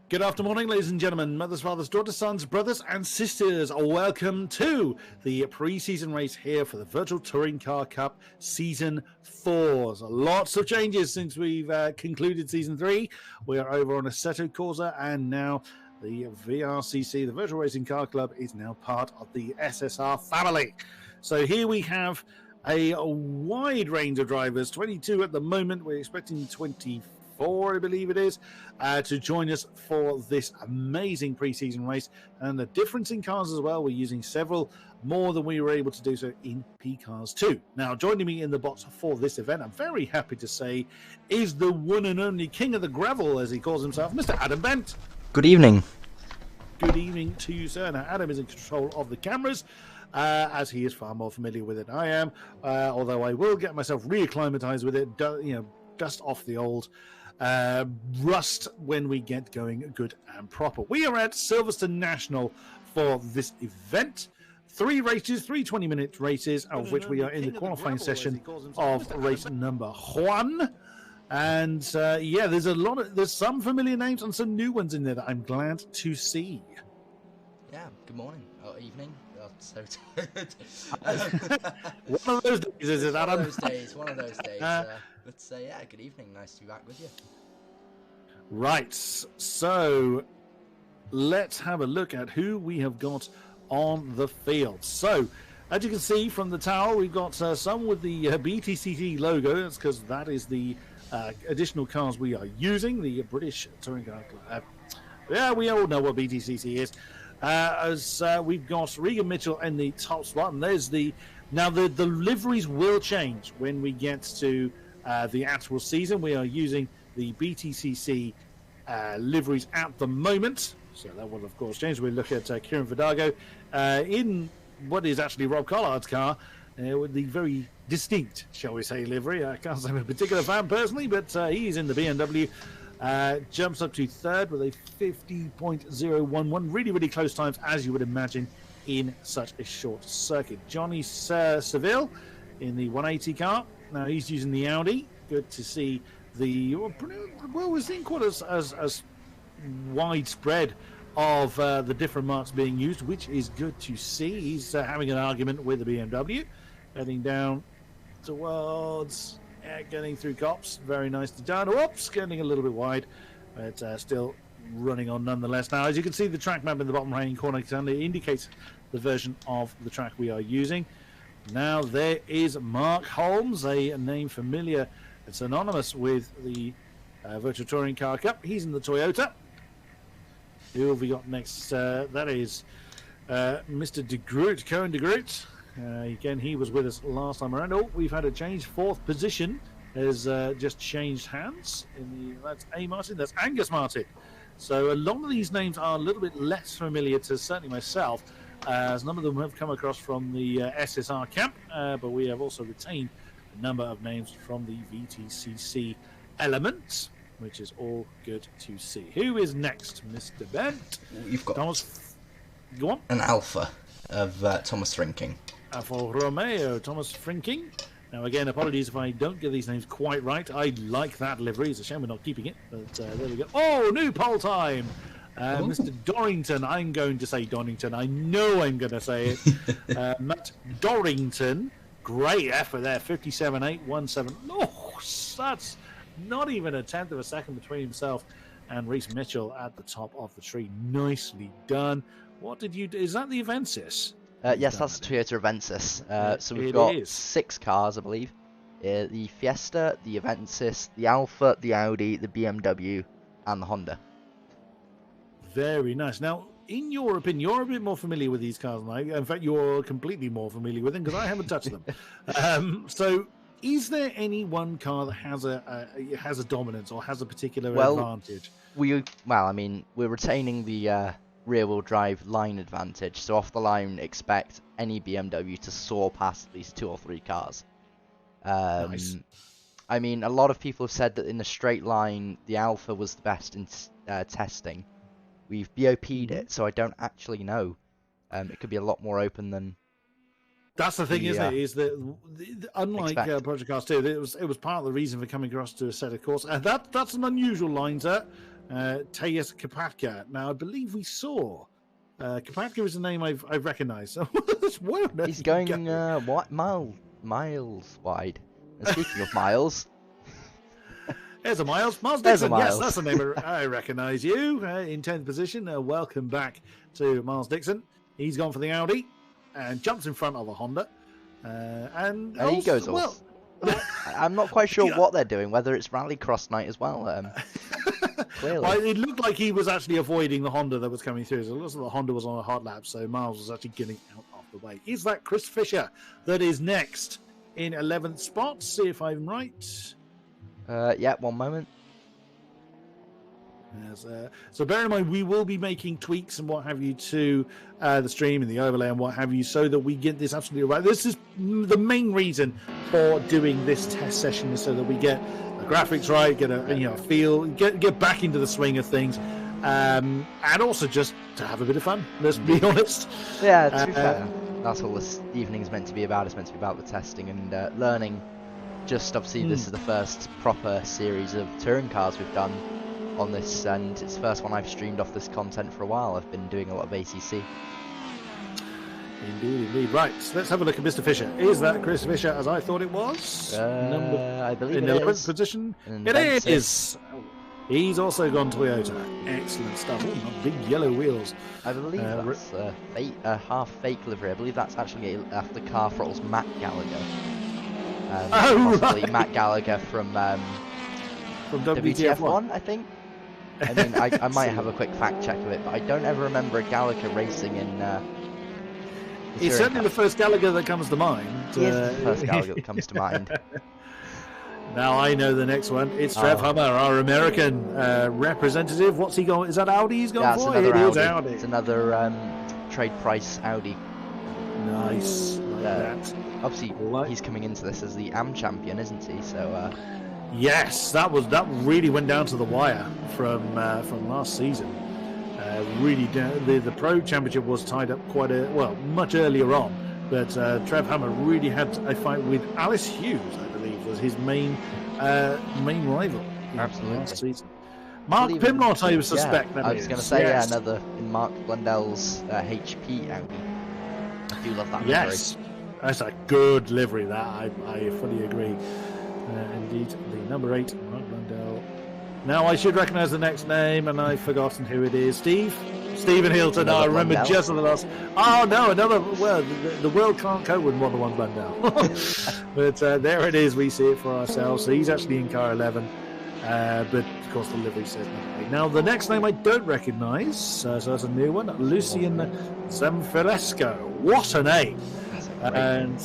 Good afternoon, ladies and gentlemen, mothers, fathers, daughters, sons, brothers and sisters. Welcome to the pre-season race here for the Virtual Touring Car Cup Season 4. So lots of changes since we've concluded Season 3. We are over on Assetto Corsa, and now the VRCC, the Virtual Racing Car Club, is now part of the SSR family. So here we have a wide range of drivers, 22 at the moment. We're expecting 24, I believe it is, to join us for this amazing pre-season race. And the difference in cars as well, we're using several more than we were able to do so in P-Cars 2. Now, joining me in the box for this event, I'm very happy to say, is the one and only king of the gravel, as he calls himself, Mr. Adam Bent. Good evening. Good evening to you, sir. Now, Adam is in control of the cameras, as he is far more familiar with it than I am, although I will get myself reacclimatized with it, dust off the old rust when we get going good and proper. We are at Silverstone National for this event. 3 races, 3 20-minute races, of which we are in the qualifying session of race number 1. And yeah, there's some familiar names and some new ones in there that I'm glad to see. Yeah, good morning or evening. I'm so tired. One of those days, is it, Adam? One of those days. But yeah, good evening. Nice to be back with you. Right, so let's have a look at who we have got on the field. So, as you can see from the tower, we've got some with the BTCC logo. That's because that is the additional cars we are using, the British Touring Car Club. Yeah, we all know what BTCC is. As we've got Regan Mitchell in the top spot, and there's the liveries will change when we get to the actual season. We are using the BTCC liveries at the moment, so that will of course change. We look at Kieran Vidago in what is actually Rob Collard's car with the very distinct, shall we say, livery. I can't say I'm a particular fan personally, but he's in the BMW. Jumps up to third with a 50.011. Really close times, as you would imagine, in such a short circuit. Johnny Seville in the 180 car. Now he's using the Audi. Good to see the, well, we think quite as widespread of the different marks being used, which is good to see. He's having an argument with the BMW, heading down towards, getting through cops. Very nicely done. Whoops, getting a little bit wide, but still running on nonetheless. Now, as you can see, the track map in the bottom right-hand corner indicates the version of the track we are using. Now, there is Mark Holmes, a name familiar. It's synonymous with the Virtual Touring Car Cup. He's in the Toyota. Who have we got next? That is Mr. De Groot, Cohen De Groot. Again, he was with us last time around. Oh, we've had a change. 4th position has just changed hands. That's A. Martin. That's Angus Martin. So a lot of these names are a little bit less familiar to certainly myself, as none of them have come across from the SSR camp, but we have also retained a number of names from the VTCC elements, which is all good to see. Who is next, Mr. Bent? You've got Thomas. Go on. An Alpha of Thomas Frinking. Alfa Romeo, Thomas Frinking. Now, again, apologies if I don't get these names quite right. I like that livery. It's a shame we're not keeping it, but there we go. Oh, new pole time. Mr. Dorrington. I'm going to say Dorrington. I know I'm going to say it. Matt Dorrington. Great effort there. 57.817. Oh, that's not even a tenth of a second between himself and Regan Mitchell at the top of the tree. Nicely done. What did you do? Is that the Avensis? Yes, that's Toyota Avensis. So we've got 6 cars, I believe. The Fiesta, the Avensis, the Alfa, the Audi, the BMW, and the Honda. Very nice. Now, in your opinion, you're a bit more familiar with these cars than I. In fact, you're completely more familiar with them because I haven't touched them. So, is there any one car that has a dominance or has a particular advantage? We're retaining the rear-wheel drive line advantage. So off the line, expect any BMW to soar past at least 2 or 3 cars. Nice. I mean, a lot of people have said that in the straight line, the Alpha was the best in testing. We've BOP'd it, so I don't actually know. It could be a lot more open than. That's the thing, isn't it? Is that unlike Project Cars 2, it was part of the reason for coming across to Assetto Corsa. And that's an unusual line, sir. Tejas Kapatka. Now, I believe we saw Kapatka is a name I've recognised. He's going what miles wide. And speaking of miles, there's a Miles. Miles Dixon. Yes, that's the name. I recognise you in 10th position. Welcome back to Miles Dixon. He's gone for the Audi and jumps in front of a Honda. And he goes off. I'm not quite sure what they're doing, whether it's rallycross night as well. Clearly. Well, it looked like he was actually avoiding the Honda that was coming through. So it looks like the Honda was on a hot lap, so Miles was actually getting out of the way. Is that Chris Fisher that is next in 11th spot? See if I'm right. Yeah, one moment. Yes, so bear in mind, we will be making tweaks and what have you to the stream and the overlay and what have you, so that we get this absolutely right. This is the main reason for doing this test session, is so that we get the graphics right, get a feel, get back into the swing of things, and also just to have a bit of fun. Let's be honest. Yeah, to be fair, that's all this evening's meant to be about. It's meant to be about the testing and learning. Just obviously, this is the first proper series of touring cars we've done on this, and it's the first one I've streamed off this content for a while. I've been doing a lot of ACC. Indeed. Right, so let's have a look at Mr. Fisher. Is that Chris Fisher, as I thought it was? I believe in it 11th is. position. It is. He's also gone Toyota. Excellent stuff. Oh, big yellow wheels. I believe that's a half fake livery. I believe that's actually after car throttles Matt Gallagher. Possibly right. Matt Gallagher from WTF1, I think. I mean, I might have a quick fact check of it, but I don't ever remember a Gallagher racing in. He's certainly the first Gallagher that comes to mind. He is the first Gallagher that comes to mind. Now I know the next one. It's Trev Hummer, our American representative. What's he going? Is that Audi he's going for? Another Audi. Audi. It's another trade price Audi. Nice. Like that. Obviously, he's coming into this as the AM champion, isn't he? So. Yes, that really went down to the wire from last season. Really, the Pro Championship was tied up much earlier on, but Trev Hummer really had a fight with Alice Hughes, I believe, was his main rival. Absolutely. Last season. Mark Pimlott, I suspect. I was going to say another in Mark Blundell's HP Audi. I do love that livery. Yes, that's a good livery. That I fully agree. Indeed, the number 8, Mark Blundell. Now I should recognise the next name, and I've forgotten who it is. Stephen Hilton. I remember Blundell. Just on the last. Oh no, another. Well, the world can't cope with more than one Blundell. But there it is. We see it for ourselves. So he's actually in car 11, but of course the livery says number 8. Now the next name I don't recognise, so that's a new one. Lucian Zamfresco. What a name! And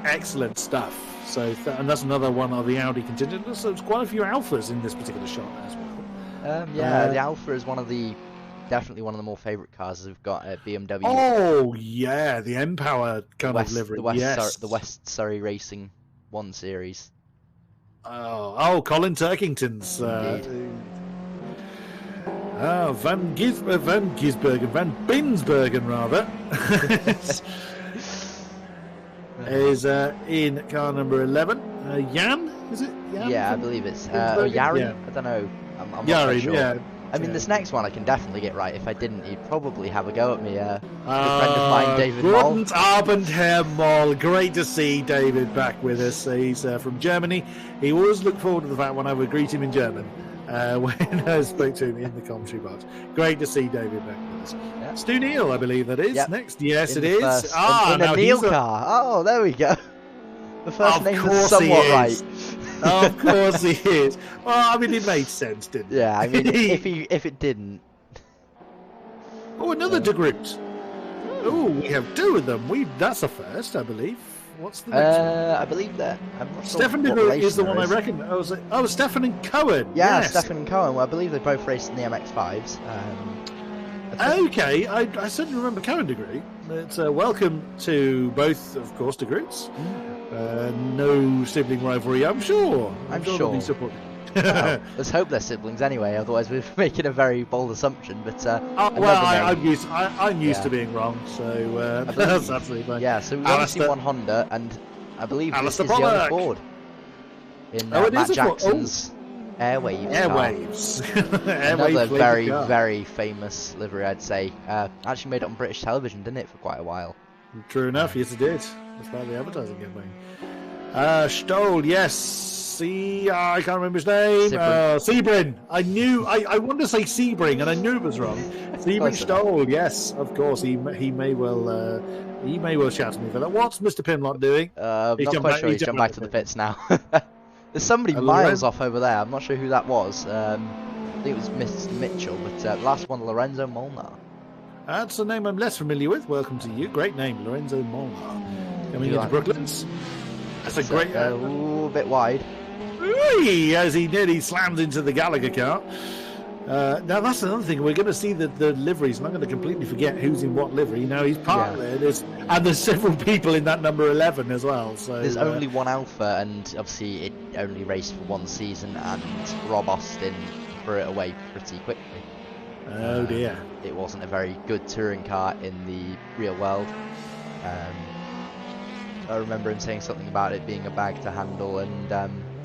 excellent stuff. So, and that's another one of the Audi contingent. So there's quite a few Alphas in this particular shot as well. The Alpha is definitely one of the more favourite cars we've got at BMW. Oh yeah, the M-Power kind of livery. The West Surrey Racing 1 Series. Oh, Colin Turkington's. Van Binsbergen rather. Is in car number 11. Jan, is it? Jan? Yeah, I believe it's Yari. Yeah. I don't know. I'm not quite sure. Yeah. I mean, this next one I can definitely get right. If I didn't, you'd probably have a go at me. A good friend of mine, David Moll. Guten Abend, Herr Moll. Great to see David back with us. He's from Germany. He always looked forward to the fact when I would greet him in German when I spoke to him in the commentary box. Great to see David back with us. Yeah. Stu Neal, I believe that is. Next. Yes, it is. In a Neal car. Oh, there we go. The first name is somewhat right. Of course he is. Well, I mean, it made sense, didn't it? Yeah, I mean, if it didn't. Oh, another De Groot. Oh, we have 2 of them. That's a first, I believe. What's the next one? I believe that. I'm not sure. Stefan De Groot is the one I reckon. Oh, Stefan and Cohen. Yeah, yes. Stefan and Cohen. Well, I believe they both raced in the MX-5s. Okay, I certainly remember Cohen De Groot. But welcome to both, of course, De Groots. No sibling rivalry, I'm sure. I'm sure. Well, let's hope they're siblings anyway. Otherwise, we're making a very bold assumption. But I'm used to being wrong, so that's absolutely fine. Yeah, so we've only seen one Honda, and I believe this is the other Ford in Matt Jackson's Airwaves. Airwaves. Another very, very famous livery, I'd say. Actually made it on British television, didn't it, for quite a while? True enough, yes it did. That's why the advertising campaign. Stoll, yes. I can't remember his name. Sebring. I wanted to say Sebring, and I knew it was wrong. Sebring Stoll, yes, of course. He may well shout at me for that. What's Mr. Pimlott doing? Not quite sure. He's jumped back to the pits now. There's somebody miles off over there. I'm not sure who that was. I think it was Mr. Mitchell, but last one, Lorenzo Molnar. That's a name I'm less familiar with. Welcome to you. Great name, Lorenzo Molnar. Coming into Brooklands. That's a great... a little bit wide. As he nearly slams into the Gallagher car. Now that's another thing. We're going to see the liveries, and I'm going to completely forget who's in what livery. Now he's part there. And there's several people in that number 11 as well. So there's only one Alpha, and obviously it only raced for one season, and Rob Austin threw it away pretty quickly. Oh dear. It wasn't a very good touring car in the real world. I remember him saying something about it being a bag to handle, and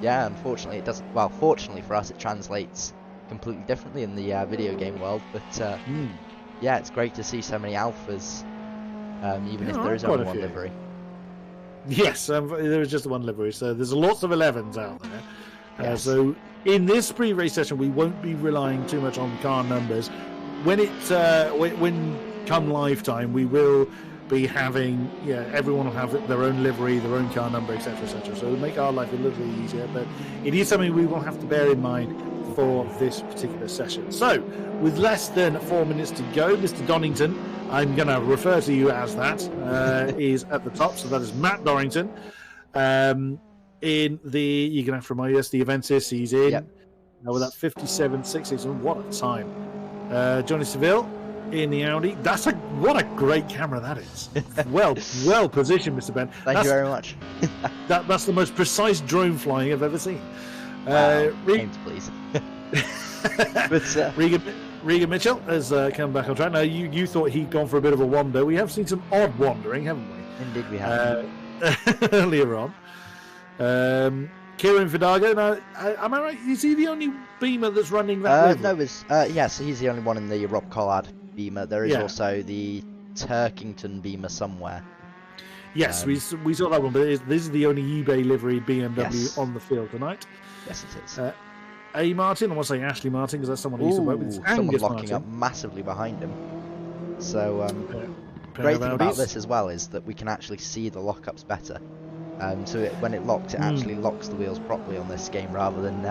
yeah, unfortunately it doesn't. Well, fortunately for us, it translates completely differently in the video game world. But yeah, it's great to see so many Alphas, even if there is only one livery. Yes, there is just one livery, so there's lots of 11s out there. Yes. So in this pre-race session, we won't be relying too much on car numbers. When come live time, we will be having, everyone will have their own livery, their own car number, etc., etc. So it'll make our life a little bit easier, but it is something we will have to bear in mind for this particular session. So, with less than 4 minutes to go, Mr. Donington, I'm going to refer to you as that, is at the top. So that is Matt Dorrington. In the, you're going to have to remind us, the Avensis, he's in. With that 57.66, what a time. Johnny Seville in the Audi. What a great camera that is. well positioned, Mr. Ben. Thank you very much. That's the most precise drone flying I've ever seen. James, please. But, Regan Mitchell has come back on track. Now, you thought he'd gone for a bit of a wander. We have seen some odd wandering, haven't we? Indeed we have. Earlier on. Kieran Vidago. Now, am I right? Is he the only Beamer that's running that? No, yes, he's the only one in the Rob Collard Beamer. There is also the Turkington Beamer somewhere. Yes, we saw that one, but this is the only eBay livery BMW on the field tonight. Yes, it is. A. Martin, I want to say Ashley Martin because that's someone who used to work with. Someone locking up massively behind him. So, great thing about this as well is that we can actually see the lockups better. So when it locks, it actually locks the wheels properly on this game rather than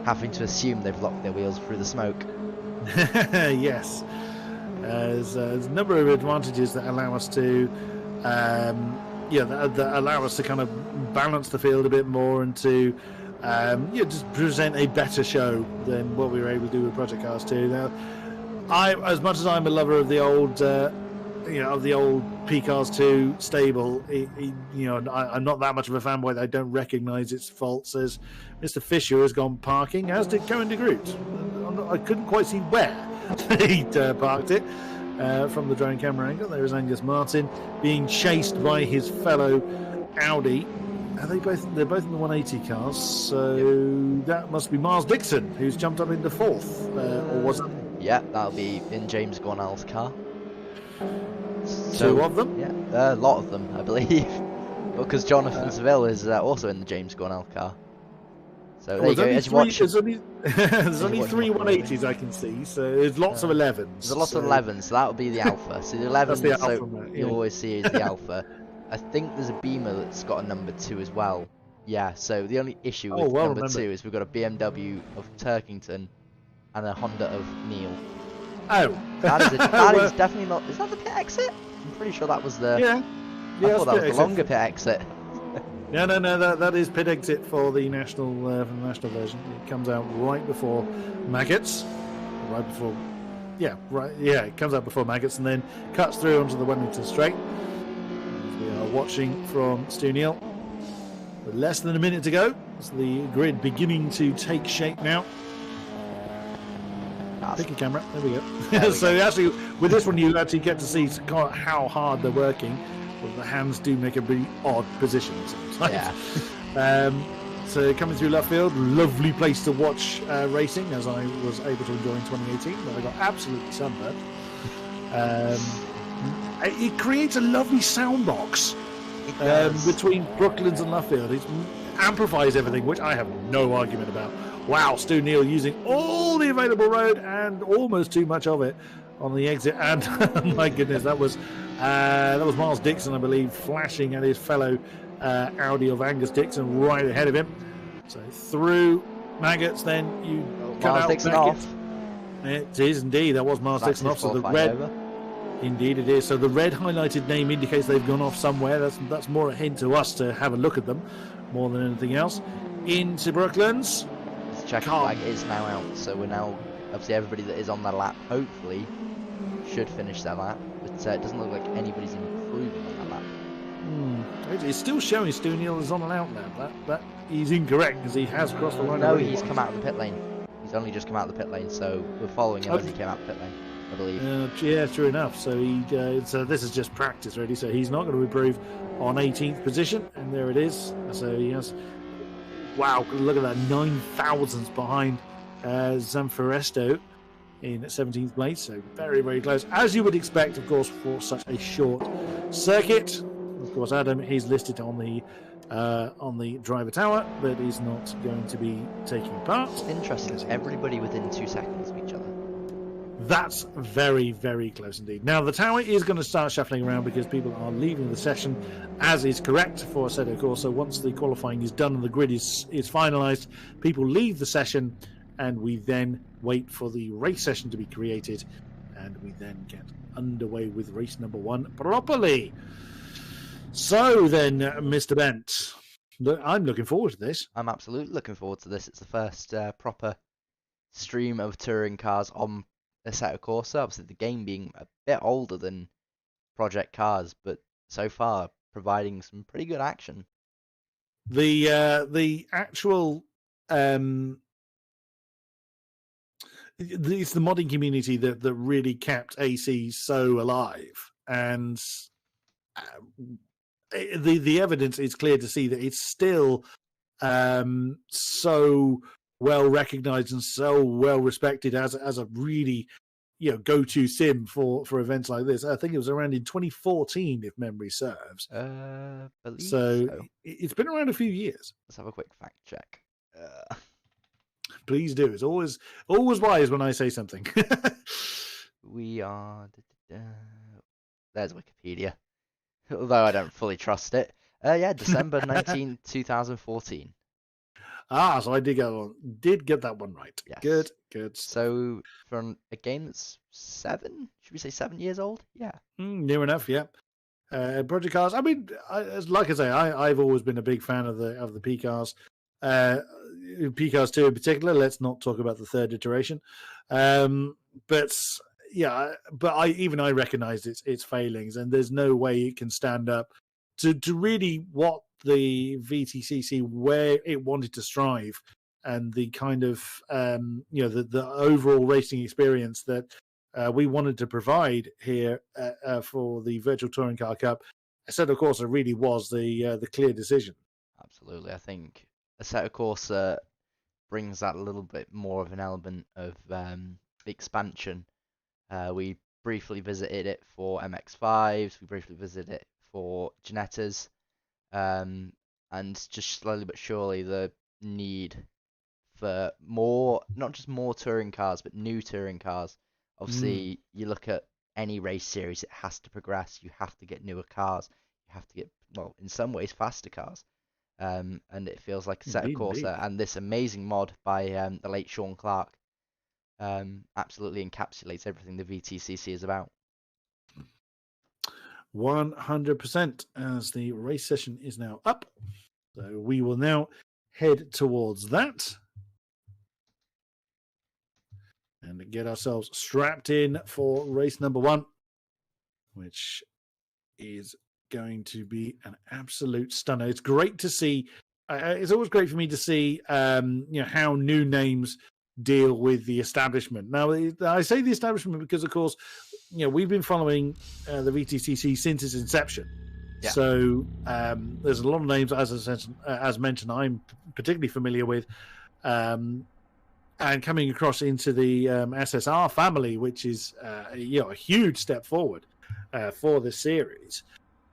having to assume they've locked their wheels through the smoke. Yes. There's a number of advantages that allow us to that allow us to kind of balance the field a bit more and to just present a better show than what we were able to do with Project Cars 2. Now, as much as I'm a lover of the old of the old P-Cars 2 stable, I'm not that much of a fanboy that I don't recognise its faults. As Mr. Fisher has gone parking, as did Cohen de Groot. I couldn't quite see where he'd parked it from the drone camera angle. There is Angus Martin being chased by his fellow Audi. They're both in the 180 cars, so that must be Miles Dixon, who's jumped up into fourth, or was it? Yeah, that'll be in James Gornell's car. Two of them? Yeah, a lot of them, I believe. Because Jonathan Seville is also in the James Gornell car. So there you go. There's only 3 180s I can see, so there's lots of 11s. There's a lot of 11s, so that would be the Alpha. So the 11s, the Alpha, you always see is the Alpha. I think there's a Beamer that's got a number 2 as well. Yeah, so the only issue with number 2 is we've got a BMW of Turkington and a Honda of Neil. Oh, that is definitely not. Is that the pit exit? I'm pretty sure that was the. Yeah, I thought that was the longer pit exit. No. That is pit exit for the national version. It comes out right before Maggots, right before. Yeah, right. Yeah, it comes out before Maggots and then cuts through onto the Wellington Straight. We are watching from Stu Neal. With less than a minute to go, it's the grid beginning to take shape now. Pick a camera. There we go. So actually, with this one, you actually get to see how hard they're working. Well, the hands do make a really odd position sometimes. Yeah. coming through left field. Lovely place to watch racing, as I was able to enjoy in 2018, but I got absolutely sunburned. It creates a lovely sound box between Brooklands and Luffield. It amplifies everything, which I have no argument about. Wow, Stu Neal using all the available road and almost too much of it on the exit. And my goodness, that was Miles Dixon, I believe, flashing at his fellow Audi of Angus Dixon right ahead of him. So through Maggots, then you cut Miles out Dixon Maggots. off. It is indeed. That was Miles Dixon off. So the red. Over. Indeed it is. So the red highlighted name indicates they've gone off somewhere. That's more a hint to us to have a look at them more than anything else. Into Brooklands. The checkered flag is now out, so we're now, obviously everybody that is on that lap hopefully should finish their lap, but it doesn't look like anybody's improving on that lap. It's still showing Stu Neal is on an out now. That he's incorrect because he has crossed the line. No, he's come out of the pit lane. He's only just come out of the pit lane, so we're following him as he came out of the pit lane, I believe. Yeah, true enough. So so this is just practice, really. So he's not going to improve on 18th position, and there it is. So he has. Wow, look at that, 9 thousandths behind Zanforesto in 17th place. So very, very close, as you would expect, of course, for such a short circuit. Of course, Adam, he's listed on the driver tower, but he's not going to be taking part. Interesting. Everybody within 2 seconds of each other. That's very, very close indeed. Now, the tower is going to start shuffling around because people are leaving the session, as is correct for Assetto Corsa. Once the qualifying is done and the grid is finalised, people leave the session, and we then wait for the race session to be created, and we then get underway with race number 1 properly. So then, Mr. Bent, I'm looking forward to this. I'm absolutely looking forward to this. It's the first proper stream of touring cars on Assetto Corsa. Obviously, the game being a bit older than Project Cars, but so far providing some pretty good action. The actual it's the modding community that really kept AC so alive, and the evidence is clear to see that it's still so well recognized and so well respected as a really go-to sim for events like this. I think it was around in 2014, if memory serves. Believe so it's been around a few years. Let's have a quick fact check. Please do. It's always wise when I say something. We are. There's Wikipedia. Although I don't fully trust it. December 19, 2014. So I did get that one right. Yes. Good. So from a game that's 7, should we say 7 years old? Yeah. Near enough, yeah. Project Cars. I mean, like I say, I've always been a big fan of the P Cars. P Cars 2 in particular. Let's not talk about the third iteration. But I recognise its failings, and there's no way it can stand up to really what the VTCC, where it wanted to strive, and the kind of the overall racing experience that we wanted to provide here for the Virtual Touring Car Cup. Assetto Corsa really was the clear decision. Absolutely, I think Assetto Corsa brings that a little bit more of an element of expansion. We briefly visited it for MX-5s, we briefly visited it for Ginettas, and just slowly but surely the need for more, not just more touring cars, but new touring cars. Obviously, you look at any race series, it has to progress. You have to get newer cars. You have to get, well, in some ways, faster cars. And it feels like Assetto Corsa and this amazing mod by the late Sean Clark absolutely encapsulates everything the VTCC is about. 100%, as the race session is now up. So we will now head towards that and get ourselves strapped in for race number 1, which is going to be an absolute stunner. It's great to see. It's always great for me to see how new names deal with the establishment. Now, I say the establishment because, of course, we've been following the VTCC since its inception. Yeah. So there's a lot of names, as mentioned, I'm particularly familiar with. And coming across into the SSR family, which is a huge step forward for this series.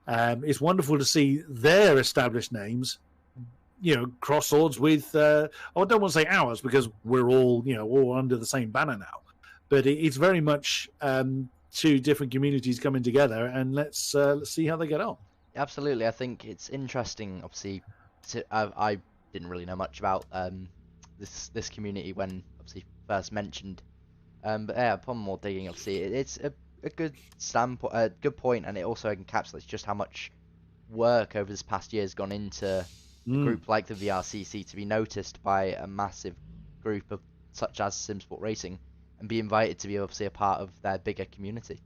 It's wonderful to see their established names, cross swords with. I don't want to say ours because we're all all under the same banner now, but it's very much two different communities coming together, and let's see how they get on. Absolutely, I think it's interesting. Obviously, I didn't really know much about this community when obviously first mentioned, but yeah, upon more digging, obviously it's a good standpoint, a good point, and it also encapsulates just how much work over this past year has gone into a group like the VRCC to be noticed by a massive group of such as SimSports Racing and be invited to be obviously a part of their bigger community.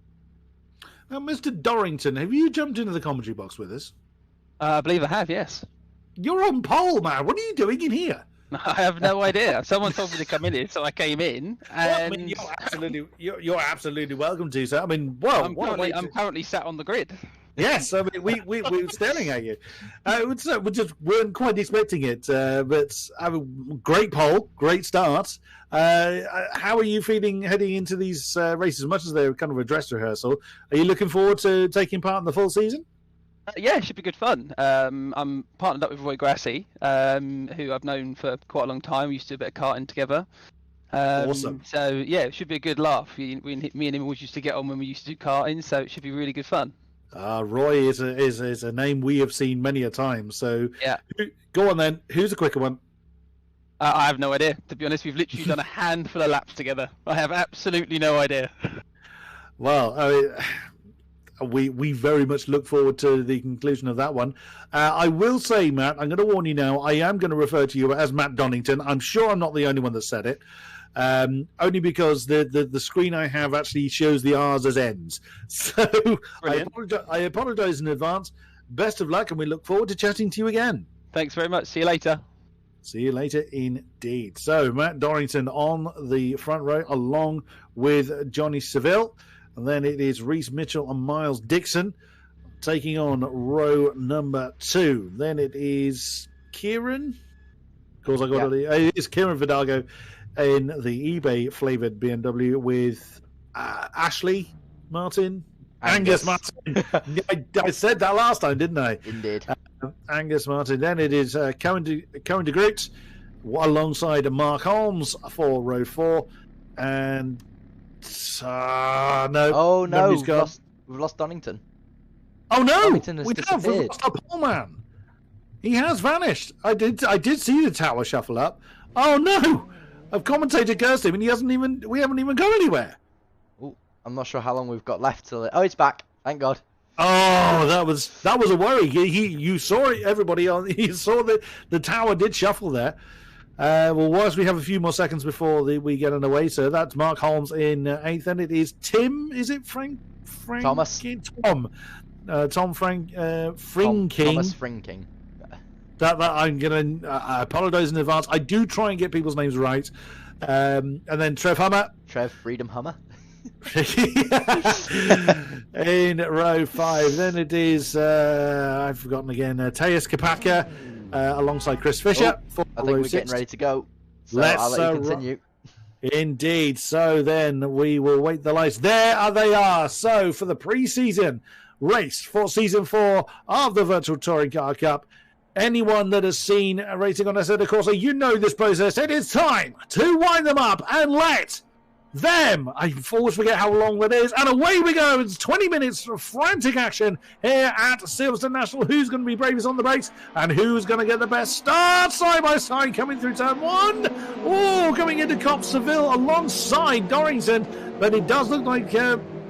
Now, Mr. Dorrington, have you jumped into the commentary box with us? I believe I have, yes. You're on pole, man. What are you doing in here? I have no idea. Someone told me to come in here, so I came in. And... Well, you're absolutely welcome to, sir. I mean, well, I'm currently sat on the grid. Yes, I mean, we were staring at you. We just weren't quite expecting it, but great poll, great start. How are you feeling heading into these races? As much as they're kind of a dress rehearsal, are you looking forward to taking part in the full season? Yeah, it should be good fun. I'm partnered up with Roy Grassi, who I've known for quite a long time. We used to do a bit of karting together. Awesome. So yeah, it should be a good laugh. Me and him always used to get on when we used to do karting, so it should be really good fun. Roy is a name we have seen many a time. So yeah, go on then. Who's the quicker one? I have no idea. To be honest, we've literally done a handful of laps together. I have absolutely no idea. Well, we very much look forward to the conclusion of that one. I will say, Matt, I'm going to warn you now, I am going to refer to you as Matt Donington. I'm sure I'm not the only one that said it. Only because the screen I have actually shows the R's as N's. So I apologize in advance. Best of luck, and we look forward to chatting to you again. Thanks very much. See you later. See you later indeed. So Matt Dorrington on the front row along with Johnny Seville. And then it is Regan Mitchell and Miles Dixon taking on row number 2. Then it is Kieran. Of course, it is Kieran Vidalgo in the eBay flavored BMW with Ashley Martin. Angus Martin. I said that last time, didn't I? Indeed. Angus Martin. Then it is Cohen de Groot alongside Mark Holmes for row 4. And no. Oh no, we've lost Donington. Oh no, Donington has disappeared. We've lost our pole man. He has vanished. I did see the tower shuffle up. Oh no, I've commentated cursed him, and we haven't even gone anywhere. Ooh, I'm not sure how long we've got left till it. Oh, it's back. Thank God. Oh, that was a worry. You saw it, everybody. You saw the tower did shuffle there. Well, whilst we have a few more seconds before we get underway, so that's Mark Holmes in 8th, and it is Tim. Is it Frank? Thomas. Tom Frinking. Thomas Frinking. That I'm gonna. I apologise in advance. I do try and get people's names right. And then Trev Hummer. Trev Freedom Hummer. In row 5. Then it is I've forgotten again. Tejas Kapaka. Alongside Chris Fisher. I think we're getting ready to go. So I'll let you continue. Indeed. So then we will wait the lights. There they are. So for the pre-season race for Season 4 of the Virtual Touring Car Cup, anyone that has seen a racing on Assetto Corsa, you know this process. It is time to wind them up and let them. I always forget how long that is. And away we go. It's 20 minutes of frantic action here at Silverstone National. Who's going to be bravest on the brakes and who's going to get the best start? Side by side coming through turn 1. Oh, coming into Cop Seville alongside Dorrington. But it does look like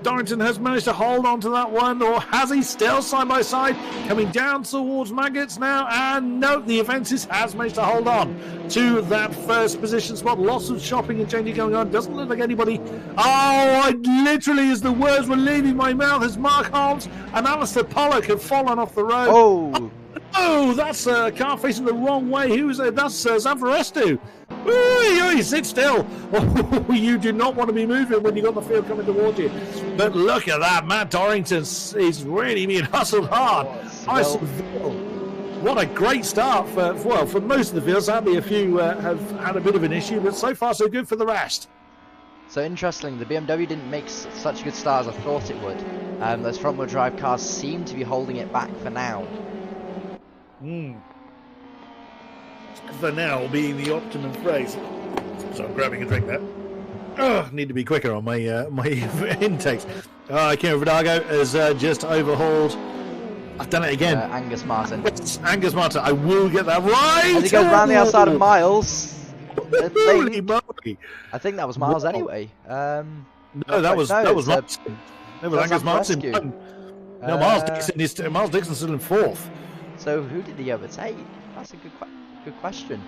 Dorrington has managed to hold on to that one, or has he? Still side by side coming down towards Maggots now, and no, the Avensis has managed to hold on to that first position spot. Lots of shopping and changing going on. Doesn't look like anybody. I literally, as the words were leaving my mouth, as Mark Holmes and Alistair Pollock have fallen off the road. Oh, that's a car facing the wrong way. That's Zavarestu. Ooh, sit still. You do not want to be moving when you've got the field coming towards you. But look at that. Matt Dorrington is really being hustled hard. What a great start for most of the field. Sadly, a few have had a bit of an issue, but so far so good for the rest. So interestingly, the BMW didn't make such a good start as I thought it would. Those front-wheel drive cars seem to be holding it back for now. For now being the optimum phrase. So I'm grabbing a drink there. Oh, need to be quicker on my my intakes. Kieran Vidago has just overhauled. I've done it again. Angus Martin. Angus Martin. I will get that right. As he goes round the outside of Miles. Holy moly! I think that was Miles anyway. No, that was Martin. That was Angus Martin. No, Miles Dixon's still in fourth. So who did he overtake? That's a good question.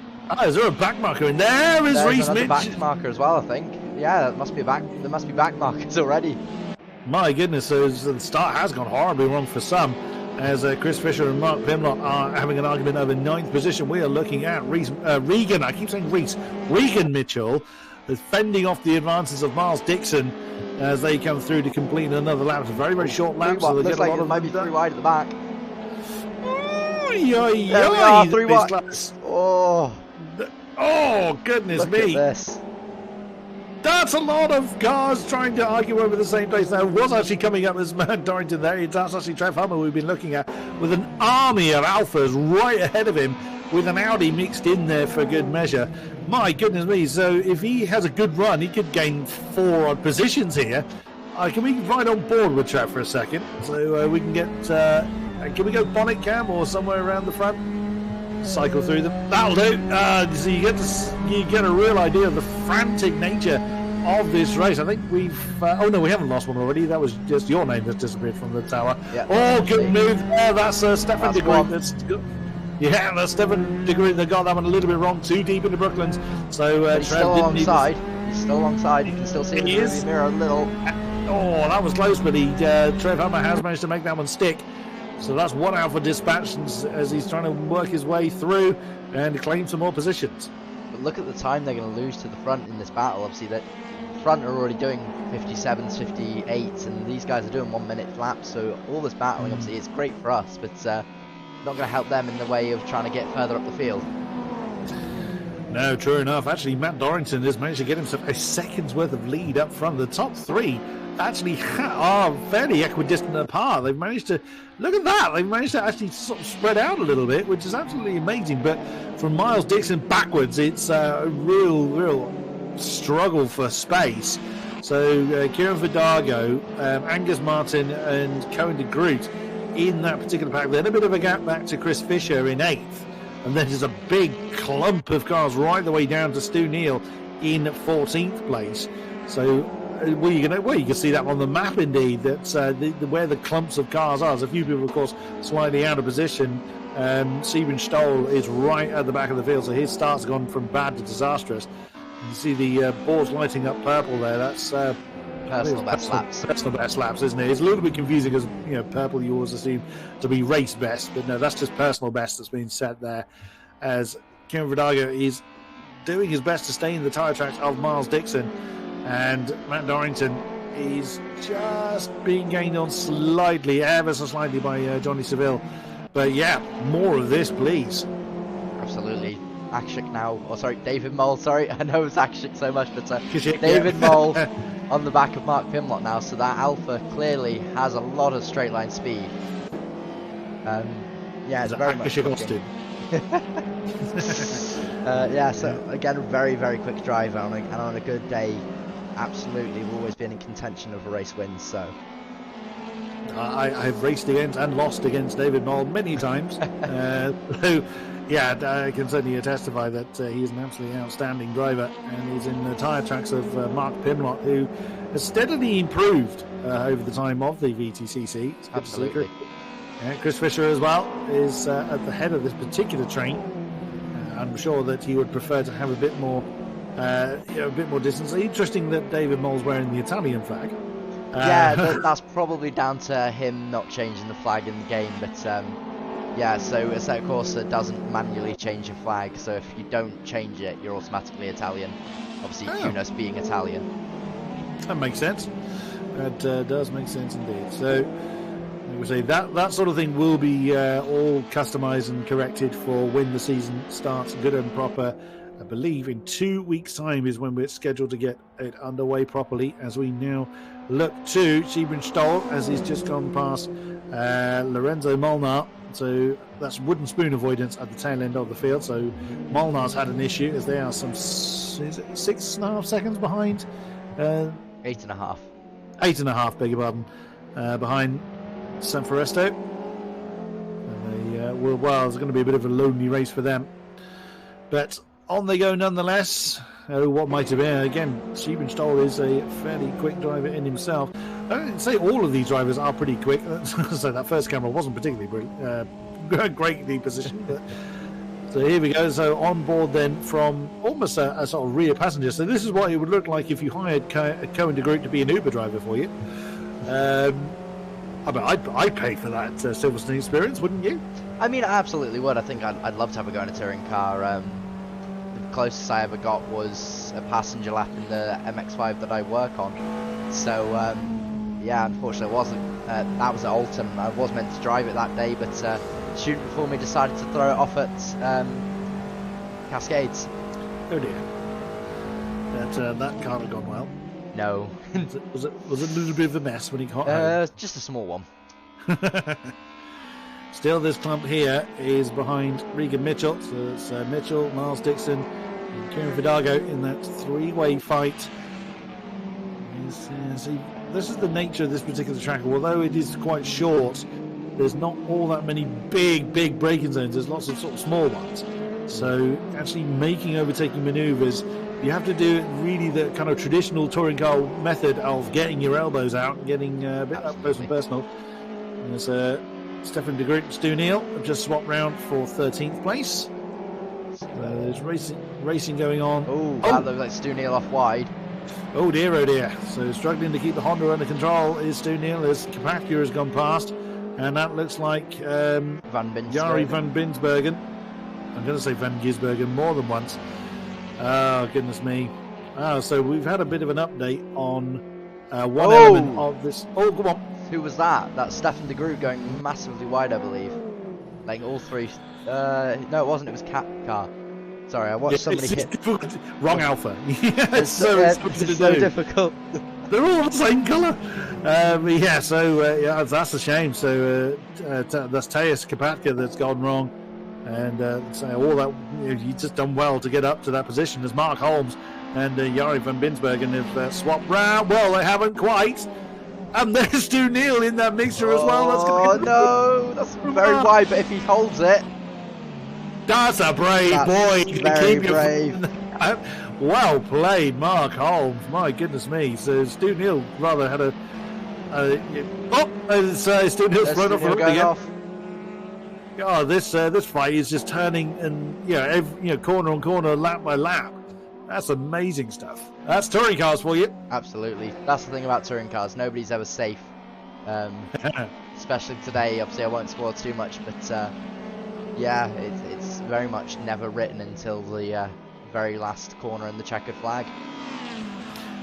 Is there a back marker in there? Is Regan Mitchell? Back marker as well, I think. Yeah, that must be back. There must be back markers already. My goodness, so the start has gone horribly wrong for some. As Chris Fisher and Mark Pimlott are having an argument over 9th position, we are looking at Regan. I keep saying Regan Mitchell is fending off the advances of Miles Dixon as they come through to complete another lap. It's a very, very short lap. So looks like it might be 3 wide at the back. There we are, 3 wide. Oh, goodness me. Look at this. That's a lot of cars trying to argue over the same place. Now, it was actually coming up as Matt Dorrington there. That's actually Trev Hummer we've been looking at with an army of Alphas right ahead of him with an Audi mixed in there for good measure. My goodness me. So if he has a good run, he could gain 4 odd positions here. Can we ride on board with Trev for a second? So we can get... can we go bonnet cam or somewhere around the front? Cycle through them. That'll do. So you get a real idea of the frantic nature of this race. I think we've... oh no, we haven't lost one already. That was just your name that's disappeared from the tower. Yeah, good move there. That's Stefan de Groot. That's good. Yeah, that's Stefan de Groot that got that one a little bit wrong. Too deep into Brooklands. So he's still alongside. He's still alongside. You can still see the rearview mirror a little. Oh, that was close, but Trev Hummer has managed to make that one stick. So that's 1 out for dispatch as he's trying to work his way through and claim some more positions. But look at the time they're going to lose to the front in this battle. Obviously, the front are already doing 57s, 58s, and these guys are doing 1 minute flaps. So all this battling, obviously, it's great for us, but not going to help them in the way of trying to get further up the field. No, true enough. Actually, Matt Dorrington has managed to get himself a second's worth of lead up front. The top 3 actually are fairly equidistant apart. They've managed to look at that. They've managed to actually sort of spread out a little bit, which is absolutely amazing. But from Miles Dixon backwards, it's a real struggle for space. So Kieran Vidago, Angus Martin, and Cohen de Groot in that particular pack. Then a bit of a gap back to Chris Fisher in 8th, and then there's a big clump of cars right the way down to Stu Neal in 14th place. So. You can see that on the map indeed, that where the clumps of cars are. There's a few people, of course, slightly out of position. Sieben Stoll is right at the back of the field, so his start's gone from bad to disastrous. You see the boards lighting up purple there. That's personal best laps. Personal best laps, isn't it? It's a little bit confusing because purple you always assume to be race best, but no, that's just personal best that's been set there. As Kieran Vidago is doing his best to stay in the tyre tracks of Miles Dixon. And Matt Dorrington is just being gained on slightly, ever so slightly, by Johnny Seville. But yeah, more of this, please. Absolutely. Akshik now, David Mole, sorry, I know it's Akshik so much, but David Mole on the back of Mark Pimlott now, so that Alpha clearly has a lot of straight line speed. Yeah, it's very much Austin. Yeah, so again, a very, very quick driver, and on a good day, absolutely, we've always been in contention of a race win. So I've raced against and lost against David Mole many times. So yeah, I can certainly testify that he's an absolutely outstanding driver, and he's in the tyre tracks of Mark Pimlott, who has steadily improved over the time of the VTCC. Absolutely. Chris Fisher as well is at the head of this particular train. I'm sure that he would prefer to have a bit more distance. Interesting that David Mole's wearing the Italian flag. Yeah, that's probably down to him not changing the flag in the game. But Yeah, so Assetto Corsa doesn't manually change your flag, so if you don't change it, you're automatically Italian. Obviously, Yunus being Italian. That makes sense. That does make sense indeed. So, like we say, that sort of thing will be all customised and corrected for when the season starts good and proper. I believe in 2 weeks' time is when we're scheduled to get it underway properly, as we now look to Silverstone, as he's just gone past Lorenzo Molnar. So that's wooden spoon avoidance at the tail end of the field. So Molnar's had an issue, as they are some 6.5 seconds behind. 8.5. 8.5, beg your pardon, behind San Foresto. And it's going to be a bit of a lonely race for them. But on they go nonetheless. Oh, what might have been. Again, Silverstone is a fairly quick driver in himself. I don't say all of these drivers are pretty quick. So that first camera wasn't particularly greatly positioned. But, so here we go. So on board then from almost a sort of rear passenger. So this is what it would look like if you hired Cohen de Groot to be an Uber driver for you. I mean, I'd pay for that Silverstone experience, wouldn't you? I mean, I absolutely would. I think I'd love to have a go in a touring car. The closest I ever got was a passenger lap in the MX-5 that I work on. So, yeah, unfortunately it wasn't. That was at Alton. I was meant to drive it that day, but the student before me decided to throw it off at Cascades. Oh dear. That can't have gone well. No. was it a little bit of a mess when he got home? Just a small one. Still, this clump here is behind Regan Mitchell. So it's Mitchell, Miles Dixon, and Kieran Vidago in that three-way fight. This is the nature of this particular track. Although it is quite short, there's not all that many big braking zones. There's lots of sort of small ones. So actually making overtaking manoeuvres, you have to do it really the kind of traditional touring car method of getting your elbows out and getting a bit up close and personal. There's Stefan de Groot and Stu Neal have just swapped round for 13th place. So there's racing going on. That looks like Stu Neal off wide. Oh dear. So struggling to keep the Honda under control is Stu Neal, as Carpaccio has gone past. And that looks like Jari van Binsbergen. I'm going to say Van Gisbergen more than once. Oh, goodness me. So we've had a bit of an update on one element of this. Oh, come on. Who was that? That's Stefan de Groot going massively wide, I believe. Like all three. No, it wasn't. It was Cat Car. Sorry, I watched somebody hit. Wrong Alpha. It's so difficult. They're all the same colour. That's a shame. So that's Tejas Carpaccio that's gone wrong. And all that, you've just done well to get up to that position, as Mark Holmes and Jari van Binsbergen have swapped round. Well, they haven't quite. And there's Stu Neal in that mixture as well. That's very wide, but if he holds it. That's a brave boy. Very brave. Well played, Mark Holmes. My goodness me. So Stu Neal rather had Stu Neal's thrown off the road again. Oh, this fight is just turning and corner on corner, lap by lap. That's amazing stuff. That's touring cars for you. Absolutely. That's the thing about touring cars. Nobody's ever safe. Especially today. Obviously, I won't spoil too much, but yeah, it's very much never written until the very last corner in the checkered flag.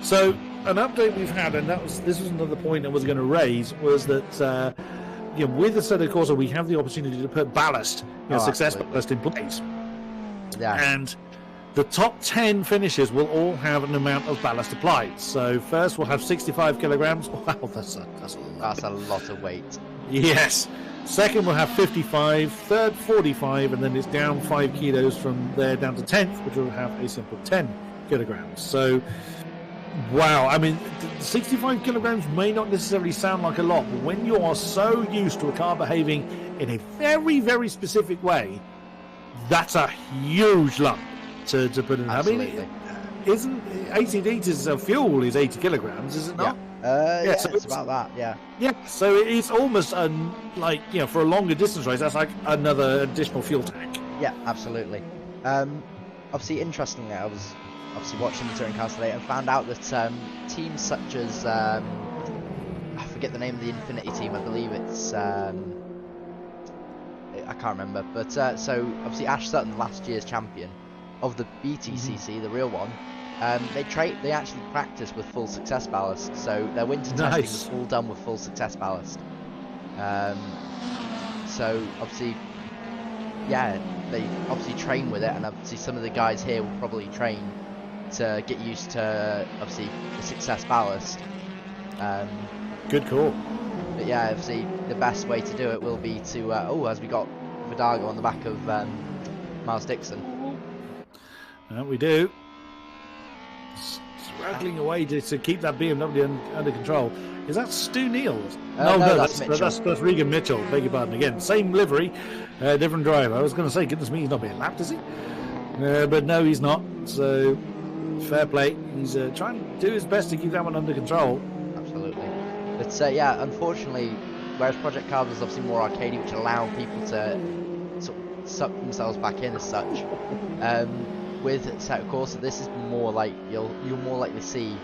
So, an update we've had, and this was another point I was going to raise, was that with the Assetto Corsa, we have the opportunity to put ballast, success ballast in place. Yeah. And the top 10 finishers will all have an amount of ballast applied. So first we'll have 65 kilograms. Wow, that's a lot of weight. Yes. Second we'll have 55. Third 45, and then it's down 5 kilos from there down to 10th, which will have a simple 10 kilograms. So, wow. I mean, 65 kilograms may not necessarily sound like a lot, but when you are so used to a car behaving in a very, very specific way, that's a huge lump to put in. Absolutely. I mean, isn't 80 litres of fuel is 80 kilograms, is it not? Yeah, so it's about that, yeah. Yeah, so it's almost for a longer distance race, that's like another additional fuel tank. Yeah, absolutely. Obviously, interestingly, I was watching the touring cars today and found out that teams such as I forget the name of the Infinity team. I believe it's I I can't remember, but so obviously Ash Sutton, last year's champion of the VTCC, the real one, they actually practice with full success ballast, so their winter testing was all done with full success ballast. So obviously, yeah, they obviously train with it, and obviously some of the guys here will probably train to get used to obviously the success ballast. Good call. But yeah, obviously the best way to do it will be to as we got Vidago on the back of Miles Dixon. We do. Struggling away to keep that BMW under control. Is that Stu Neal? No, that's Regan Mitchell. Beg your pardon again. Same livery, different driver. I was going to say, goodness me, he's not being lapped, is he? But no, he's not. So fair play. He's trying to do his best to keep that one under control. Absolutely. But yeah, unfortunately, whereas Project Cars was obviously more arcadey, which allowed people to sort of suck themselves back in as such. With Assetto Corsa, this is more like you're more likely to see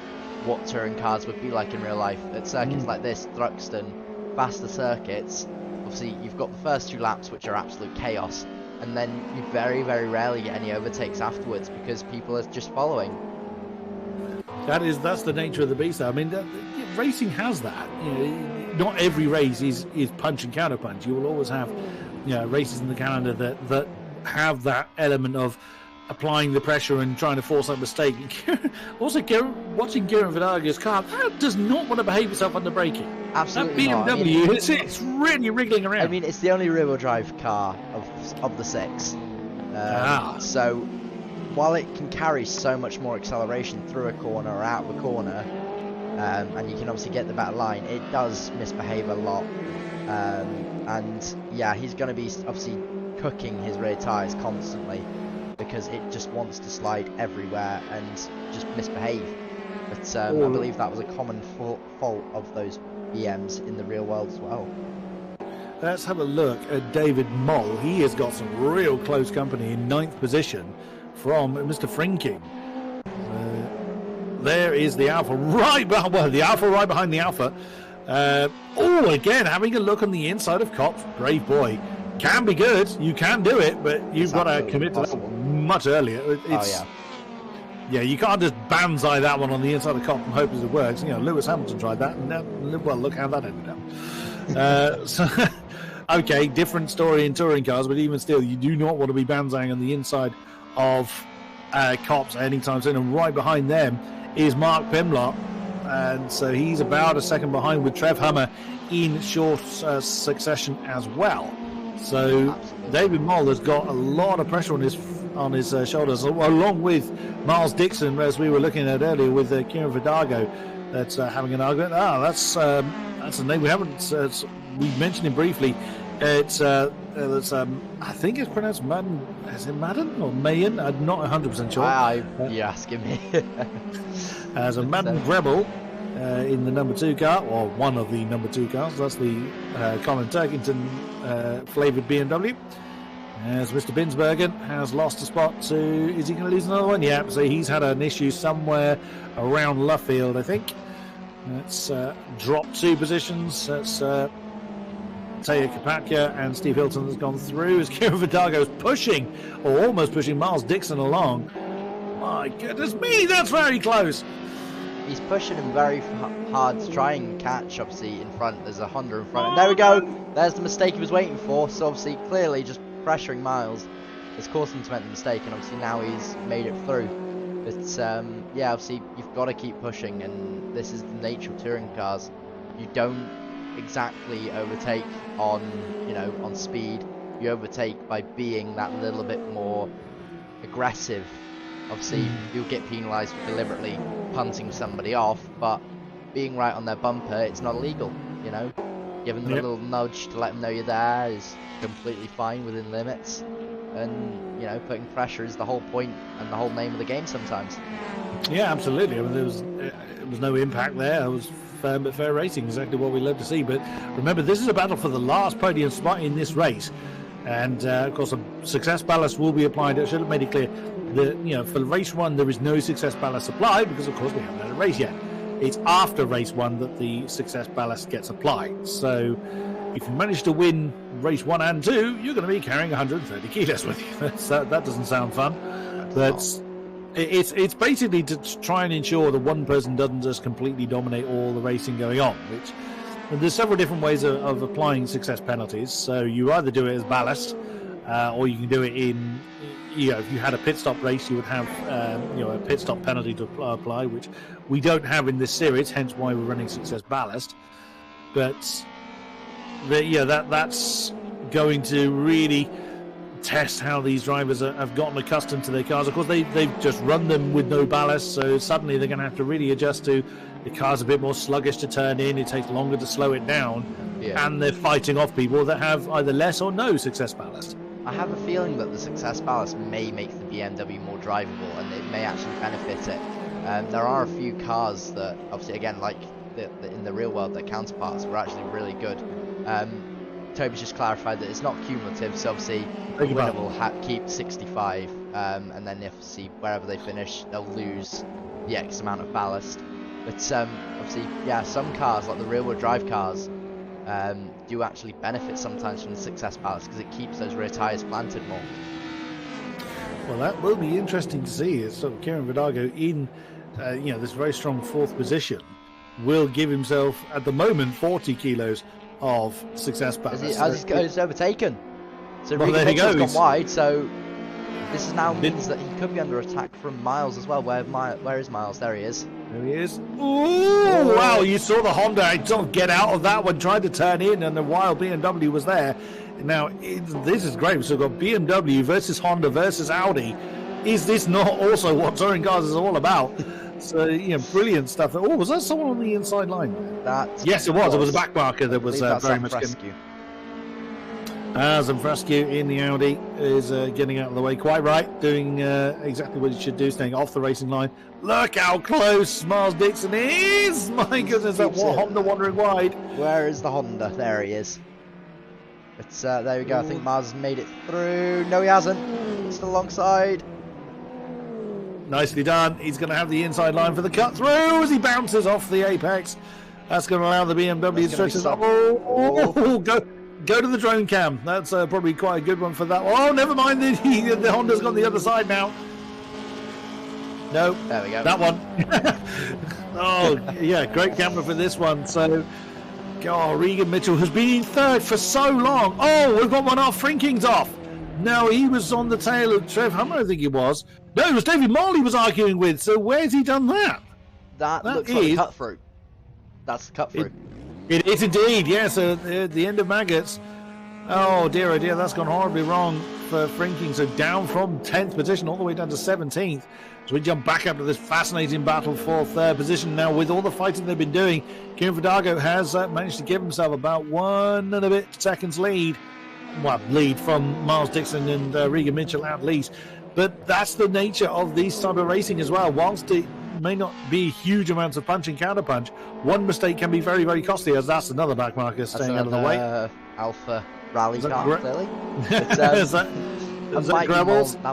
what touring cars would be like in real life at circuits like this, Buxton, faster circuits. Obviously, you've got the first 2 laps, which are absolute chaos, and then you very, very rarely get any overtakes afterwards because people are just following. That's the nature of the beast. I mean, racing has that. You know, not every race is punch and counter punch. You will always have, races in the calendar that have that element of applying the pressure and trying to force a mistake. Also, watching Kieran Vidago's car, that does not want to behave itself under braking. Absolutely that BMW, not. it's really wriggling around. I mean, it's the only rear-wheel drive car of the 6. So, while it can carry so much more acceleration through a corner or out of a corner, and you can obviously get the better line, it does misbehave a lot. And yeah, he's going to be obviously cooking his rear tyres constantly, because it just wants to slide everywhere and just misbehave. But I believe that was a common fault of those BMs in the real world as well. Let's have a look at David Moll. He has got some real close company in 9th position from Mr. Frinking. There is the Alpha right behind, the Alpha right behind the Alpha. Again, having a look on the inside of Cops. Brave boy. Can be good. You can do it, but you've got to commit to that one much earlier. Yeah, you can't just banzai that one on the inside of Cop and hope it works. Lewis Hamilton tried that, and well, look how that ended up. Okay, different story in touring cars, but even still, you do not want to be banzaiing on the inside of Cops anytime soon. And right behind them is Mark Pimlott, and so he's about a second behind with Trev Hummer in short succession as well. So absolutely. David Moll has got a lot of pressure on his shoulders, along with Miles Dixon, as we were looking at earlier with Kieran Vidago. That's having an argument. That's a name we haven't. We mentioned him briefly. It's I think it's pronounced Madden. Is it Madden or Mayen? I'm not 100% sure. You're asking me. As a Madden Rebel. In the number 2 car, or one of the number 2 cars. That's the Colin Turkington flavoured BMW. As Mr. Binsbergen has lost a spot to... Is he going to lose another one? Yeah, so he's had an issue somewhere around Luffield, I think. That's dropped 2 positions. That's Taya Kapatka and Steve Hilton has gone through as Kieran Vidago is pushing, or almost pushing, Miles Dixon along. My goodness me, that's very close. He's pushing him very hard to try and catch, obviously, in front. There's a Honda in front. And there we go. There's the mistake he was waiting for. So, obviously, clearly just pressuring Miles has caused him to make the mistake. And, obviously, now he's made it through. But, yeah, obviously, you've got to keep pushing. And this is the nature of touring cars. You don't exactly overtake on, on speed. You overtake by being that little bit more aggressive. Obviously, you'll get penalised for deliberately punting somebody off, but being right on their bumper, it's not illegal, Giving them a little nudge to let them know you're there is completely fine within limits. And, putting pressure is the whole point and the whole name of the game sometimes. Yeah, absolutely. I mean, there was no impact there. It was firm but fair racing, exactly what we love to see. But remember, this is a battle for the last podium spot in this race. And, of course, a success ballast will be applied. I should have made it clear that, for race 1, there is no success ballast applied because, of course, we haven't had a race yet. It's after race 1 that the success ballast gets applied. So if you manage to win race 1 and 2, you're going to be carrying 130 kilos with you. That doesn't sound fun. It's basically to try and ensure that one person doesn't just completely dominate all the racing going on. Which there's several different ways of applying success penalties. So you either do it as ballast, or you can do it in. If you had a pit stop race, you would have a pit stop penalty to apply, which we don't have in this series. Hence why we're running success ballast. But that's going to really test how these drivers have gotten accustomed to their cars. Of course, they've just run them with no ballast, so suddenly they're going to have to really adjust to the car's a bit more sluggish to turn in. It takes longer to slow it down, and they're fighting off people that have either less or no success ballast. I have a feeling that the success ballast may make the BMW more drivable, and it may actually benefit it. There are a few cars that, obviously, again, like in the real world, their counterparts were actually really good. Toby's just clarified that it's not cumulative, so obviously the winner will keep 65, and then if wherever they finish, they'll lose the X amount of ballast. But obviously, some cars, like the rear-wheel drive cars, do actually benefit sometimes from the success ballast because it keeps those rear tyres planted more. Well, that will be interesting to see. It's sort of Kieran Vidago in this very strong 4th position will give himself at the moment 40 kilos of success ballast. He's overtaken. So well, Regan Mitchell's gone wide, so this now means that he could be under attack from Miles as well. Where is Miles? There he is. There he is. Ooh, wow, you saw the Honda don't get out of that one, tried to turn in, and the wild BMW was there. Now, this is great. So we've got BMW versus Honda versus Audi. Is this not also what touring cars is all about? So, brilliant stuff. Oh, was that someone on the inside line? Yes, it was. It was a back marker that was very much rescue. Zamfrescu in the Audi is getting out of the way quite right, doing exactly what he should do, staying off the racing line. Look how close Miles Dixon is! My goodness, that Honda wandering wide. Where is the Honda? There he is. It's there we go. I think Miles has made it through. No, he hasn't. Still alongside. Nicely done. He's going to have the inside line for the cut through as he bounces off the apex. That's going to allow the BMW to stretch his up. Go to the drone cam. That's probably quite a good one for that one. Oh, never mind. The Honda's gone the other side now. No. There we go. That one. Oh, yeah. Great camera for this one. So, Regan Mitchell has been in 3rd for so long. Oh, we've got one off. Frinking's off. No, he was on the tail of Trev Hummer, I think he was. No, it was David Marley was arguing with. So where's he done that? That looks like a cut through. That's the cut through. It is indeed, yes. So the end of Maggots. Oh dear, that's gone horribly wrong for Frinking. So down from 10th position all the way down to 17th. So we jump back up to this fascinating battle for 3rd position. Now with all the fighting they've been doing, Kieran Vidago has managed to give himself about 1 and a bit seconds lead. Well, lead from Miles Dixon and Regan Mitchell at least. But that's the nature of these type of racing as well. Whilst it may not be huge amounts of punch and counter punch, one mistake can be very, very costly, as that's another back marker staying out of the way. Alpha rally car, clearly. That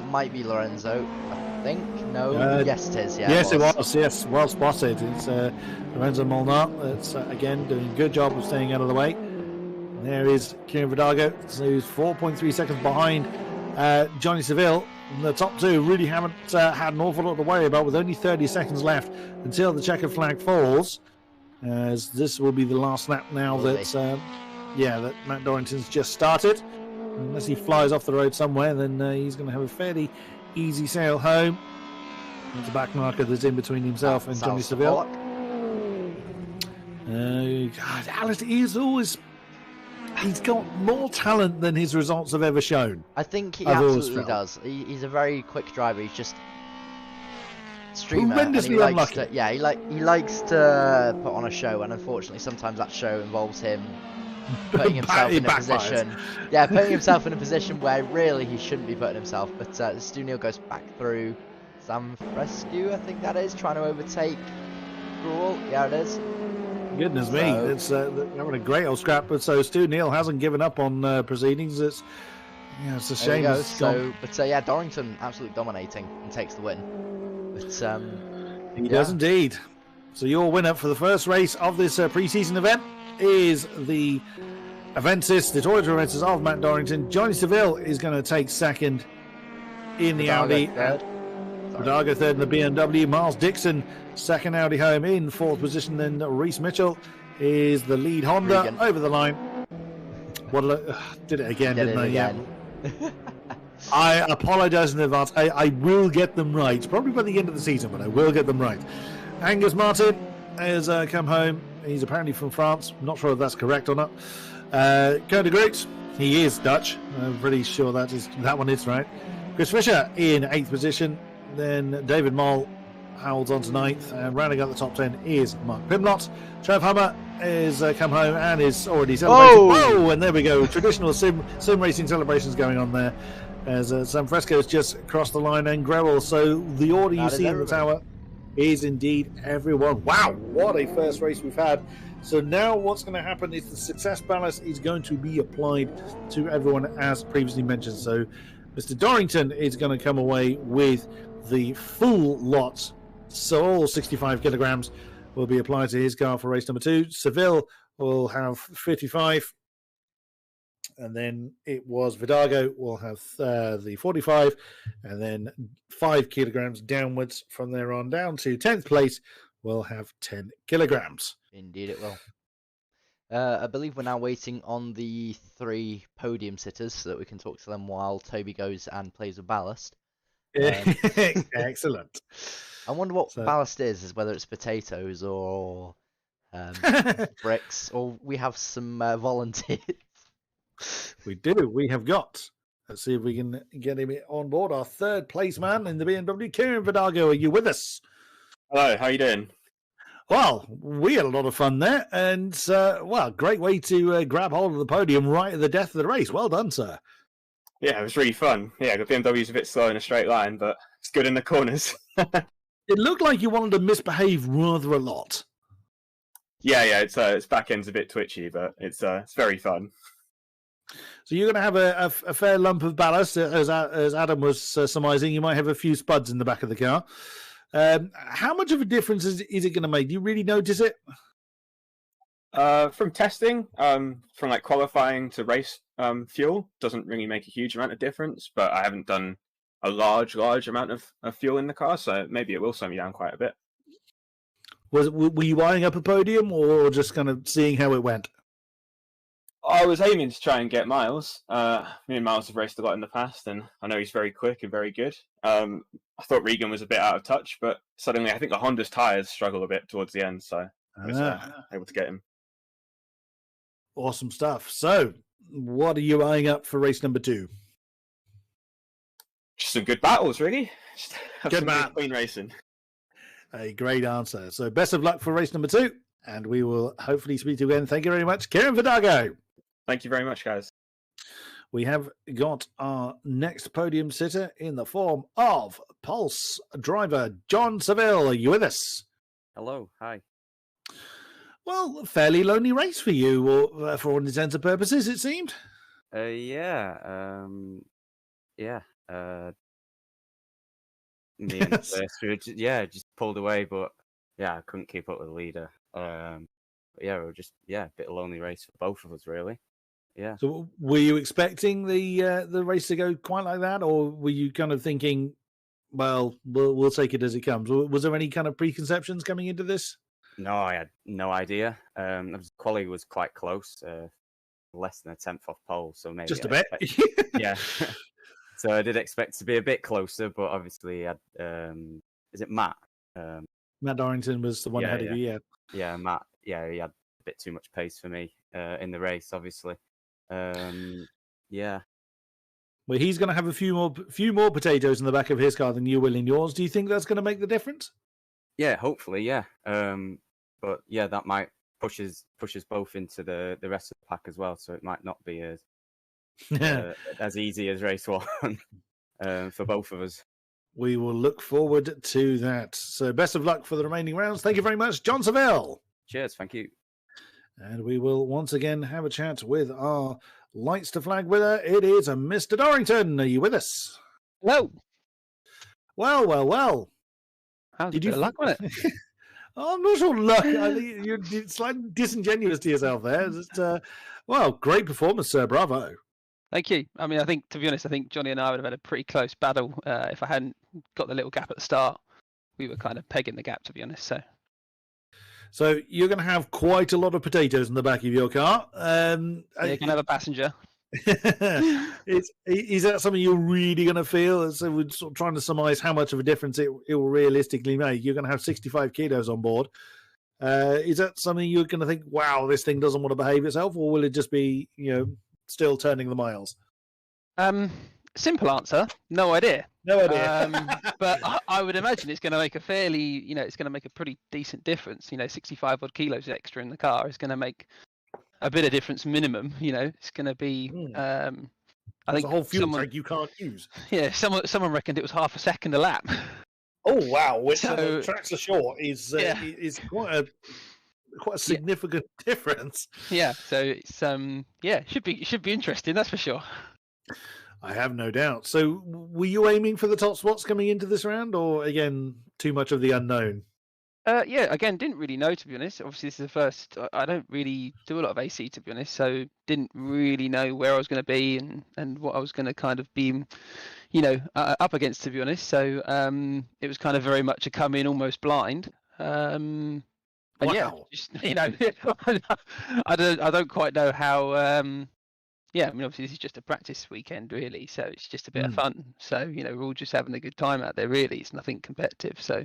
might be Lorenzo, I think. No, yes it is. Yeah, yes, it was. Yes, well spotted. It's Lorenzo Molnar. That's again doing a good job of staying out of the way. And there is Kieran Vidago, so he's 4.3 seconds behind Johnny Seville. And the top two really haven't had an awful lot to worry about, with only 30 seconds left until the checkered flag falls. As this will be the last lap now that Matt Dorrington's just started. Unless he flies off the road somewhere, then he's going to have a fairly easy sail home. There's a back marker that's in between himself and Johnny Seville. Alice is always... He's got more talent than his results have ever shown. I think he absolutely does. He's a very quick driver. He's just streamer. Tremendously unlucky. He likes to put on a show, and unfortunately, sometimes that show involves him putting himself in a position. Yeah, putting himself in a position where really he shouldn't be putting himself. But Stu Neal goes back through Zamfrescu, I think that is, trying to overtake Gruel. Yeah, it is. Goodness me, it's having a great old scrap. But so Stu Neal hasn't given up on proceedings. It's a shame. Dorrington absolutely dominating and takes the win. But he does indeed. So your winner for the first race of this pre-season event is the Avensis, the Toyota Avensis of Matt Dorrington. Johnny Seville is going to take second in the Audi. Vidago third in the BMW. Miles Dixon, second Audi home in fourth position. Then Regan Mitchell is the lead Honda Regan. over the line. Did it again, didn't I? Yeah. I apologise in advance. I will get them right. Probably by the end of the season, but I will get them right. Angus Martin has come home. He's apparently from France. I'm not sure if that's correct or not. Cody Groot, he is Dutch. I'm pretty sure that one is right. Chris Fisher in 8th position. Then David Moll holds on to 9th. And rounding out the top 10 is Mark Pimlott. Trev Hummer has come home and is already celebrating. Oh, and there we go. Traditional sim racing celebrations going on there. As San Fresco's just crossed the line and Grewell. So the order you see in the tower is indeed everyone. Wow, what a first race we've had. So now what's going to happen is the success ballast is going to be applied to everyone as previously mentioned. So Mr. Dorrington is going to come away with the full lot. So all 65 kilograms will be applied to his car for race number 2. Seville will have 55. And then it was Vidago will have the 45. And then 5 kilograms downwards from there on down to 10th place will have 10 kilograms. Indeed it will. I believe we're now waiting on the 3 podium sitters so that we can talk to them while Toby goes and plays with ballast. Excellent. I wonder what ballast is whether it's potatoes or bricks, or we have some volunteers. We do. We have got. Let's see if we can get him on board. Our 3rd place man in the BMW, Kieran Vidago. Are you with us? Hello, how you doing? Well, we had a lot of fun there, and great way to grab hold of the podium right at the death of the race. Well done, sir. Yeah, it was really fun. Yeah, the BMW's a bit slow in a straight line, but it's good in the corners. It looked like you wanted to misbehave rather a lot. Yeah, its back end's a bit twitchy, but it's very fun. So you're going to have a fair lump of ballast, as Adam was surmising. You might have a few spuds in the back of the car. How much of a difference is it going to make? Do you really notice it? From testing, from like qualifying to race fuel, doesn't really make a huge amount of difference. But I haven't done a large amount of fuel in the car, so maybe it will slow me down quite a bit. Were you eyeing up a podium, or just kind of seeing how it went? I was aiming to try and get Miles. Me and Miles have raced a lot in the past, and I know he's very quick and very good. I thought Regan was a bit out of touch, but suddenly I think the Honda's tyres struggle a bit towards the end, so I was able to get him. Awesome stuff. So, what are you eyeing up for race number 2? Just some good battles, really. Just have good some man. Good clean racing. A great answer. So, best of luck for race number 2, and we will hopefully speak to you again. Thank you very much, Kieran Vidago. Thank you very much, guys. We have got our next podium sitter in the form of Pulse driver John Seville. Are you with us? Hello, hi. Well, a fairly lonely race for you, or for all intents and purposes, it seemed. Yeah. Me and the just pulled away, but yeah, I couldn't keep up with the leader. But yeah, we were just a bit of a lonely race for both of us, really. Yeah. So, were you expecting the race to go quite like that, or were you kind of thinking, well, we'll take it as it comes? Was there any kind of preconceptions coming into this? No, I had no idea. Quali was quite close, less than a 10th off pole, so maybe just a bit. Yeah. So I did expect to be a bit closer, but obviously, is it Matt? Matt Dorrington was the one ahead of you. Yeah, Matt. Yeah, he had a bit too much pace for me in the race, obviously. Yeah. Well, he's going to have a few more potatoes in the back of his car than you will in yours. Do you think that's going to make the difference? Yeah, hopefully, yeah. But yeah, that might pushes both into the rest of the pack as well, so it might not be as easy as race 1 for both of us. We will look forward to that. So best of luck for the remaining rounds. Thank you very much, John Seville. Cheers, thank you. And we will once again have a chat with our lights to flag winner. It is Mr. Dorrington. Are you with us? Hello. Well. How's did you luck on it? I'm not sure luck. I think you're slightly disingenuous to yourself there. Just, well, great performance, sir. Bravo. Thank you. I mean, I think, to be honest, I think Johnny and I would have had a pretty close battle if I hadn't got the little gap at the start. We were kind of pegging the gap, to be honest. So you're going to have quite a lot of potatoes in the back of your car. You can have a passenger. Is that something you're really going to feel? So we're sort of trying to surmise how much of a difference it will realistically make. You're going to have 65 kilos on board. Is that something you're going to think, wow, this thing doesn't want to behave itself, or will it just be, still turning the miles? Simple answer, no idea. No idea. But I would imagine it's going to make a fairly, it's going to make a pretty decent difference. 65 odd kilos extra in the car is going to make a bit of difference minimum. It's going to be. I think a whole fuel tank you can't use. Yeah, someone reckoned it was half a second a lap. Oh wow! Which tracks are short is quite a significant difference. Yeah, so it's it should be interesting, that's for sure. I have no doubt. So, were you aiming for the top spots coming into this round, or again too much of the unknown? Again, didn't really know, to be honest. Obviously, this is the first. I don't really do a lot of AC, to be honest, so didn't really know where I was going to be and what I was going to kind of be, up against, to be honest. So it was kind of very much a come in almost blind. And wow. Just, I don't quite know how. I mean, obviously this is just a practice weekend, really, so it's just a bit of fun. So we're all just having a good time out there. Really, it's nothing competitive. So.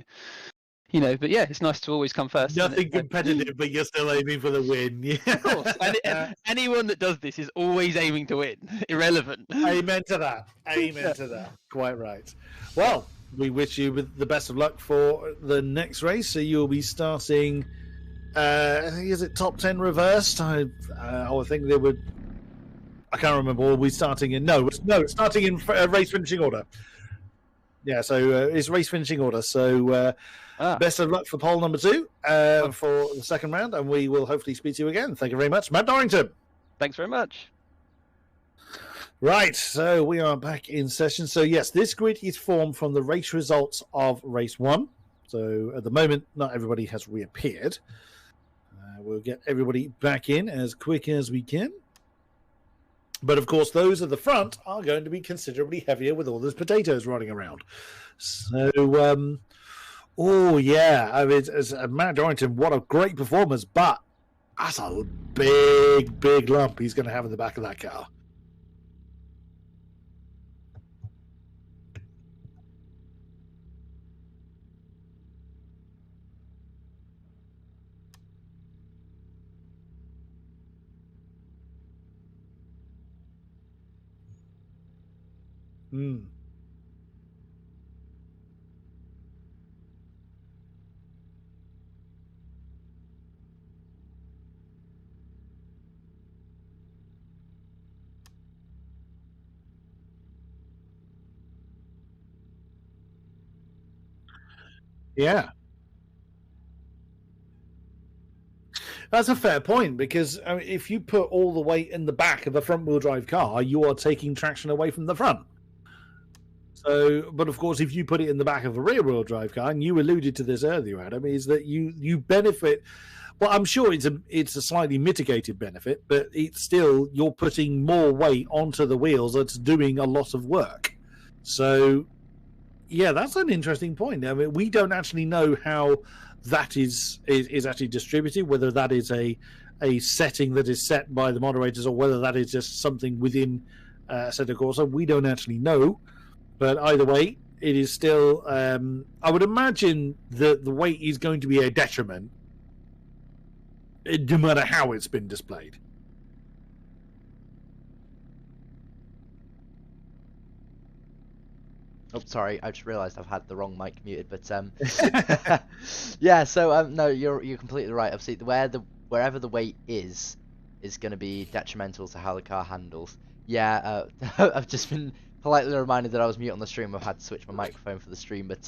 But yeah, it's nice to always come first. Nothing competitive, but you're still aiming for the win. Yeah, of course. And anyone that does this is always aiming to win. Irrelevant. Amen to that. Amen to that. Quite right. Well, we wish you the best of luck for the next race. So you'll be starting. I think is it top 10 reversed? I think they would. I can't remember. Will we starting in? No, it's starting in race finishing order. Yeah, so it's race finishing order. So. Best of luck for pole number 2 for the second round, and we will hopefully speak to you again. Thank you very much, Matt Dorrington. Thanks very much. Right, so we are back in session. So yes, this grid is formed from the race results of race 1. So at the moment, not everybody has reappeared. We'll get everybody back in as quick as we can. But of course, those at the front are going to be considerably heavier with all those potatoes running around. So... Oh, yeah. I mean, as Matt Dorrington, what a great performance, but that's a big, big lump he's going to have in the back of that car. Yeah. That's a fair point, because if you put all the weight in the back of a front-wheel drive car, you are taking traction away from the front. So, but of course, if you put it in the back of a rear-wheel drive car, and you alluded to this earlier, Adam, is that you benefit. Well, I'm sure it's a slightly mitigated benefit, but it's still you're putting more weight onto the wheels that's doing a lot of work. So, yeah, that's an interesting point. I mean, we don't actually know how that is actually distributed, whether that is a setting that is set by the moderators or whether that is just something within Assetto Corsa. We don't actually know. But either way, it is still... I would imagine that the weight is going to be a detriment, no matter how it's been displayed. Oh, sorry, I just realised I've had the wrong mic muted, but yeah. So no, you're completely right. Obviously, wherever the weight is going to be detrimental to how the car handles. Yeah, I've just been politely reminded that I was mute on the stream. I've had to switch my microphone for the stream, but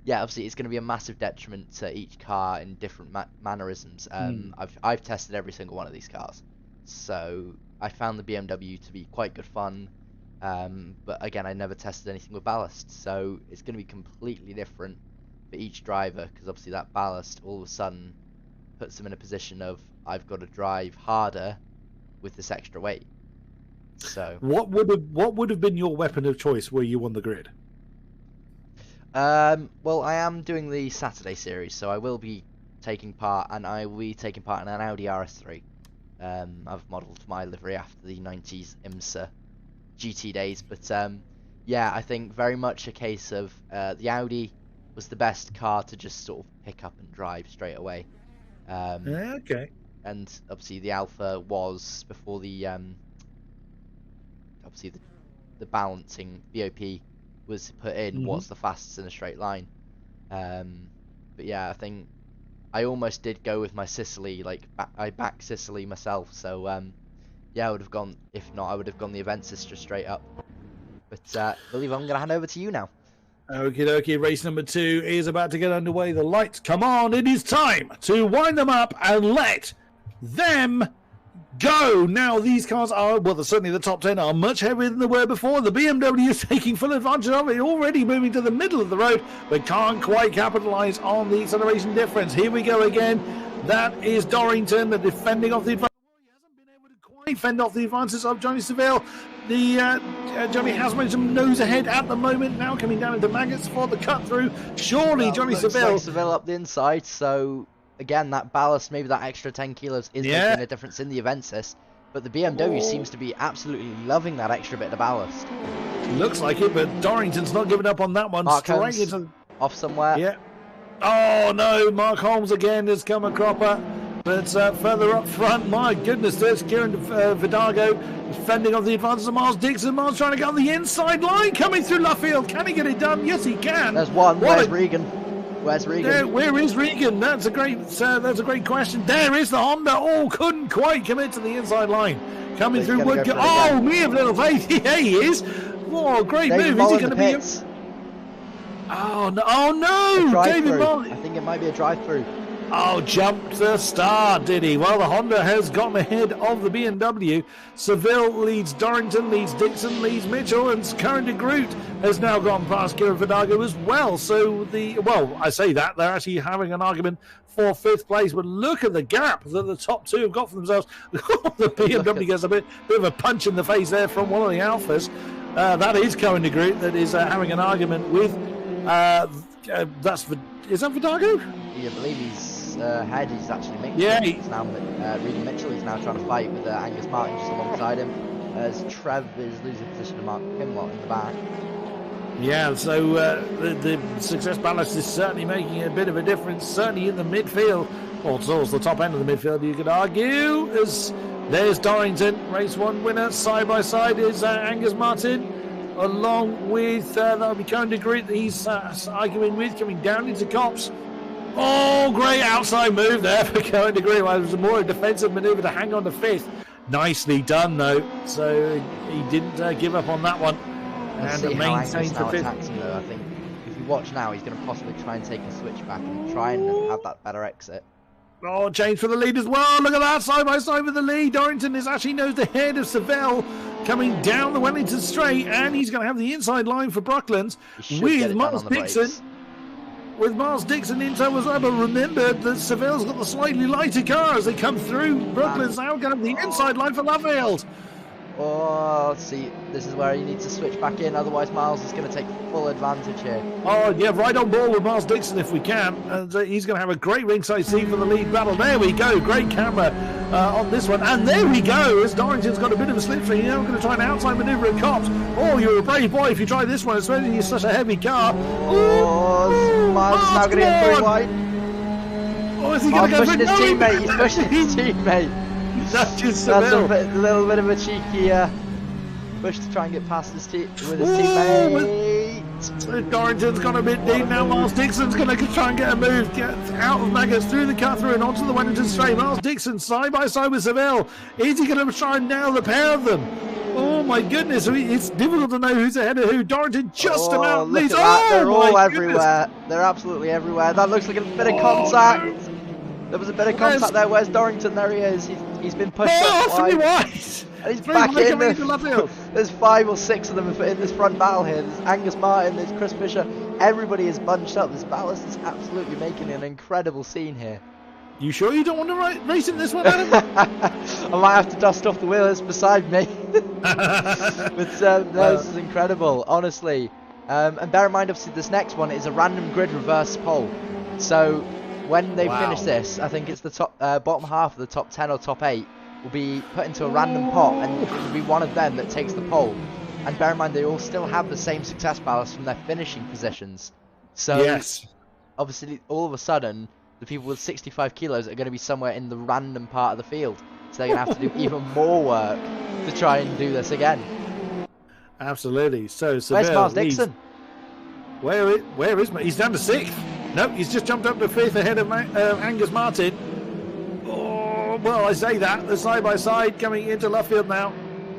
yeah, obviously it's going to be a massive detriment to each car in different mannerisms. I've tested every single one of these cars, so I found the BMW to be quite good fun. But again, I never tested anything with ballast, so it's going to be completely different for each driver, because obviously that ballast all of a sudden puts them in a position of, I've got to drive harder with this extra weight. So what would have been your weapon of choice were you on the grid? Well, I am doing the Saturday series, so I will be taking part, and I will be taking part in an Audi RS3. I've modelled my livery after the 90s IMSA GT days, but yeah, I think very much a case of the Audi was the best car to just sort of pick up and drive straight away. Okay. And obviously the Alpha was before the obviously the balancing VOP was put in, was the fastest in a straight line. But yeah, I think I almost did go with my Sicily, like I backed Sicily myself, so yeah, I would have gone, if not I would have gone the Avensis just straight up. But I believe I'm going to hand over to you now. Okie dokie, race number 2 is about to get underway. The lights come on. It is time to wind them up and let them go. Now, these cars are, well, certainly the top 10 are much heavier than they were before. The BMW is taking full advantage of it, already moving to the middle of the road, but can't quite capitalise on the acceleration difference. Here we go again. That is Dorrington, the defending off the advantage. He hasn't been able to quite fend off the advances of Johnny Seville. Johnny has made some nose ahead at the moment, now coming down into Maggots for the cut through. Surely well, Johnny looks Seville. Like Seville up the inside, so again, that ballast, maybe that extra 10 kilos is making a difference in the Avensis, but the BMW seems to be absolutely loving that extra bit of ballast. Looks like it, but Dorrington's not giving up on that one. Mark Straight Holmes into off somewhere. Yeah. Oh no, Mark Holmes again has come a cropper. But further up front, my goodness, there's Kieran Vidago fending off the advantage of Miles Dixon. Miles trying to get on the inside line, coming through Luffield. Can he get it done? Yes, he can. There's one. Where's Regan? Where's Regan? Where is Regan? That's a great question. There is the Honda. Oh, couldn't quite commit to the inside line. Coming through Woodcote. Oh, me of little faith. Yeah, he is. Oh, great David move. Is he going to be? Oh no! Oh no! David Mullen. I think it might be a drive-through. Oh, jumped the start, did he? Well, the Honda has gotten ahead of the BMW. Seville leads Dorrington, leads Dixon, leads Mitchell, and Karen de Groot has now gone past Kieran Vidago as well. So, I say that, they're actually having an argument for 5th place, but look at the gap that the top 2 have got for themselves. The BMW gets a bit of a punch in the face there from one of the Alphas. That is Karen de Groot that is having an argument with, is that Vidago? Yeah, I believe he's head. He's actually mixed. Yeah, he's now Regan Mitchell. He's now trying to fight with Angus Martin just alongside him, as Trev is losing position to Mark Kimlott in the back. Yeah, so the success ballast is certainly making a bit of a difference, certainly in the midfield, or towards the top end of the midfield, you could argue. As there's Dorrington, race 1 winner. Side by side is Angus Martin, along with that'll be Karen de Groot. He's arguing with, coming down into Cops. Oh, great outside move there for Karen de Groot. Well, it was a more defensive manoeuvre to hang on to 5th. Nicely done, though. So he didn't give up on that one. And maintained for 5th. Attacking, though, I think if you watch now, he's going to possibly try and take a switch back and try and have that better exit. Oh, change for the lead as well. Look at that, side by side with the lead. Dorrington is actually nose ahead of Seville, coming down the Wellington straight, and he's going to have the inside line for Brooklands with Miles Dixon. With Miles Dixon in tow as well, but remember that Seville's got the slightly lighter car as they come through. Brooklands now going to the inside line for Luffield. Oh, see, this is where you need to switch back in, otherwise Miles is going to take full advantage here. Oh, yeah, right on board with Miles Dixon if we can. And he's going to have a great ringside seat for the lead battle. There we go, great camera on this one. And there we go, as Dorrington's got a bit of a slipstream. Now we're going to try an outside manoeuvre at Cops. Oh, you're a brave boy if you try this one, especially you're such a heavy car. Oh, Miles is now going to get 3 wide. Oh, is he going to go for his teammate? He's pushing his teammate. That's a little bit of a cheeky push to try and get past his teammate. Dorrington's gone a bit deep now. Miles Dixon's going to try and get a move, get out of Maggots through the cut through and onto the Wellington straight. Miles Dixon side by side with Seville. Is he going to try and nail the pair of them? Oh my goodness, it's difficult to know who's ahead of who. Dorrington just about leads. They're all everywhere. They're absolutely everywhere. That looks like a bit of contact. There was a bit of contact there. Where's Dorrington? There he is. He's been pushed up wide. And he's Three back more in. coming into left field. There's 5 or 6 of them in this front battle here. There's Angus Martin, there's Chris Fisher. Everybody is bunched up. This ballast is absolutely making an incredible scene here. You sure you don't want to race in this one, Adam? I might have to dust off the wheel that's beside me. But no, this is incredible, honestly. And bear in mind, obviously, this next one is a random grid reverse poll. So when they finish this, I think it's the top bottom half of the top 10 or top 8 will be put into a random pot, and it will be one of them that takes the poll. And bear in mind, they all still have the same success ballast from their finishing positions. So yes. Obviously, all of a sudden, the people with 65 kilos are going to be somewhere in the random part of the field. So they're going to have to do even more work to try and do this again. Absolutely. So, where's Miles Dixon? Where is he's down to 6th. Nope, he's just jumped up to 5th ahead of Angus Martin. Oh, well, I say that. They're side by side coming into left field now.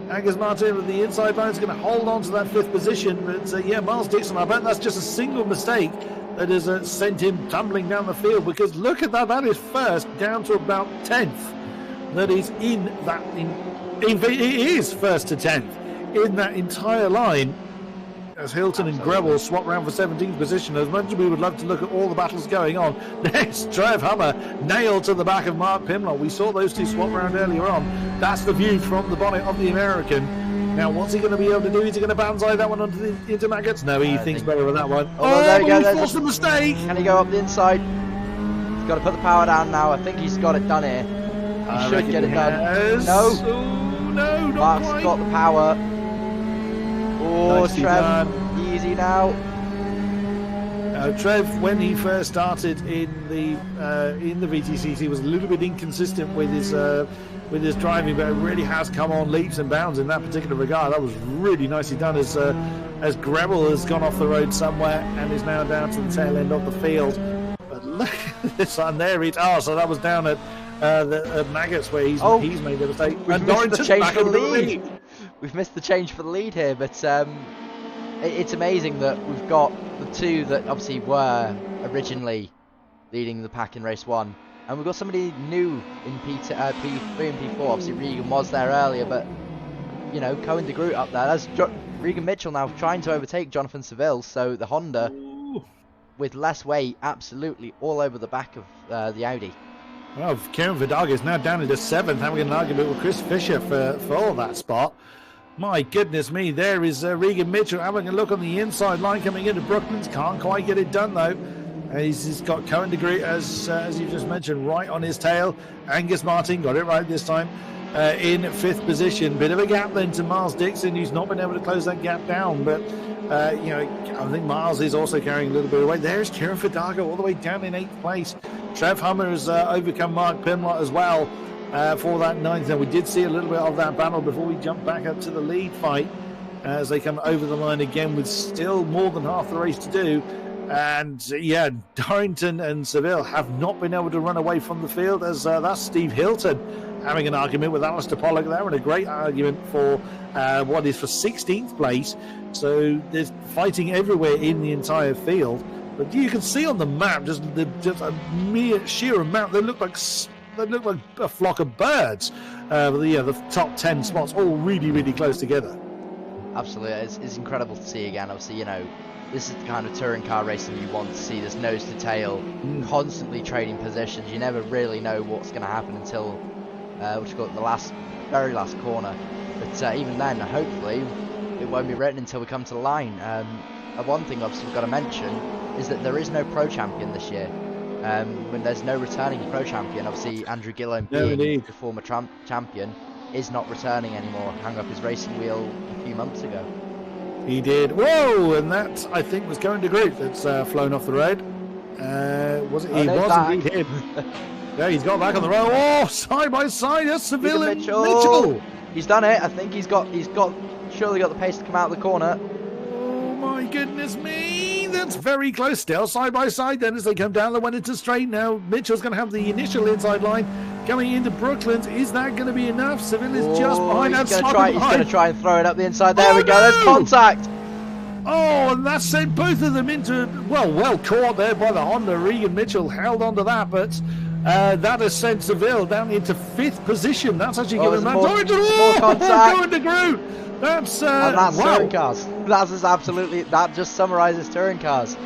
Angus Martin with the inside line is going to hold on to that 5th position. But yeah, Miles Dixon, I bet that's just a single mistake that has sent him tumbling down the field, because look at that, that is first down to about 10th. That is in that, it is first to 10th in that entire line, as Hilton and Greville swap around for 17th position. As much as we would love to look at all the battles going on, there's Trev Hummer nailed to the back of Mark Pimlott. We saw those two swap around earlier on. That's the view from the bonnet of the American. Now, what's he going to be able to do? Is he going to banzai that one into maggots? No, he thinks better with that one. Oh, there you go. He forced a mistake. Can he go up the inside? He's got to put the power down now. I think he's got it done here. He should get it done. No. Oh, no, not Mark's quite. got the power. Oh, Nicely Trev, done. easy now. Trev, when he first started in the VTCC, was a little bit inconsistent with his driving, but it really has come on leaps and bounds in that particular regard. That was really nicely done as Greville has gone off the road somewhere and is now down to the tail end of the field. But look at this one there. So that was down at Maggots where he's made the mistake. We've missed the change for the lead. We've missed the change for the lead here, but it's amazing that we've got the two that obviously were originally leading the pack in race 1. And we've got somebody new in P3 and P4. Obviously, Regan was there earlier, but, you know, Cohen de Groot up there. That's Regan Mitchell now trying to overtake Jonathan Seville. So the Honda, with less weight, absolutely all over the back of the Audi. Well, Kieran Vidaga is now down into 7th, having an argument with Chris Fisher for that spot. My goodness me, there is Regan Mitchell having a look on the inside line coming into Brooklands. Can't quite get it done, though. He's got Cohen de Groot, as you just mentioned, right on his tail. Angus Martin got it right this time in 5th position. Bit of a gap then to Miles Dixon, who's not been able to close that gap down. But, you know, I think Miles is also carrying a little bit of weight. There's Kieran Vidaga all the way down in 8th place. Trev Hummer has overcome Mark Pimlott as well for that 9th. And we did see a little bit of that battle before we jump back up to the lead fight as they come over the line again with still more than half the race to do. And yeah, Dorrington and Seville have not been able to run away from the field, as that's Steve Hilton having an argument with Alistair Pollock there, and a great argument for what is for 16th place. So there's fighting everywhere in the entire field. But you can see on the map just a sheer amount. They look like a flock of birds. The top 10 spots all really, really close together. Absolutely, it's incredible to see again. Obviously, you know, this is the kind of touring car racing you want to see. This nose to tail, constantly trading positions. You never really know what's going to happen until the very last corner. But even then, hopefully, it won't be written until we come to the line. One thing obviously we've got to mention is that there is no pro champion this year. When there's no returning pro champion, obviously Andrew Gillum, being the former champion, is not returning anymore. Hung up his racing wheel a few months ago. He did. Whoa! And that, I think, was Cohen de Groot that's flown off the road. Was it? Oh, he no, was back. indeed him. Yeah, he's got back on the road. Oh, side by side, that's Seville and Mitchell. Mitchell. He's done it. I think he's surely got the pace to come out of the corner. Oh my goodness me! That's very close. Still side by side. Then as they come down, they went into straight. Now Mitchell's going to have the initial inside line coming into Brooklands. Is that going to be enough? Seville is just behind. He's going to try and throw it up the inside. There we go. There's contact. Oh, and that sent both of them into, well caught there by the Honda. Regan Mitchell held onto that, but That has sent Seville down into 5th position. That's actually given him more contact. going to Groot. That's and that's wow. touring cars. That is absolutely, that just summarises touring cars.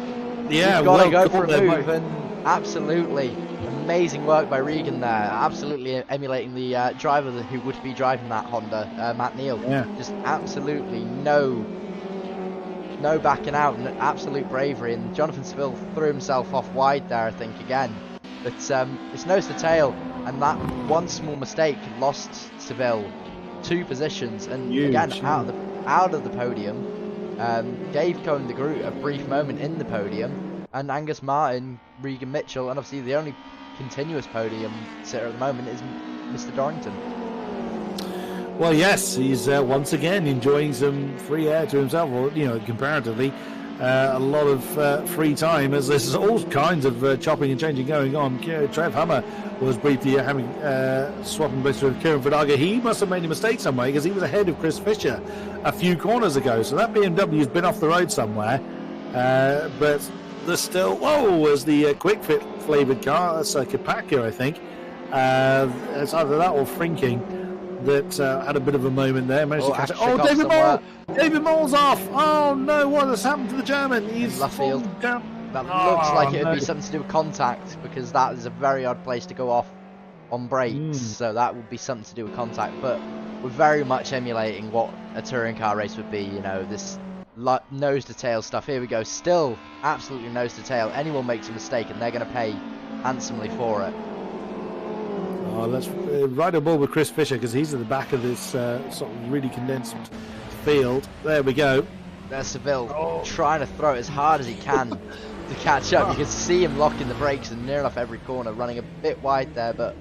Yeah, You've got to go for a there, move, and absolutely amazing work by Regan there. Absolutely emulating the driver who would be driving that Honda, Matt Neal. Yeah. Just absolutely no backing out, and absolute bravery. And Jonathan Seville threw himself off wide there, I think, again. But it's nose to tail, and that one small mistake lost Seville 2 positions, and Huge, again out of the podium. Gave Cohen de Groot a brief moment in the podium, and Angus Martin, Regan Mitchell, and obviously the only continuous podium sitter at the moment is Mr. Dorrington. Well, yes, he's once again enjoying some free air to himself, or comparatively a lot of free time, as there's all kinds of chopping and changing going on. Trev Hummer was briefly having swapping places with Kieran Verdaga. He must have made a mistake somewhere, because he was ahead of Chris Fisher a few corners ago. So that BMW's been off the road somewhere. But there's still, was the quick fit flavoured car. That's a Kapaka, I think. It's either that or Frinking that had a bit of a moment there. Managed to catch it. Oh, David Moll! David Moll's off! Oh no, what has happened to the German? He's Luffield. down. That looks like it would be something to do with contact, because that is a very odd place to go off on brakes. So that would be something to do with contact. But we're very much emulating what a touring car race would be. This nose to tail stuff. Here we go. Still absolutely nose to tail. Anyone makes a mistake, and they're going to pay handsomely for it. Oh, let's ride a ball with Chris Fisher, because he's at the back of this sort of really condensed field. There we go. There's Seville trying to throw it as hard as he can to catch up. You can see him locking the brakes and near enough every corner, running a bit wide there, but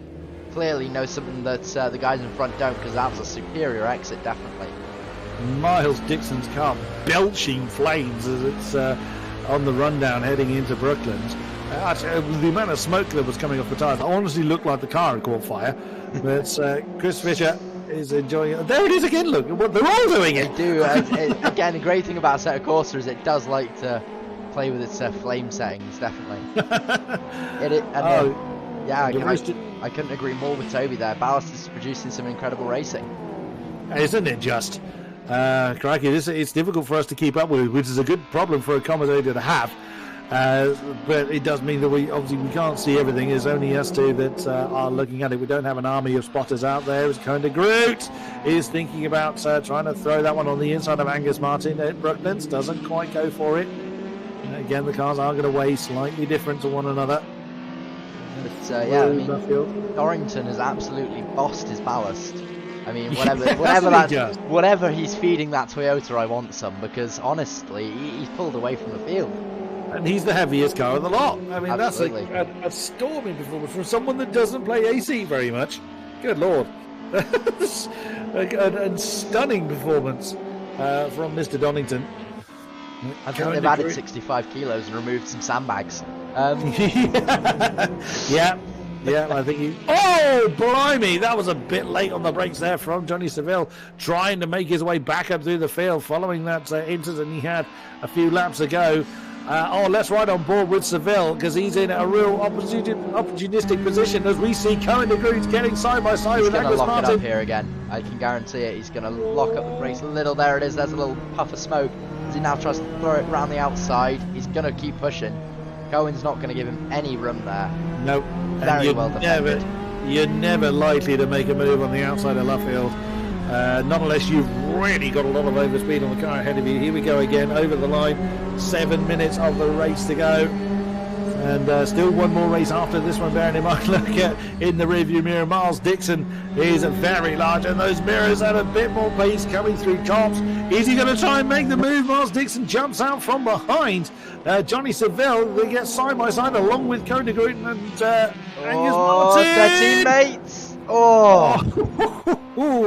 clearly knows something that the guys in front don't, because that was a superior exit, definitely. Miles Dixon's car belching flames as it's on the rundown heading into Brooklands. Actually, the amount of smoke that was coming off the tyres honestly looked like the car had caught fire. But Chris Fisher is enjoying it. There it is again, look. They're all doing it. They do. Again, the great thing about Assetto Corsa is it does like to play with its flame settings, definitely. I couldn't agree more with Toby there. Ballast is producing some incredible racing. Isn't it just? Crikey, it's difficult for us to keep up with, which is a good problem for a commentator to have. But it does mean that we can't see everything. It's only us two that are looking at it. We don't have an army of spotters out there. It's kind of Groot is thinking about trying to throw that one on the inside of Angus Martin at Brooklands. Doesn't quite go for it. Again, the cars are going to weigh slightly different to one another. But Dorrington has absolutely bossed his ballast. I mean, whatever he's feeding that Toyota, I want some, because honestly, he's pulled away from the field. And he's the heaviest car of the lot. I mean, Absolutely. that's a storming performance from someone that doesn't play AC very much. Good Lord. and stunning performance from Mr. Donington. I think they've added 65 kilos and removed some sandbags. Yeah, I think he... Oh, blimey! That was a bit late on the brakes there from Johnny Seville, trying to make his way back up through the field following that incident he had a few laps ago. Let's ride on board with Seville, because he's in a real opportunistic position, as we see Cohen de Groot getting side by side with Angus Martin. He's going to lock it up here again. I can guarantee it. He's going to lock up the brakes a little. There it is. There's a little puff of smoke. As he now tries to throw it around the outside, he's going to keep pushing. Cohen's not going to give him any room there. No. Very well defended. You're never likely to make a move on the outside of Luffield. Not unless you've really got a lot of overspeed on the car ahead of you. Here we go again, over the line. 7 minutes of the race to go. And still one more race after this one, bearing in mind, look at in the rearview mirror, Miles Dixon is very large, and those mirrors add a bit more pace coming through tops. Is he going to try and make the move? Miles Dixon jumps out from behind. Johnny Seville, they get side by side along with Cohen de Groot and Angus Martin. Their teammates. Oh,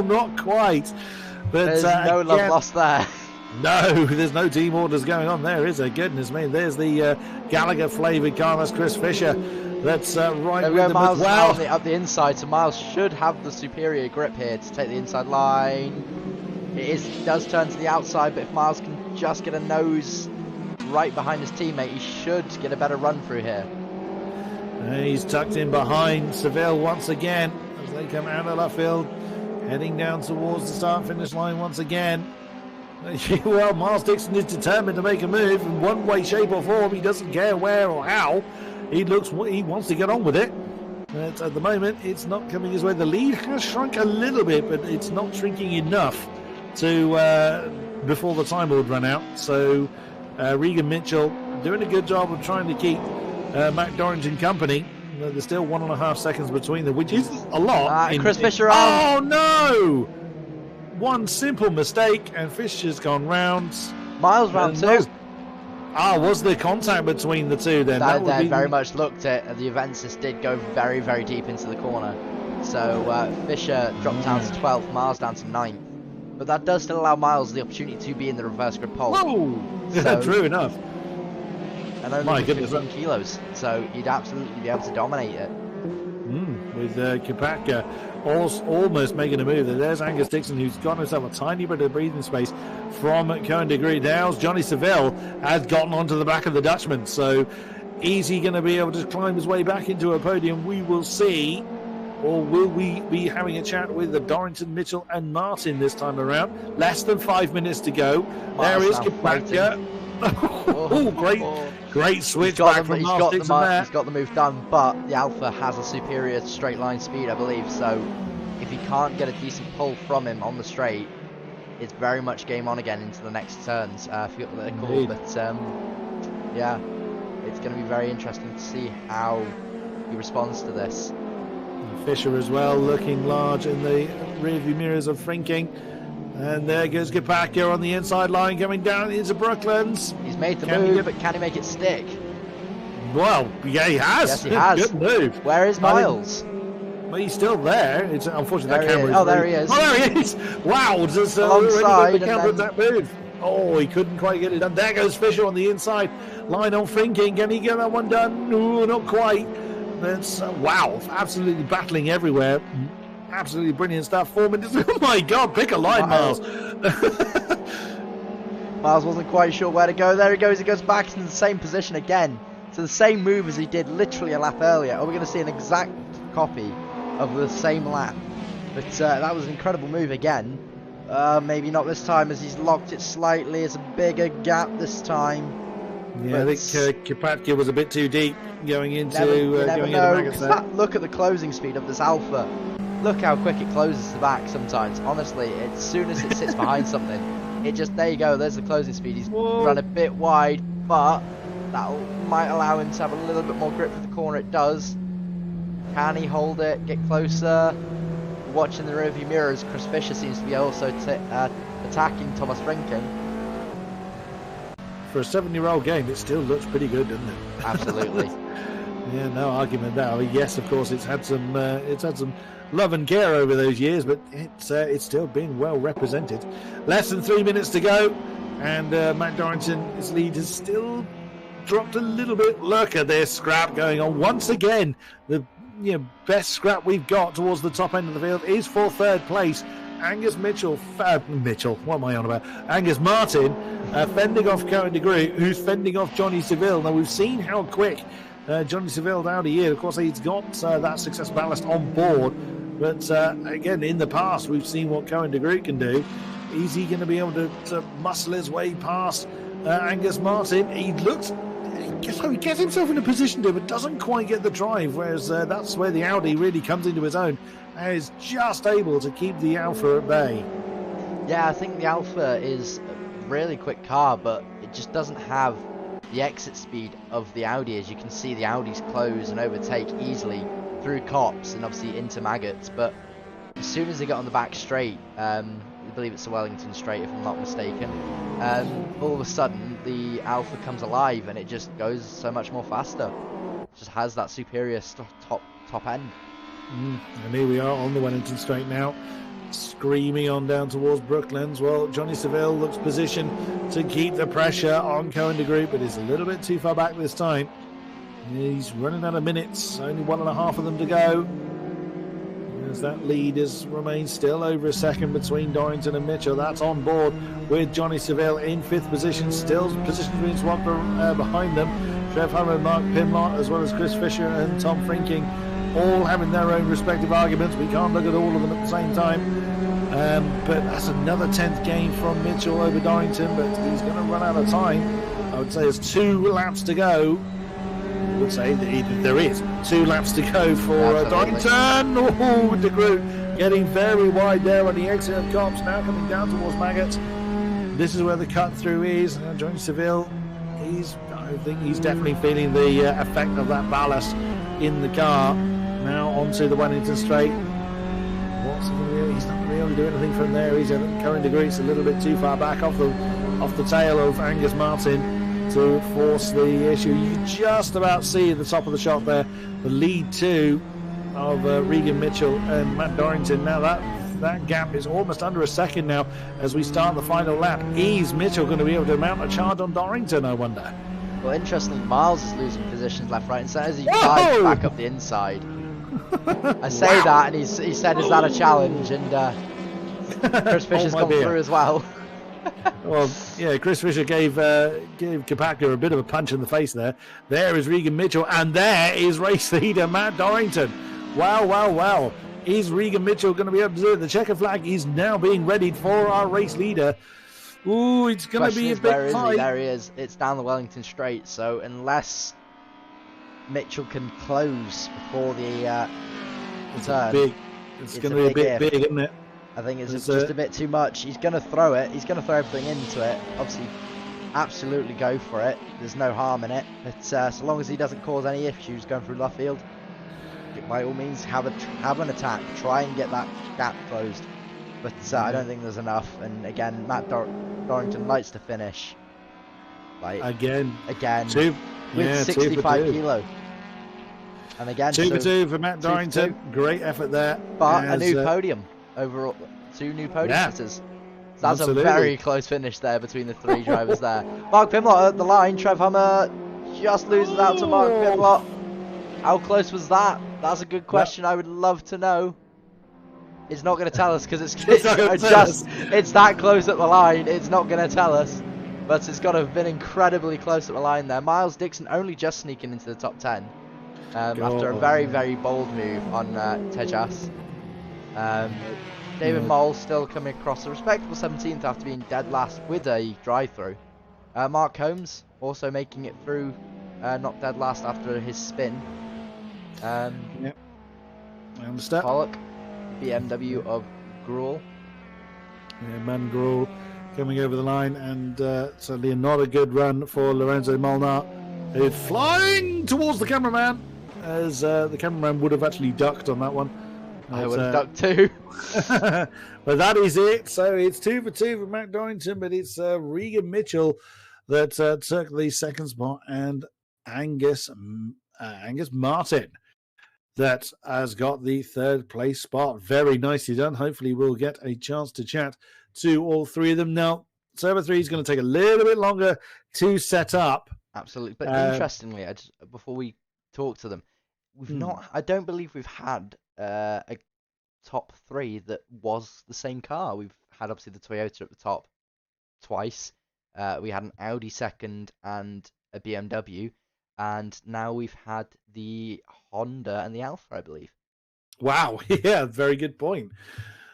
not quite. But there's no love lost there. No, there's no team orders going on there, is there? Goodness me. There's the Gallagher flavoured car. That's Chris Fisher. That's right there with them Miles as well. Up the inside, so Miles should have the superior grip here to take the inside line. It does turn to the outside, but if Miles can just get a nose right behind his teammate, he should get a better run through here. He's tucked in behind Seville once again as they come out of left field, heading down towards the start-finish line once again. Well, Miles Dixon is determined to make a move in one way, shape or form. He doesn't care where or how. He wants to get on with it. But at the moment, it's not coming his way. The lead has shrunk a little bit, but it's not shrinking enough to before the time would run out. So Regan Mitchell doing a good job of trying to keep Matt Dorrington company. There's still 1.5 seconds between them, which is a lot. Chris Fisher on. Oh no! One simple mistake and Fisher's gone round. Miles round two. Was there contact between the two then? That very much looked it. The Avensis did go very, very deep into the corner. So Fisher dropped down to 12th, Miles down to 9th. But that does still allow Miles the opportunity to be in the reverse grid pole. Whoa! So, true enough. And only 15 kilos, so you'd absolutely be able to dominate it. With Kopatka almost making a move. There's Angus Dixon, who's got himself a tiny bit of breathing space from Cohen de Gree. Now Johnny Seville has gotten onto the back of the Dutchman, so is he going to be able to climb his way back into a podium? We will see. Or will we be having a chat with the Dorrington, Mitchell and Martin this time around? Less than 5 minutes to go. There is Kopatka. Great switch back from Miles Dixon there. He's got the move done, but the Alpha has a superior straight line speed, I believe. So if he can't get a decent pull from him on the straight, it's very much game on again into the next turns. I forget what they're called, but yeah, it's going to be very interesting to see how he responds to this. Fisher as well, looking large in the rearview mirrors of Frinking. And there goes Kopatka on the inside line, coming down into Brooklands. He's made the move, but can he make it stick? Well, yeah, he has. Yes, he has. Good move. Where is Miles? Well, he's still there. It's unfortunately that camera. Oh, there he is. Oh, there he is. Wow, just alongside the camera that move. Oh, he couldn't quite get it done. There goes Fisher on the inside line on Frinking. Can he get that one done? No, not quite. That's wow, absolutely battling everywhere. Absolutely brilliant stuff. 4 minutes. Oh my God, pick a line, Miles. Miles wasn't quite sure where to go. There he goes. He goes back into the same position again. So the same move as he did literally a lap earlier. Are we going to see an exact copy of the same lap? But that was an incredible move again. Maybe not this time, as he's locked it slightly. It's a bigger gap this time. Yeah, I think Kopatka was a bit too deep going into Look at the closing speed of this Alpha. Look how quick it closes the back sometimes. Honestly, as soon as it sits behind something, it just, there you go, there's the closing speed. He's run a bit wide, but that might allow him to have a little bit more grip for the corner. It does. Can he hold it, get closer? Watching the rearview mirrors, Chris Fisher seems to be also attacking Thomas Frinking. For a 7-year-old game, it still looks pretty good, doesn't it? Absolutely. Yeah, no argument there. I mean, yes, of course, it's had some love and care over those years, but it's still been well represented. Less than 3 minutes to go, and Matt Dorrington, his lead has still dropped a little bit. Look at this scrap going on once again. The best scrap we've got towards the top end of the field is for third place. Angus Mitchell, what am I on about? Angus Martin fending off Cohen de Gree, who's fending off Johnny Seville. Now, we've seen how quick Johnny Seville's Audi here. Of course, he's got that success ballast on board. But again, in the past, we've seen what Cohen de Gree can do. Is he going to be able to muscle his way past Angus Martin? He gets himself in a position to, but doesn't quite get the drive, whereas that's where the Audi really comes into its own and is just able to keep the Alpha at bay. Yeah, I think the Alpha is a really quick car, but it just doesn't have the exit speed of the Audi. As you can see, the Audis close and overtake easily through Cops and obviously into Maggots, but as soon as they get on the back straight, I believe it's the Wellington straight if I'm not mistaken, all of a sudden the Alpha comes alive and it just goes so much more faster. It just has that superior top end. And here we are on the Wellington straight now, screaming on down towards Brooklands. Well, Johnny Seville looks positioned to keep the pressure on Cohen de Gree, but is a little bit too far back this time. He's running out of minutes, only 1.5 of them to go. As that lead remains still over a second between Dorrington and Mitchell. That's on board with Johnny Seville in 5th position, still positions being swapped behind them. Trev Hummer, Mark Pimlott, as well as Chris Fisher and Tom Frinking, all having their own respective arguments. We can't look at all of them at the same time. But that's another 10th game from Mitchell over Dorrington, but he's going to run out of time. I would say there's 2 laps to go. I would say that there is 2 laps to go for Dorrington. Oh, De Groot getting very wide there on the exit of Cops, now coming down towards Maggot. This is where the cut through is. Johnny Seville, I think he's definitely feeling the effect of that ballast in the car. Now onto the Wellington straight. What's he going to do? He's not going to be able to do anything from there. He's Curran de Groot's a little bit too far back off the tail of Angus Martin to force the issue. You can just about see at the top of the shot there the lead 2 of Regan Mitchell and Matt Dorrington. Now that gap is almost under a second now as we start the final lap. Is Mitchell going to be able to mount a charge on Dorrington, I wonder? Well, interestingly, Miles is losing positions left, right, and centre as he dives back up the inside. I say that, and he said, "Is that a challenge?" And Chris Fisher's gone through as well. Well, yeah, Chris Fisher gave Kopacka a bit of a punch in the face there. There is Regan Mitchell, and there is race leader Matt Dorrington. Wow. Is Regan Mitchell going to be able to do it? The checker flag is now being readied for our race leader. Ooh, it's going to be a bit tight. There he is. It's down the Wellington straight, so unless Mitchell can close before the turn, it's going to be a bit big, isn't it? I think it's just a bit too much. He's going to throw it. He's going to throw everything into it. Obviously, absolutely go for it. There's no harm in it. But so long as he doesn't cause any issues going through left field, by all means, have an attack. Try and get that gap closed. But I don't think there's enough. And again, Matt Dorrington likes to finish. Again. With 65 kilo. And again, 2 for 2 for Matt Dorrington. Great effort there. But a new podium overall. 2 new podium sitters. So that's a very close finish there between the 3 drivers there. Mark Pimlott at the line. Trev Hummer just loses out to Mark Pimlott. How close was that? That's a good question. I would love to know. It's not going to tell us because it's that close at the line. It's not going to tell us. But it's got to have been incredibly close at the line there. Miles Dixon only just sneaking into the top 10 after a very, very bold move on Tejas. David Mole still coming across a respectable 17th after being dead last with a drive-through. Mark Holmes also making it through, not dead last after his spin. I understand. Pollock, BMW of Gruel. Yeah, Man Gruel coming over the line, and certainly not a good run for Lorenzo Molnar, who's flying towards the cameraman, as the cameraman would have actually ducked on that one. I would have ducked too. But that is it. So it's 2 for 2 for Matt Dorrington, but it's Regan Mitchell that took the second spot, and Angus Martin that has got the 3rd place spot. Very nicely done. Hopefully we'll get a chance to chat to all 3 of them. Now, Server 3 is going to take a little bit longer to set up. Absolutely. But interestingly, before we talk to them, I don't believe we've had a top 3 that was the same car. We've had obviously the Toyota at the top twice. We had an Audi second and a BMW. And now we've had the Honda and the Alfa, I believe. Wow. Yeah, very good point.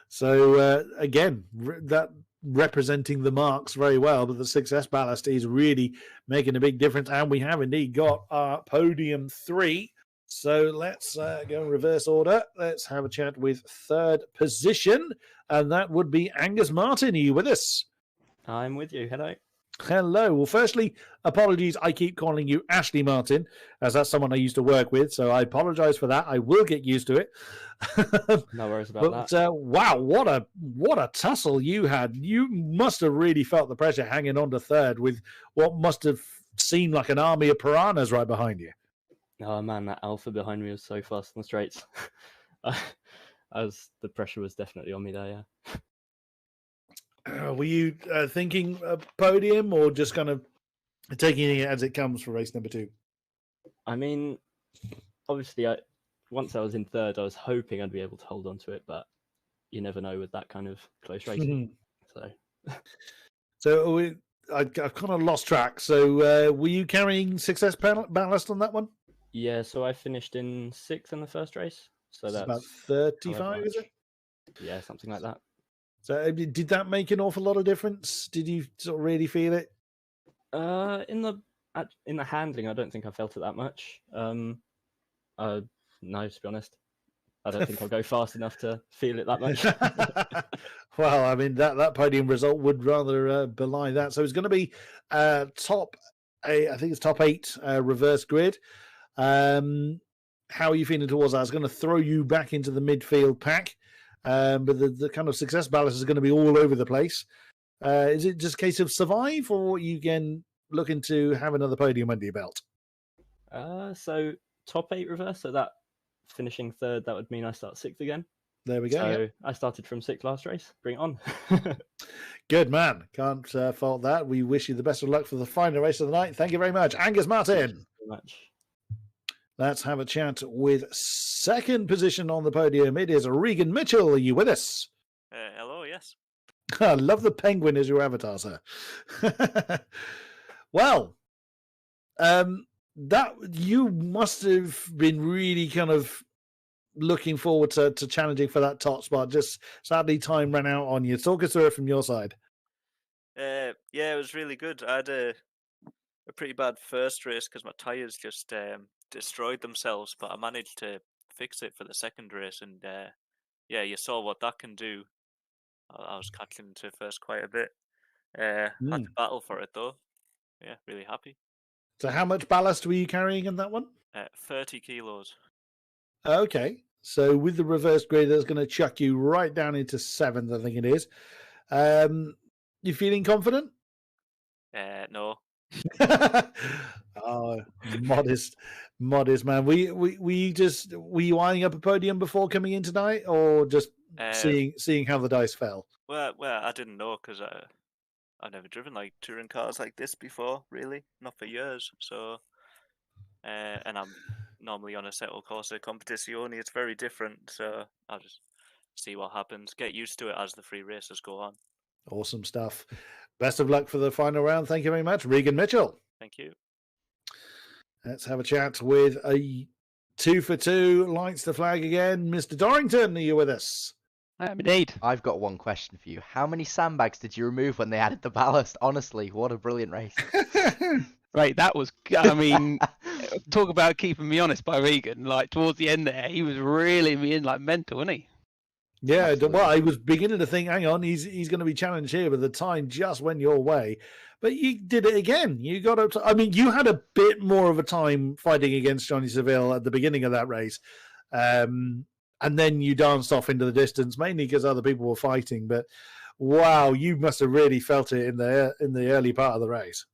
So, again, that representing the marks very well, but the success ballast is really making a big difference. And we have indeed got our podium 3. So let's go in reverse order. Let's have a chat with 3rd position. And that would be Angus Martin. Are you with us? I'm with you. Hello. Hello. Well, firstly, apologies. I keep calling you Ashley Martin, as that's someone I used to work with. So I apologize for that. I will get used to it. No worries about that. Wow, what a tussle you had. You must have really felt the pressure hanging on to 3rd with what must have seemed like an army of piranhas right behind you. Oh man, that Alpha behind me was so fast on the straights. The pressure was definitely on me there, yeah. Were you thinking a podium or just kind of taking it as it comes for race number 2? I mean, obviously, once I was in 3rd, I was hoping I'd be able to hold on to it, but you never know with that kind of close racing. So I've kind of lost track. So were you carrying success ballast on that one? Yeah, so I finished in 6th in the first race. So that's about 35, is it? Yeah, something like that. So did that make an awful lot of difference? Did you sort of really feel it? In the handling, I don't think I felt it that much. No, to be honest, I don't think I'll go fast enough to feel it that much. Well, I mean that podium result would rather belie that. So it's going to be top 8. I think it's top 8 reverse grid. How are you feeling towards that? It's going to throw you back into the midfield pack, but the kind of success ballast is going to be all over the place. Is it just a case of survive, or you again looking to have another podium under your belt? So top 8 reverse, so that finishing 3rd, that would mean I start 6th again. There we go. So yep. I started from 6th last race. Bring it on. Good man. Can't fault that. We wish you the best of luck for the final race of the night. Thank you very much. Angus Martin. Thank you very much. Let's have a chat with 2nd position on the podium. It is Regan Mitchell. Are you with us? Hello, yes. I love the penguin as your avatar, sir. Well, that you must have been really kind of looking forward to challenging for that top spot. Just sadly, time ran out on you. Talk us through it from your side. Yeah, it was really good. I had a pretty bad first race because my tyres just destroyed themselves, but I managed to fix it for the second race, and yeah, you saw what that can do. I was catching to first quite a bit. Had to battle for it though. Yeah, really happy. So how much ballast were you carrying in that one? 30 kilos. Okay. So with the reverse grid, that's going to chuck you right down into 7th, I think it is. You feeling confident? No. Oh, modest man. Were you eyeing up a podium before coming in tonight, or just seeing how the dice fell? Well, I didn't know because I've never driven like touring cars like this before, really, not for years. So, and I'm normally on Assetto Corsa Competizione. It's very different, so I'll just see what happens. Get used to it as the free races go on. Awesome stuff. Best of luck for the final round. Thank you very much, Regan Mitchell. Thank you. Let's have a chat with a 2 for 2, lights the flag again. Mr. Dorrington, are you with us? I am indeed. I've got one question for you. How many sandbags did you remove when they added the ballast? Honestly, what a brilliant race. Right, that was, I mean, talk about keeping me honest by Regan. Like, towards the end there, he was reeling me in like mental, wasn't he? Yeah, Absolutely. well, I was beginning to think, hang on, he's going to be challenged here, but the time just went your way. But you did it again. You got up to, I mean, you had a bit more of a time fighting against Johnny Seville at the beginning of that race. And then you danced off into the distance, mainly because other people were fighting. But wow, you must have really felt it in the early part of the race.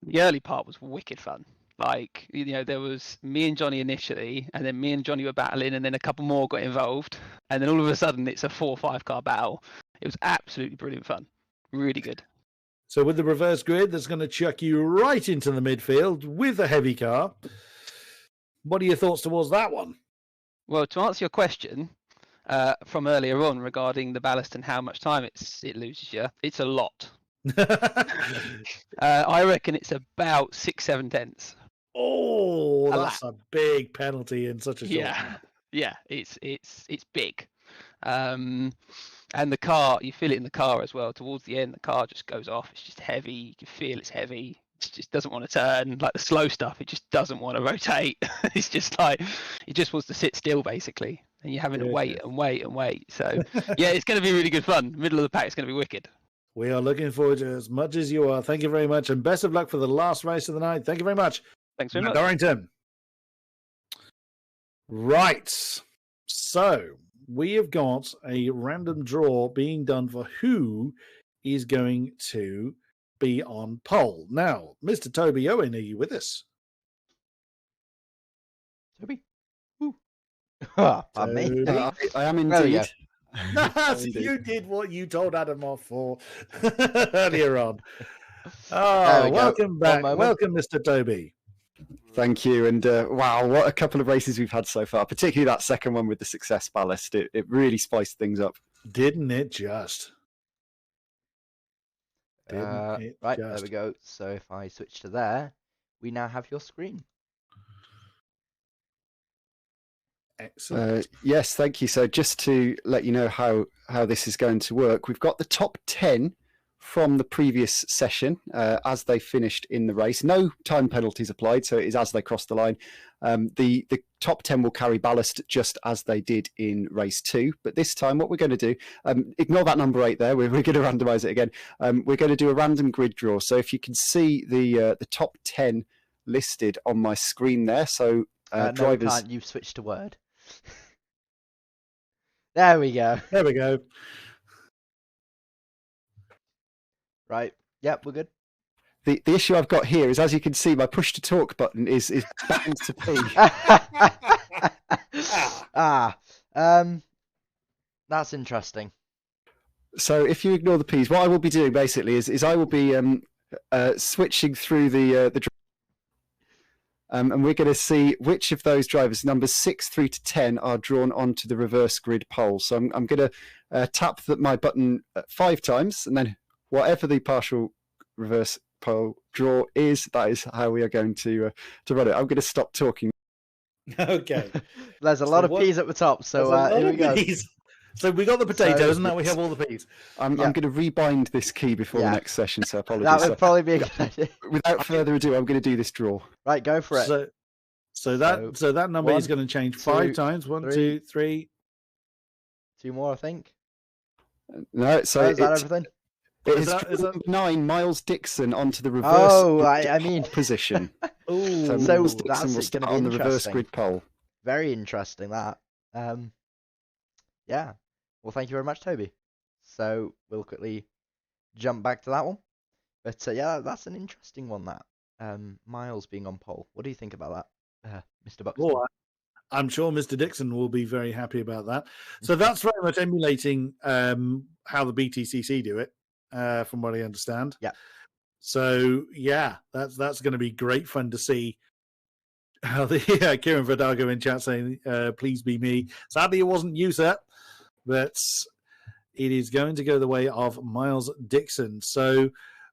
The early part was wicked fun. Like, you know, there was me and Johnny initially, and then me and Johnny were battling, and then a couple more got involved. And then all of a sudden, it's a 4 or 5 car battle. It was absolutely brilliant fun. Really good. So with the reverse grid, that's going to chuck you right into the midfield with a heavy car. What are your thoughts towards that one? Well, to answer your question from earlier on regarding the ballast and how much time it loses you, it's a lot. I reckon it's about 6-7 tenths. Oh, that's a big penalty in such a short time. Yeah, it's big. And the car, you feel it in the car as well. Towards the end, the car just goes off. It's just heavy. You can feel it's heavy. It just doesn't want to turn. Like the slow stuff, it just doesn't want to rotate. It's just like, it just wants to sit still, basically. And you're having to wait and wait and wait. So, yeah, it's going to be really good fun. Middle of the pack is going to be wicked. We are looking forward to it as much as you are. Thank you very much. And best of luck for the last race of the night. Thank you very much. Thanks very much. Dorrington. Right. So we have got a random draw being done for who is going to be on pole. Now, Mr. Toby Owen, are you with us? Toby? Pardon me. I am indeed. You did what you told Adam off for earlier on. Oh, welcome back. Welcome, Mr. Toby. Thank you. And wow, what a couple of races we've had so far, particularly that second one with the success ballast. It really spiced things up. Didn't it just? Didn't right, there we go. So if I switch to there, we now have your screen. Excellent. Yes, thank you. So just to let you know how this is going to work, we've got the top 10 from the previous session as they finished in the race. No time penalties applied, so it is as they cross the line. The top 10 will carry ballast just as they did in race 2. But this time, what we're going to do, ignore that number 8 there. We're going to randomise it again. We're going to do a random grid draw. So if you can see the top 10 listed on my screen there. So No, drivers. you can't. You've switched to Word. There we go. There we go. Right. Yep, we're good. The issue I've got here is, as you can see, my push to talk button is bound to P. That's interesting. So if you ignore the P's, what I will be doing basically is I will be switching through the and we're going to see which of those drivers, numbers 6 through to 10, are drawn onto the reverse grid poll. So I'm going to tap my button 5 times, and then whatever the partial reverse poll draw is, that is how we are going to run it. I'm going to stop talking. Okay. There's a lot of P's at the top, so here we go. Peas. So we got the potatoes, and now we have all the peas. I'm going to rebind this key before the next session, so apologies. That would probably be a good idea. Without further ado, I'm going to do this draw. Right, go for it. So that number is going to change 5 times. 1, 2, 3. 2 more, I think. No, so is that everything? It is 9 Miles Dixon onto the reverse. I mean position. So Miles that's Dixon will start on the reverse grid pole. Very interesting that. Yeah. Well, thank you very much, Toby. So we'll quickly jump back to that one. But yeah, that's an interesting one. That Miles being on pole. What do you think about that, Mr. Buxton? Oh, I'm sure Mr. Dixon will be very happy about that. So that's very much emulating how the VTCC do it, from what I understand. Yeah. So yeah, that's going to be great fun to see. How the Kieran Verdago in chat saying, "Please be me." Sadly, it wasn't you, sir, but it is going to go the way of Miles Dixon. So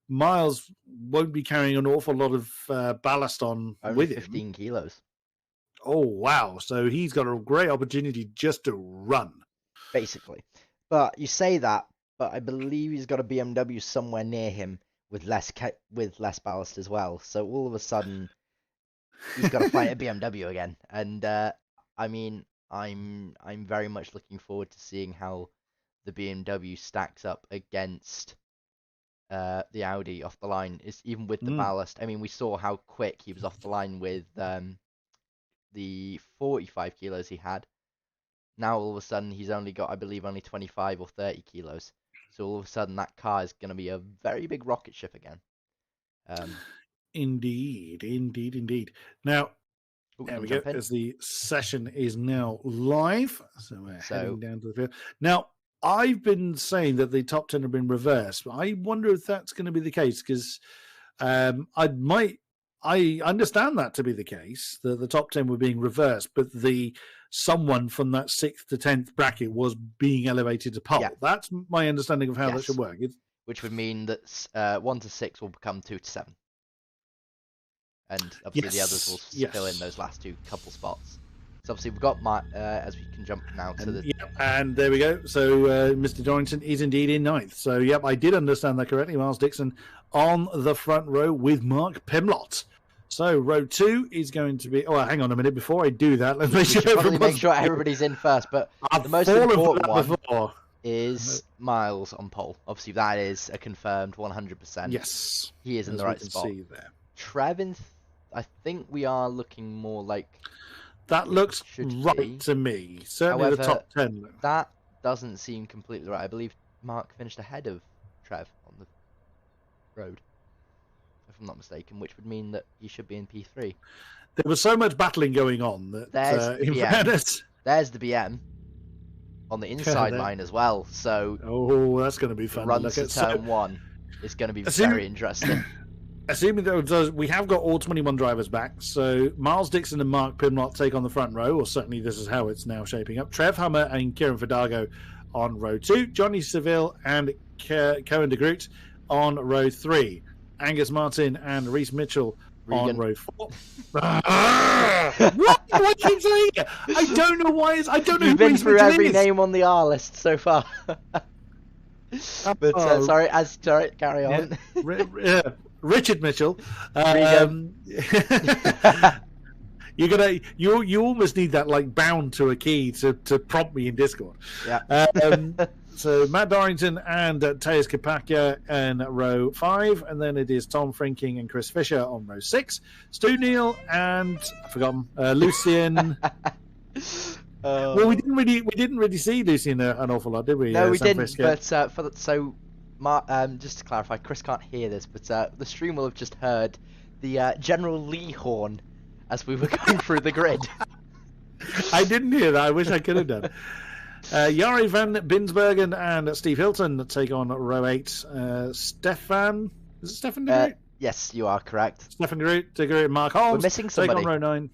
Miles won't be carrying an awful lot of ballast on with him. 15 kilos. Oh wow! So he's got a great opportunity just to run, basically. But you say that, but I believe he's got a BMW somewhere near him with less ballast as well. So all of a sudden, he's got to fight a BMW again. And I mean, I'm very much looking forward to seeing how the BMW stacks up against the Audi off the line. Is even with the ballast. I mean, we saw how quick he was off the line with the 45 kilos he had. Now all of a sudden he's only got, I believe, only 25 or 30 kilos. So all of a sudden that car is going to be a very big rocket ship again. Indeed. Now, there we go. As the session is now live, so we're heading down to the field. Now, I've been saying that the top 10 have been reversed, but I wonder if that's going to be the case, because I understand that to be the case, that the top 10 were being reversed, but someone from that 6th to 10th bracket was being elevated to pole. Yeah. That's my understanding of how that should work. Which would mean that 1 to 6 will become 2 to 7. And obviously the others will fill in those last couple spots. So obviously we've got as we can jump now to the... Yeah, and there we go. So Mr. Dorrington is indeed in 9th. So yep, I did understand that correctly. Miles Dixon on the front row with Mark Pimlott. So row 2 is going to be... Oh, hang on a minute. Before I do that, let's make sure everybody's in first. But the most important one is Miles on pole. Obviously that is a confirmed 100%. Yes. He is in the right spot. See there. Trev, I think we are looking more like... That looks right to me. Certainly however, the top 10. That doesn't seem completely right. I believe Mark finished ahead of Trev on the road, if I'm not mistaken, which would mean that he should be in P3. There was so much battling going on that there's the BM on the inside line as well. So that's going to be fun. Runs to turn 1 is going to be very interesting. Assuming that we have got all 21 drivers back, so Miles Dixon and Mark Pimlott take on the front row, or certainly this is how it's now shaping up. Trev Hummer and Kieran Verdago on row 2. Johnny Seville and Cohen de Groot on row 3. Angus Martin and Regan Mitchell on Regan. row 4. What? Why keep saying it? I don't know why. I don't know You've who been Regan through Mitchell every is. name on the R list so far. But Oh. sorry, carry on. Richard Mitchell. Regan. You almost need that like bound to a key to prompt me in Discord. Yeah. So Matt Dorrington and Tejas Kapaka in row 5, and then it is Tom Frinking and Chris Fisher on row 6. Stu Neal and I've forgotten Lucian. Well, we didn't really see Lucian an awful lot, did we? No, we San didn't. Francisco? But just to clarify, Chris can't hear this, but the stream will have just heard the General Lee horn as we were going through the grid. I didn't hear that. I wish I could have done. Jari van Binsbergen and Steve Hilton take on row 8. Stefan, is it Stefan de Groot? Yes, you are correct. Stefan de Groot and Mark Holmes. We're missing take somebody. on row 9.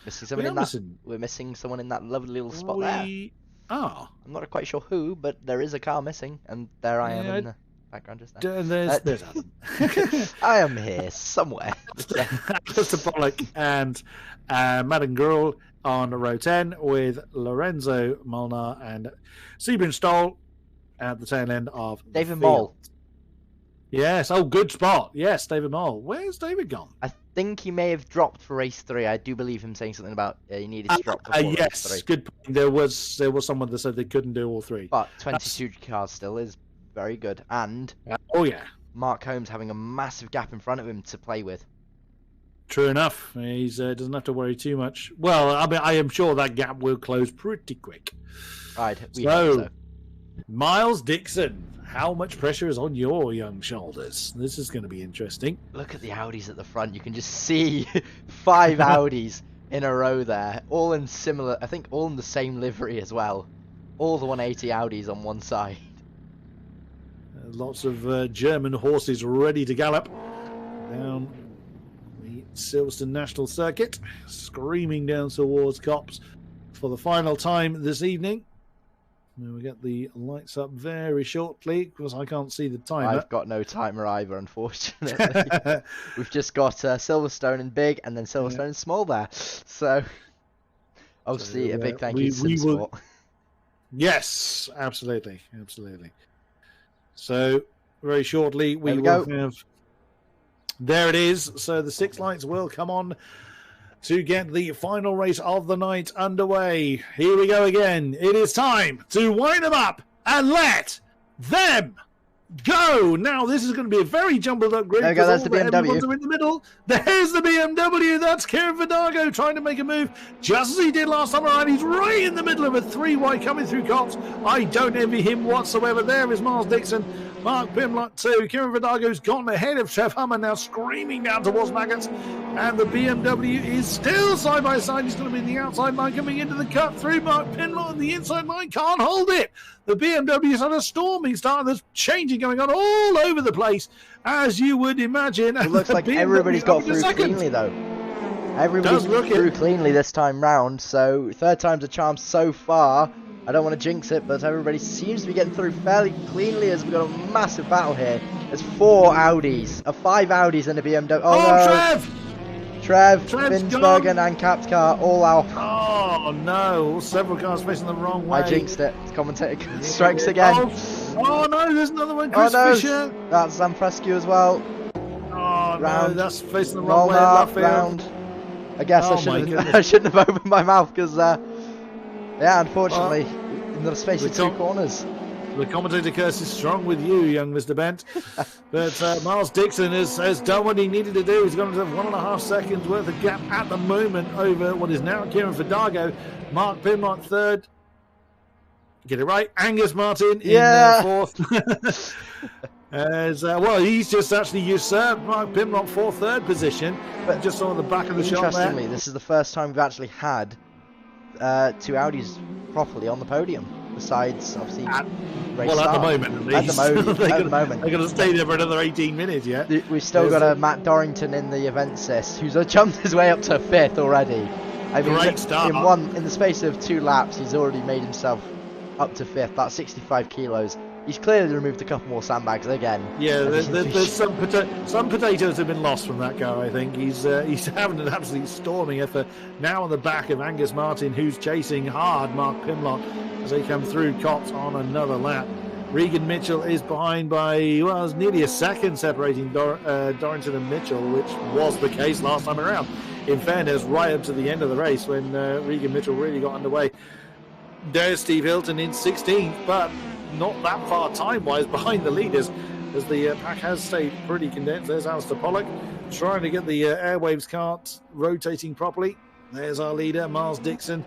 Missing someone in that. We're missing someone in that lovely little spot there. Oh. I'm not quite sure who, but there is a car missing, and there I am in the background just now. There's Adam. I am here somewhere. Mr. Pollock and Madden Gruel on row 10 with Lorenzo Molnar and Sebring Stoll at the tail end of David the Moll. field. Yes, good spot. Yes, David Moll. Where's David gone? I think he may have dropped for race 3. I do believe him saying something about he needed to drop before race 3. Yes, good point. There was someone that said they couldn't do all 3. But 22 cars still is very good. And oh yeah, Mark Holmes having a massive gap in front of him to play with. True enough. He doesn't have to worry too much. Well, I mean, I am sure that gap will close pretty quick. Right. So, Miles Dixon, how much pressure is on your young shoulders? This is going to be interesting. Look at the Audis at the front. You can just see 5 Audis in a row there, all in similar. I think all in the same livery as well. All the 180 Audis on one side. Lots of German horses ready to gallop down the Silverstone National Circuit, screaming down towards Copse for the final time this evening. We'll get the lights up very shortly because I can't see the timer. I've got no timer either, unfortunately. We've just got Silverstone in big and then Silverstone in small there. So, obviously, a big thank you to SimSports. Yes, absolutely. So, very shortly, we will have... There it is. So, the 6 lights will come on to get the final race of the night underway. Here we go again. It is time to wind them up and let them go. Now, this is going to be a very jumbled up grid. There we go, that's the BMW. In the middle. There's the BMW. That's Kieran Vidago trying to make a move, just as he did last time around. He's right in the middle of a 3-wide coming through Copse. I don't envy him whatsoever. There is Miles Dixon. Mark Pimlott 2. Kieran Vidago's gone ahead of Trev Hummer, now screaming down towards Maggots. And the BMW is still side by side. He's going to be in the outside line coming into the cut through. Mark Pimlott on the inside line can't hold it. The BMW's had a storming start. There's changing going on all over the place, as you would imagine. It looks like everybody's got through cleanly, though. Everybody's through cleanly this time round, so 3rd time's a charm so far. I don't want to jinx it, but everybody seems to be getting through fairly cleanly as we've got a massive battle here. There's 5 Audis and a BMW. Oh no! Trev, Binsbergen and Cap's car all out. Oh no, several cars facing the wrong way. I jinxed it. Commentator strikes again. Oh no, there's another one. Chris Fisher. That's Sam Frescu as well. Oh no, that's facing the wrong way. Left field. I guess I shouldn't have opened my mouth because, yeah, unfortunately, in the space of 2 corners. The commentator curse is strong with you, young Mr. Bent. But Miles Dixon has done what he needed to do. He's gone to 1.5 seconds worth of gap at the moment over what is now Kieran Vidago. Mark Pimlott 3rd. Get it right. Angus Martin in 4th. Well, he's just actually usurped Mark Pimlott 4th, 3rd position. But just on the back of the shot there. Interestingly, this is the first time we've actually had 2 Audis properly on the podium. Besides, obviously, at the moment, at least. At the moment. They're going to stay there for another 18 minutes, yeah? We've still got a Matt Dorrington in the event sys, who's jumped his way up to 5th already. I mean, great start. In the space of 2 laps, he's already made himself up to 5th. That's 65 kilos He's clearly removed a couple more sandbags again. Yeah, there's some potatoes have been lost from that car. I think he's having an absolute storming effort now on the back of Angus Martin, who's chasing hard Mark Pimlott as they come through Cops on another lap. Regan Mitchell is behind by, well, it was nearly a second separating Dorrington and Mitchell, which was the case last time around. In fairness, right up to the end of the race when Regan Mitchell really got underway. There's Steve Hilton in 16th, but not that far time-wise behind the leaders, as the pack has stayed pretty condensed. There's Alistair Pollock trying to get the Airwaves cart rotating properly. There's our leader, Miles Dixon.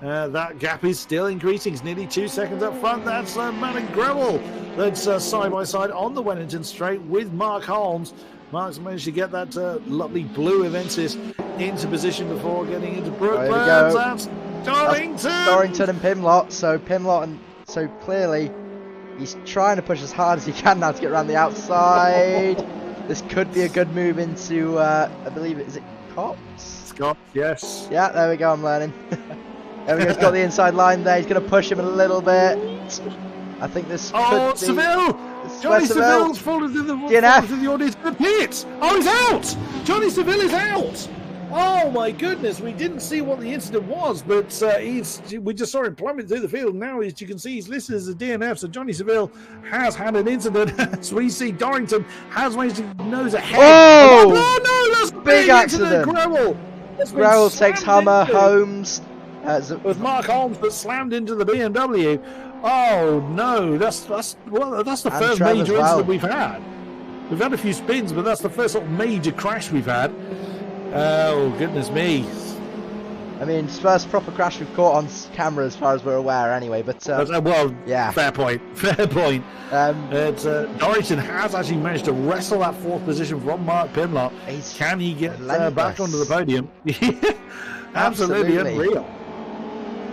That gap is still increasing. It's nearly 2 seconds up front. That's Matt Grewell. That's side-by-side on the Wellington Straight with Mark Holmes. Mark's managed to get that lovely blue Avensis into position before getting into Brooklands. That's Dorrington and Pimlott. So clearly he's trying to push as hard as he can now to get around the outside. This could be a good move into, I believe, is it Cops? Scott, yes. Yeah, there we go, I'm learning. There we go, he's got the inside line there. He's going to push him a little bit. I think this could be... Seville! Johnny Seville's fallen through the audience for pits. Oh, he's out! Johnny Seville is out! Oh my goodness, we didn't see what the incident was, but we just saw him plummet through the field. Now, as you can see, he's listed as a DNF, so Johnny Seville has had an incident. As we see, Dorrington has managed to nose ahead. Oh! No, that's big accident. Grewell takes Hummer, Holmes. With Mark Holmes that slammed into the BMW. Oh no, that's the first major incident we've had. We've had a few spins, but that's the first sort of major crash we've had. Oh, goodness me. I mean, it's the first proper crash we've caught on camera as far as we're aware anyway, but... well, yeah. Fair point. Dorrington has actually managed to wrestle that fourth position from Mark Pimlott. Can he get back onto the podium? Absolutely unreal.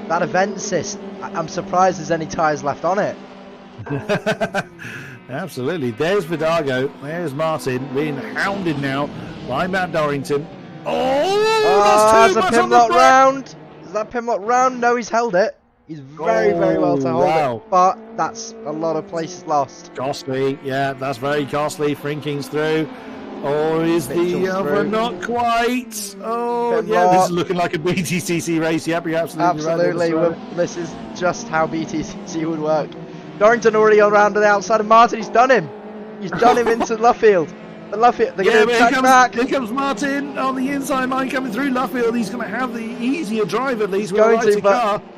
That Avensis, I'm surprised there's any tyres left on it. Absolutely. There's Vidago. There's Martin being hounded now by Matt Dorrington. That's too much on the round. Is that Pimlott round? No, he's held it. He's very well to hold it. But that's a lot of places lost. Costly. Yeah, that's very costly. Frinking's through. Or is the other not quite? Oh, Pimlott. Yeah, this is looking like a BTCC race. Yep, you're absolutely right. Well, this is just how BTCC would work. Dorrington already around to the outside of Martin. He's done him. He's done him into Luffield. But Luffield, they're going to attack back. Here comes Martin on the inside line coming through Luffield. He's going to have the easier drive at least.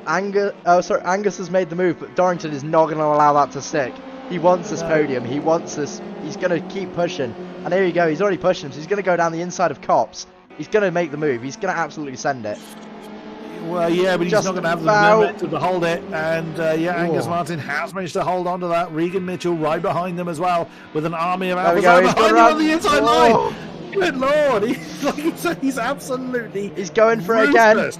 Angus has made the move, but Dorrington is not going to allow that to stick. He wants this podium. He wants this. He's going to keep pushing. And there you go. He's already pushing him. So he's going to go down the inside of Cops. He's going to make the move. He's going to absolutely send it. Well, yeah, but he's not going to have the momentum to hold it. And, Angus Martin has managed to hold on to that. Regan Mitchell right behind them as well with an army of Alphas behind him on the inside line. Good Lord. He's absolutely He's going for it again.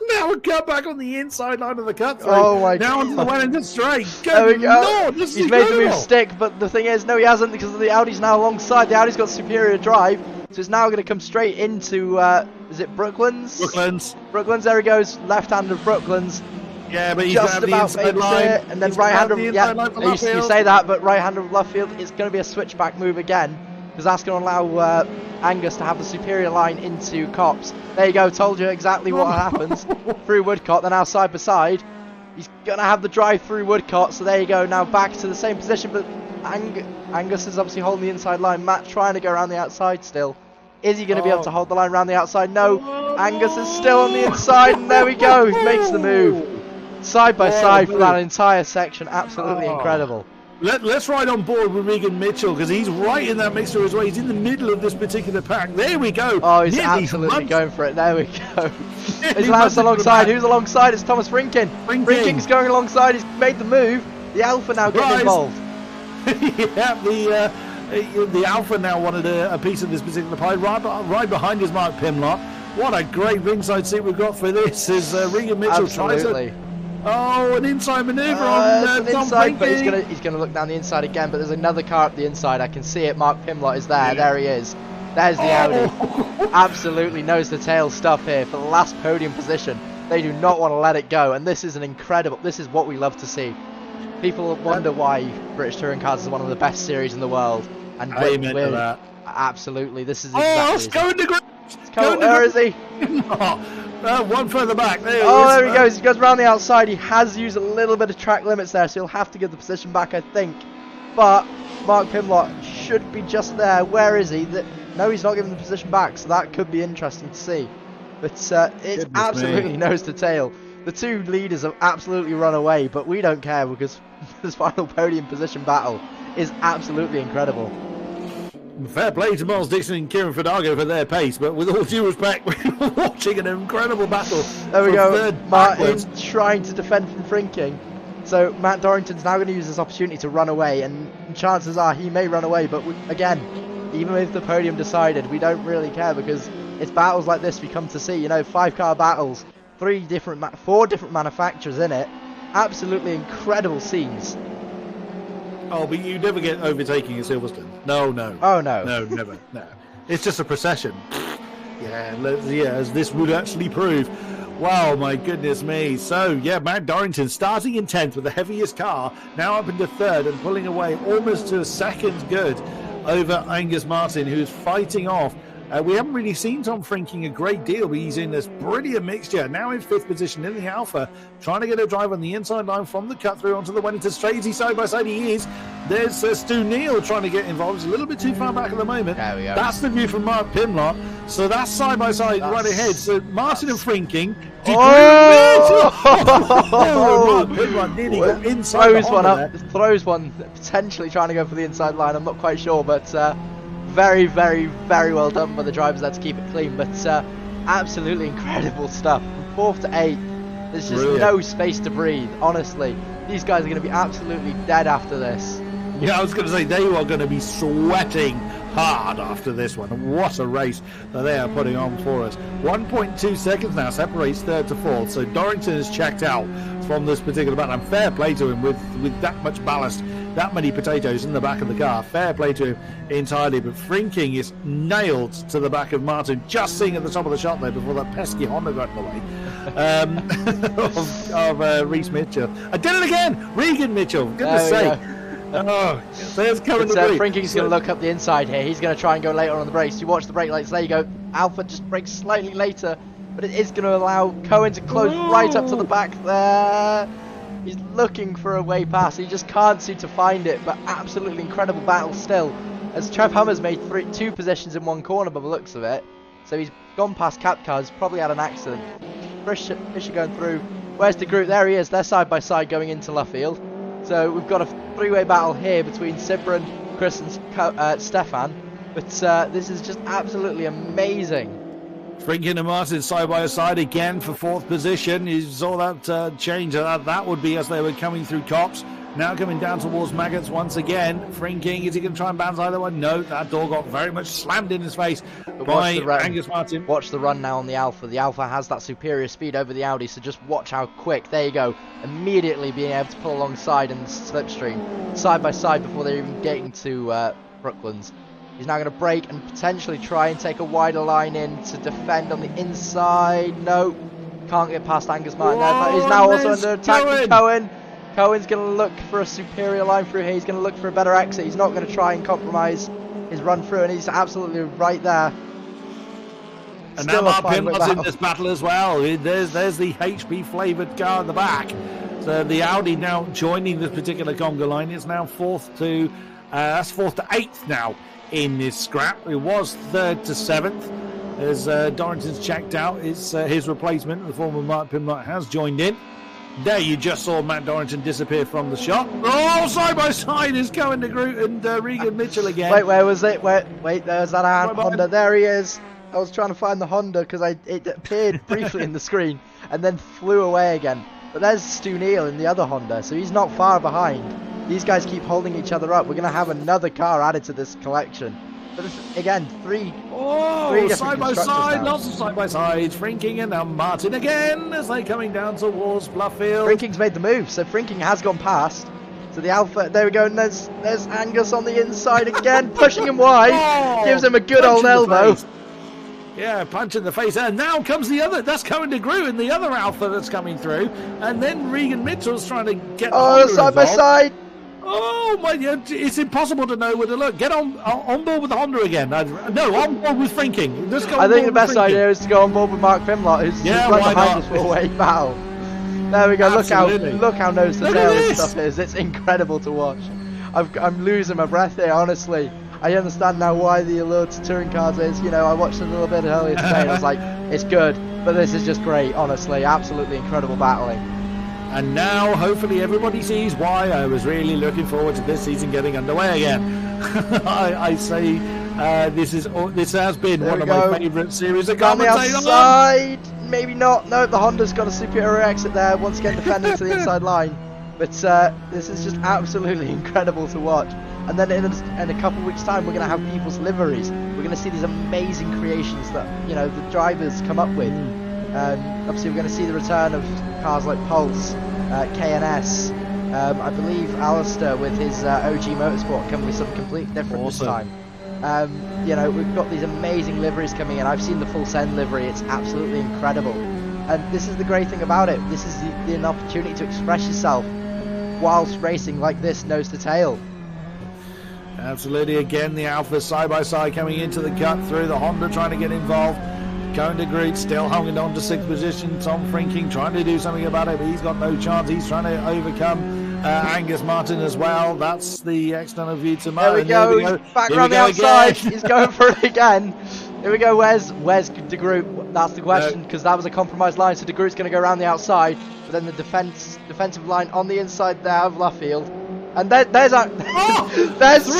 Now a cut back on the inside line of the cut through. Oh my God. Now onto the Wellington Straight. Good Lord, he's made the move stick, but the thing is, no, he hasn't, because the Audi's now alongside. The Audi's got superior drive, so it's now going to come straight into, is it Brooklands? Brooklands, there he goes, left hand of Brooklands. Yeah, but he's just about the inside line. It, and then right hand of, you say that, but right hand of Luffield, it's going to be a switchback move again, because that's going to allow Angus to have the superior line into Cops. There you go, told you exactly what happens. Through Woodcott, they're now side by side. He's going to have the drive through Woodcott, so there you go, now back to the same position, but Angus is obviously holding the inside line. Matt trying to go around the outside still. Is he going to be able to hold the line around the outside? No, Angus is still on the inside, and there we go, he makes the move. Side by side for that entire section, absolutely incredible. Let's ride on board with Regan Mitchell, because he's right in that mixture as well. He's in the middle of this particular pack. There we go. Oh, he's absolutely going for it. There we go. He's alongside. Who's alongside? It's Thomas Frinking. Frinking's going alongside. He's made the move. The Alpha now getting involved. Yeah, the Alpha now wanted a piece of this particular pie. Right behind is Mark Pimlott. What a great ringside seat we've got for this. Is Regan Mitchell tries to... Oh, an inside manoeuvre on Tom inside, but he's gonna look down the inside again. But there's another car up the inside. I can see it. Mark Pimlott is there. There he is. There's the Audi. Absolutely nose to tail stuff here for the last podium position. They do not want to let it go, and this is an incredible. This is what we love to see. People wonder why British Touring Cars is one of the best series in the world. And Amen to that. Absolutely, this is Oh, exactly. it's going to ground. Where is he? One further back. There There he goes. He goes around the outside. He has used a little bit of track limits there, so he'll have to give the position back, I think. But Mark Pimlott should be just there. Where is he? No, he's not giving the position back, so that could be interesting to see. But it's absolutely nose to tail. The two leaders have absolutely run away, but we don't care because this final podium position battle is absolutely incredible. Fair play to Miles Dixon and Kieran Fadago for their pace, but with all due respect, we're watching an incredible battle. There we go. Martin backwards. trying to defend from Frinking. So Matt Dorrington's now going to use this opportunity to run away, and chances are he may run away. But again, even with the podium decided, we don't really care because it's battles like this we come to see. You know, 5-car battles, 4 different manufacturers in it. Absolutely incredible scenes. Oh, but you never get overtaking at Silverstone. No. Oh no. No, never. No. It's just a procession. As this would actually prove. Wow, my goodness me. So, Matt Dorrington starting in 10th with the heaviest car, now up into 3rd and pulling away almost to a second good over Angus Martin, who's fighting off. We haven't really seen Tom Frinking a great deal, but he's in this brilliant mixture. Now in 5th position in the Alpha, trying to get a drive on the inside line from the cut through onto the Wellington straight. Is he side by side? He is. There's Stu Neal trying to get involved. He's a little bit too far back at the moment. There we go. That's the view from Mark Pimlott. So that's side by side right ahead. So Martin and Frinking. Mark Pimlott nearly got inside. Throws one up. Throws one, potentially trying to go for the inside line. I'm not quite sure, but very, very, very well done by the drivers there to keep it clean. But absolutely incredible stuff. From 4th to 8th, there's just no space to breathe. Honestly, these guys are going to be absolutely dead after this. Yeah, I was going to say they are going to be sweating hard after this one. What a race that they are putting on for us. 1.2 seconds now separates 3rd to 4th. So Dorrington is checked out from this particular battle. And fair play to him with that much ballast, that many potatoes in the back of the car. Fair play to him entirely. But Frinking is nailed to the back of Martin, just seeing at the top of the shot there before that pesky Honda got in the way of Regan Mitchell. I did it again! Regan Mitchell, goodness sake. Oh, there's coming the break. Frinking's going to look up the inside here. He's going to try and go later on the brakes. You watch the brake lights. There you go. Alpha just brakes slightly later, but it is going to allow Cohen to close right up to the back there. He's looking for a way past. He just can't seem to find it, but absolutely incredible battle still. As Trev Hummer's made 2 positions in one corner by the looks of it. So he's gone past Cap Cars, probably had an accident. Fisher going through. Where's the group? There he is. They're side by side going into Luffield. So we've got a 3-way battle here between Sibron, Chris and Stefan. But this is just absolutely amazing. Frinking and Martin side by side again for 4th position. You saw that change. That would be as they were coming through Cops. Now coming down towards Maggots once again. Frinking, is he going to try and bounce either one? No, that door got very much slammed in his face by Angus Martin. Watch the run now on the Alpha. The Alpha has that superior speed over the Audi, so just watch how quick. There you go. Immediately being able to pull alongside in the slipstream. Side by side before they're even getting to Brooklands. He's now going to brake and potentially try and take a wider line in to defend on the inside. No, can't get past Angus Martin there, but he's now also under attack from Cohen. Cohen's going to look for a superior line through here. He's going to look for a better exit. He's not going to try and compromise his run through, and he's absolutely right there. And now Mark Pimlott's in this battle as well. There's the HP flavoured car in the back. So the Audi now joining this particular conga line. It's now 4th to 8th now in this scrap. It was 3rd to 7th. As Dorrington's checked out, it's his replacement, the former Mark Pimlott, has joined in. There you just saw Matt Dorrington disappear from the shot. Oh, side by side is Cohen de Groot and Regan Mitchell again. Wait, where was it? Wait, there's that Honda. There he is. I was trying to find the Honda because it appeared briefly in the screen and then flew away again. But there's Stu Neal in the other Honda, so he's not far behind. These guys keep holding each other up. We're going to have another car added to this collection. But again, three side by side, lots of side by sides. Frinking and now Martin again as they're coming down towards Blufffield. Frinking's made the move, so Frinking has gone past. So the Alpha, there we go, and there's Angus on the inside again, pushing him wide. Gives him a good old elbow. Yeah, punch in the face. And now comes the other. That's coming to Gru in the other Alpha that's coming through. And then Regan Mitchell's trying to get side by side. Oh my! It's impossible to know where to look. Get on board with the Honda again. No, on board with Frinking. Let's go. I think the best idea is to go on board with Mark Pimlott, who's right behind us for a wave battle. There we go. Absolutely. Look how nose to tail this stuff is. It's incredible to watch. I'm losing my breath here, honestly. I understand now why the allure to touring cars is. You know, I watched a little bit earlier today and I was like, it's good, but this is just great, honestly. Absolutely incredible battling. And now, hopefully, everybody sees why I was really looking forward to this season getting underway again. I say this has been one of my favourite series of Commentator. Outside, maybe not. No, the Honda's got a superior exit there. Once again, defending to the inside line. But this is just absolutely incredible to watch. And then in a couple of weeks' time, we're going to have people's liveries. We're going to see these amazing creations that the drivers come up with. Obviously, we're going to see the return of cars like Pulse, K&S. I believe Alistair with his OG Motorsport coming with something completely different this time. We've got these amazing liveries coming in. I've seen the full send livery. It's absolutely incredible. And this is the great thing about it. This is an opportunity to express yourself whilst racing like this, nose to tail. Absolutely. Again, the Alpha side by side coming into the cut through the Honda, trying to get involved. Going to Groot, still holding on to 6th position. Tom Frinking trying to do something about it, but he's got no chance. He's trying to overcome Angus Martin as well. That's the external view to Martin. There we go. Back around the outside. He's going for it again. Here we go. Where's De Groot? That's the question, because that was a compromised line. So De Groot's going to go around the outside, but then the defensive line on the inside there of Luffield. And there's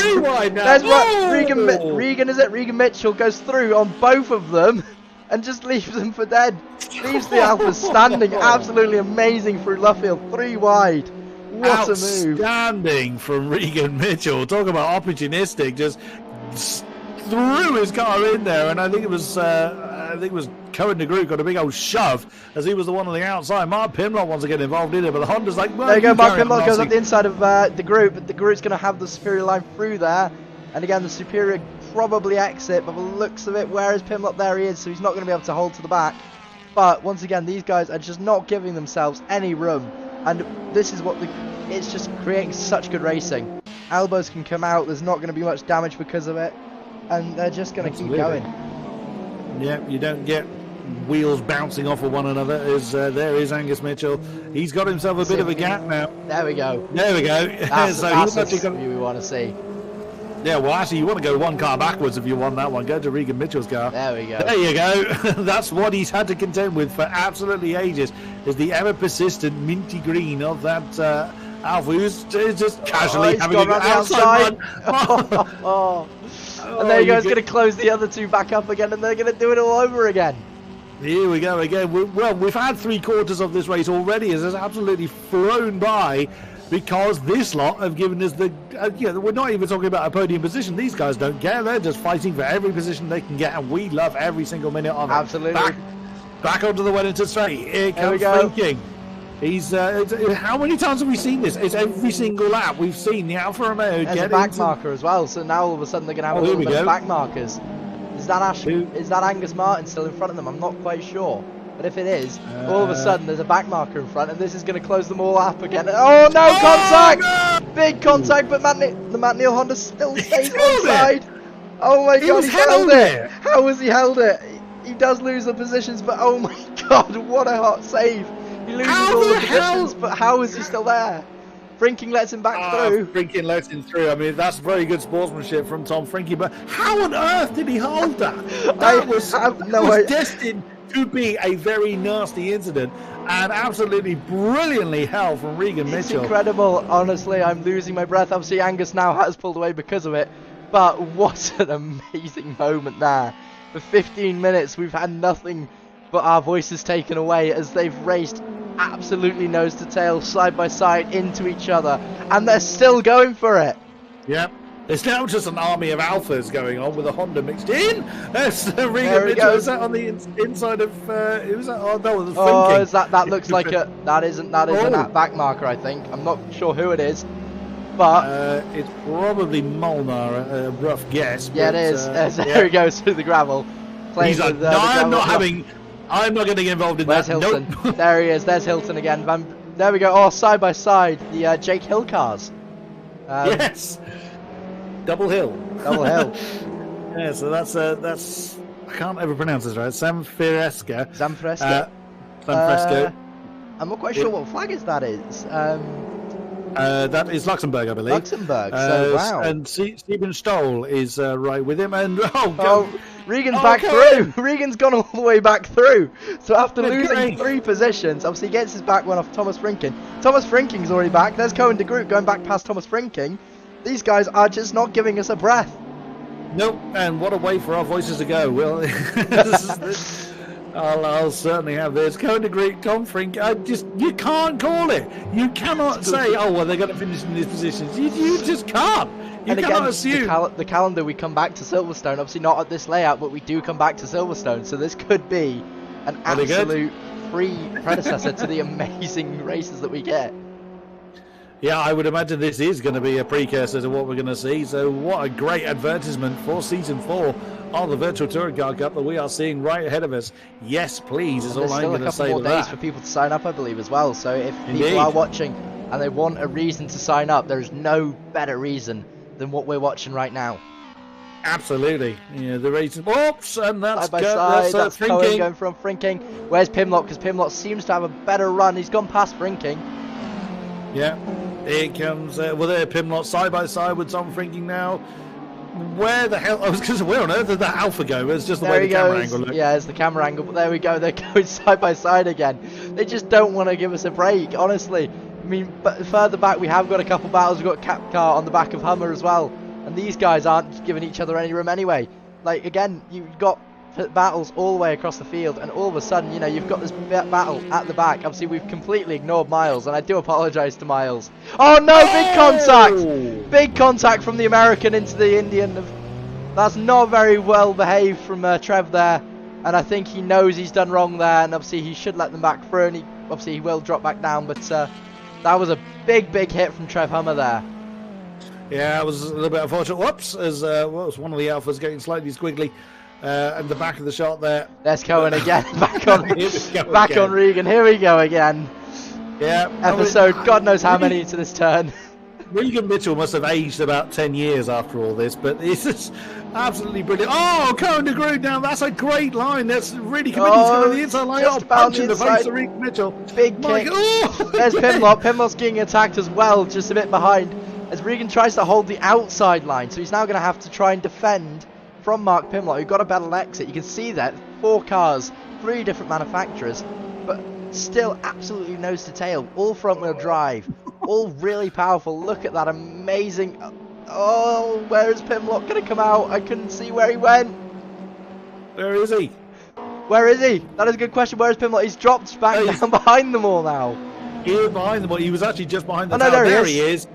3 wide now. There's what Regan Mitchell goes through on both of them and just leaves them for dead. Leaves the Alpha standing. Absolutely amazing through Luffield. 3 wide. What a move. Outstanding from Regan Mitchell. Talk about opportunistic. Just threw his car in there, and I think it was Cohen de Groot got a big old shove as he was the one on the outside. Mark Pimlott wants to get involved in it, but the Honda's like, well, there you go. Mark Pimlott goes up the inside of the Groot, but the Groot's going to have the superior line through there. And again, the superior probably exit, but the looks of it, where is Pimlott? There he is, so he's not going to be able to hold to the back. But once again, these guys are just not giving themselves any room. And this is it's just creating such good racing. Elbows can come out, there's not going to be much damage because of it. And they're just going to keep going. Yeah, you don't get wheels bouncing off of one another. There is Angus Mitchell. He's got himself a bit of a gap now. There we go. There we go. That's what we want to see. Yeah, well, actually, you want to go 1 car backwards if you want that one. Go to Regan Mitchell's car. There we go. There you go. That's what he's had to contend with for absolutely ages, is the ever-persistent minty green of that Alpha, who's just casually having a go outside. And there you go. It's going to close the other 2 back up again, and they're going to do it all over again. Here we go again. We've had 3/4 of this race already. It's absolutely flown by, because this lot have given us we're not even talking about a podium position. These guys don't care. They're just fighting for every position they can get, and we love every single minute of it. Absolutely. Back onto the Wellington straight. Here comes Frinking. He's how many times have we seen this? It's every single lap we've seen the Alfa Romeo get a back marker as well. So now all of a sudden they're going to have a little bit of back markers. Is that Angus Martin still in front of them? I'm not quite sure. But if it is, all of a sudden there's a back marker in front, and this is going to close them all up again. Oh no, contact! No! Big contact, but the Matt Neal Honda still stays onside. Oh my god, he held it! How has he held it? He does lose the positions, but oh my god, what a hot save! He loses all the positions, but how is he still there? Frinking lets him back through. Frinking lets him through. I mean, that's very good sportsmanship from Tom Frinking, but how on earth did he hold that? That was destined to be a very nasty incident, and absolutely brilliantly held from Regan Mitchell. It's incredible, honestly. I'm losing my breath. Obviously, Angus now has pulled away because of it, but what an amazing moment there. For 15 minutes, we've had nothing but our voices taken away as they've raced absolutely nose to tail, side by side, into each other, and they're still going for it. Yep. It's now just an army of Alphas going on with a Honda mixed in. That's Regan Mitchell. Is that on the inside of? Who's that? Oh no, the Frinking. Is that looks like a that is an back marker. I think. I'm not sure who it is, but it's probably Molnar. A rough guess. Yeah, it is. There he goes through the gravel. playing He's like, with, no, the I'm not gravel. having. I'm not going to get involved in Where's that. Hilton? Nope. There he is. There's Hilton again. There we go. Oh, side by side, the Jake Hill cars. Yes. Double hill. Double hill. Yeah, so that's I can't ever pronounce this right. Zamfresca. Zamfresca. Zamfresca. I'm not quite sure what flag is that is. That is Luxembourg, I believe. Luxembourg. So wow. And Stephen Stoll is right with him, and Regan's back through. Regan's gone all the way back through. So after losing great. 3 positions, obviously he gets his back one off Thomas Frinking. Thomas Frinking's already back. There's Cohen de Groot going back past Thomas Frinking. These guys are just not giving us a breath. Nope, and what a way for our voices to go. Well, I'll certainly have this. Cohen de Groot, Tom Frink, you can't call it. You cannot say, oh, well, they're going to finish in these positions. You just can't. You And cannot again, assume. the calendar, we come back to Silverstone. Obviously not at this layout, but we do come back to Silverstone. So this could be an Very good. absolute free predecessor to the amazing races that we get. Yeah, I would imagine this is going to be a precursor to what we're going to see. So what a great advertisement for Season 4 of the Virtual Touring Car Cup that we are seeing right ahead of us. Yes, please, is all I'm going to say to There's still a couple more days that. for people to sign up, I believe, as well. So if Indeed. people are watching and they want a reason to sign up, there's no better reason than what we're watching right now. Absolutely. Yeah, the reason. Oops, and that's Side by side, that's Cohen Frinking. going from Frinking. Where's Pimlott? Because Pimlott seems to have a better run. He's gone past Frinking. Yeah, here comes. Well, there, Pimlott side by side with Tom Frinking now. Where the hell? I was going to say, where on earth did that Alpha go? It's just the There way he the camera goes. angle looks. Yeah, it's the camera angle, but there we go. They're going side by side again. They just don't want to give us a break, honestly. I mean, but further back, we have got a couple battles. We've got Cap Car on the back of Hummer as well. And these guys aren't giving each other any room anyway. Like, again, you've got battles all the way across the field, and all of a sudden, you know, you've got this battle at the back. Obviously, we've completely ignored Miles, and I do apologise to Miles. Oh no, big contact! Big contact from the American into the Indian. That's not very well behaved from Trev there, and I think he knows he's done wrong there, and obviously he should let them back through, and obviously he will drop back down, but that was a big hit from Trev Hummer there. Yeah, it was a little bit unfortunate. Whoops, as was one of the Alphas getting slightly squiggly. And the back of the shot there. There's Cohen again, back on Regan. Here we go again. Yeah. Episode, God knows how many into this turn. Regan Mitchell must have aged about 10 years after all this, but it's just absolutely brilliant. Oh, Cohen de Groot now, that's a great line. That's really committing to the inside line. Just Oh, about punch the in the inside. face of Regan Mitchell. Big My kick. God. There's Pimlott. Pimlott's getting attacked as well, just a bit behind, as Regan tries to hold the outside line. So he's now going to have to try and defend from Mark Pimlott, who got a better exit. You can see that 4 cars, 3 different manufacturers, but still absolutely nose to tail, all front wheel drive, all really powerful. Look at that amazing. Oh, where is Pimlott going to come out? I couldn't see where he went. Where is he? Where is he? That is a good question. Where is Pimlott? He's dropped back down behind them all now. He was behind them. He was actually just behind the Oh, no, tower. there There he he is.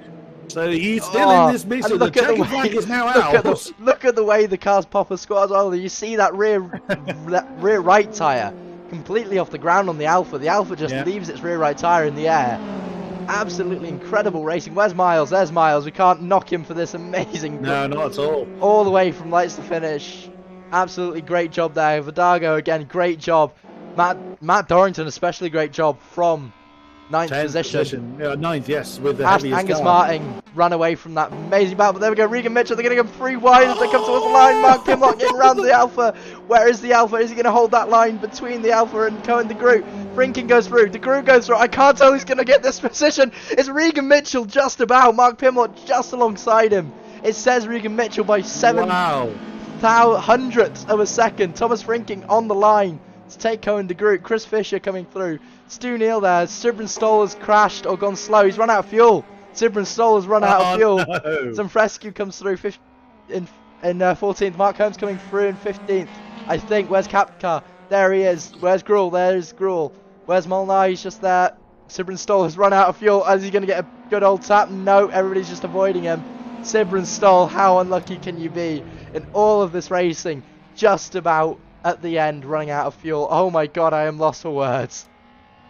So he's still in this mission. And The look at checkered way- flag is now out. Look at the way the car's pop a squad as well. You see that rear right tyre completely off the ground on the Alpha. The Alpha just leaves its rear right tyre in the air. Absolutely incredible racing. Where's Miles? There's Miles. We can't knock him for this amazing. No, not at all. All the way from lights to finish. Absolutely great job there. Vidago again, great job. Matt Dorrington, especially great job from 9th position. 9th, yes, with the Past heaviest Angus car. Martin ran away from that amazing battle. But there we go, Regan Mitchell. They're going to go 3 wide as they come towards the line. Mark Pimlott getting round the Alpha. Where is the Alpha? Is he going to hold that line between the Alpha and Cohen de Groot? Frinking goes through. De Groot goes through. I can't tell who's going to get this position. It's Regan Mitchell just about. Mark Pimlott just alongside him. It says Regan Mitchell by 7 hundredths of a second. Thomas Frinking on the line to take Cohen de Groot. Chris Fisher coming through. Stu Neal there. Sibrin Stoll has crashed or gone slow. He's run out of fuel. Sibrin Stoll has run out of fuel. No. Some Frescu comes through in 14th. Mark Holmes coming through in 15th. I think. Where's Kapka? There he is. Where's Gruel? There's Gruel. Where's Molnar? He's just there. Sibrin Stoll has run out of fuel. Is he going to get a good old tap? No, everybody's just avoiding him. Sibrin Stoll, how unlucky can you be in all of this racing? Just about at the end, running out of fuel. Oh my God, I am lost for words.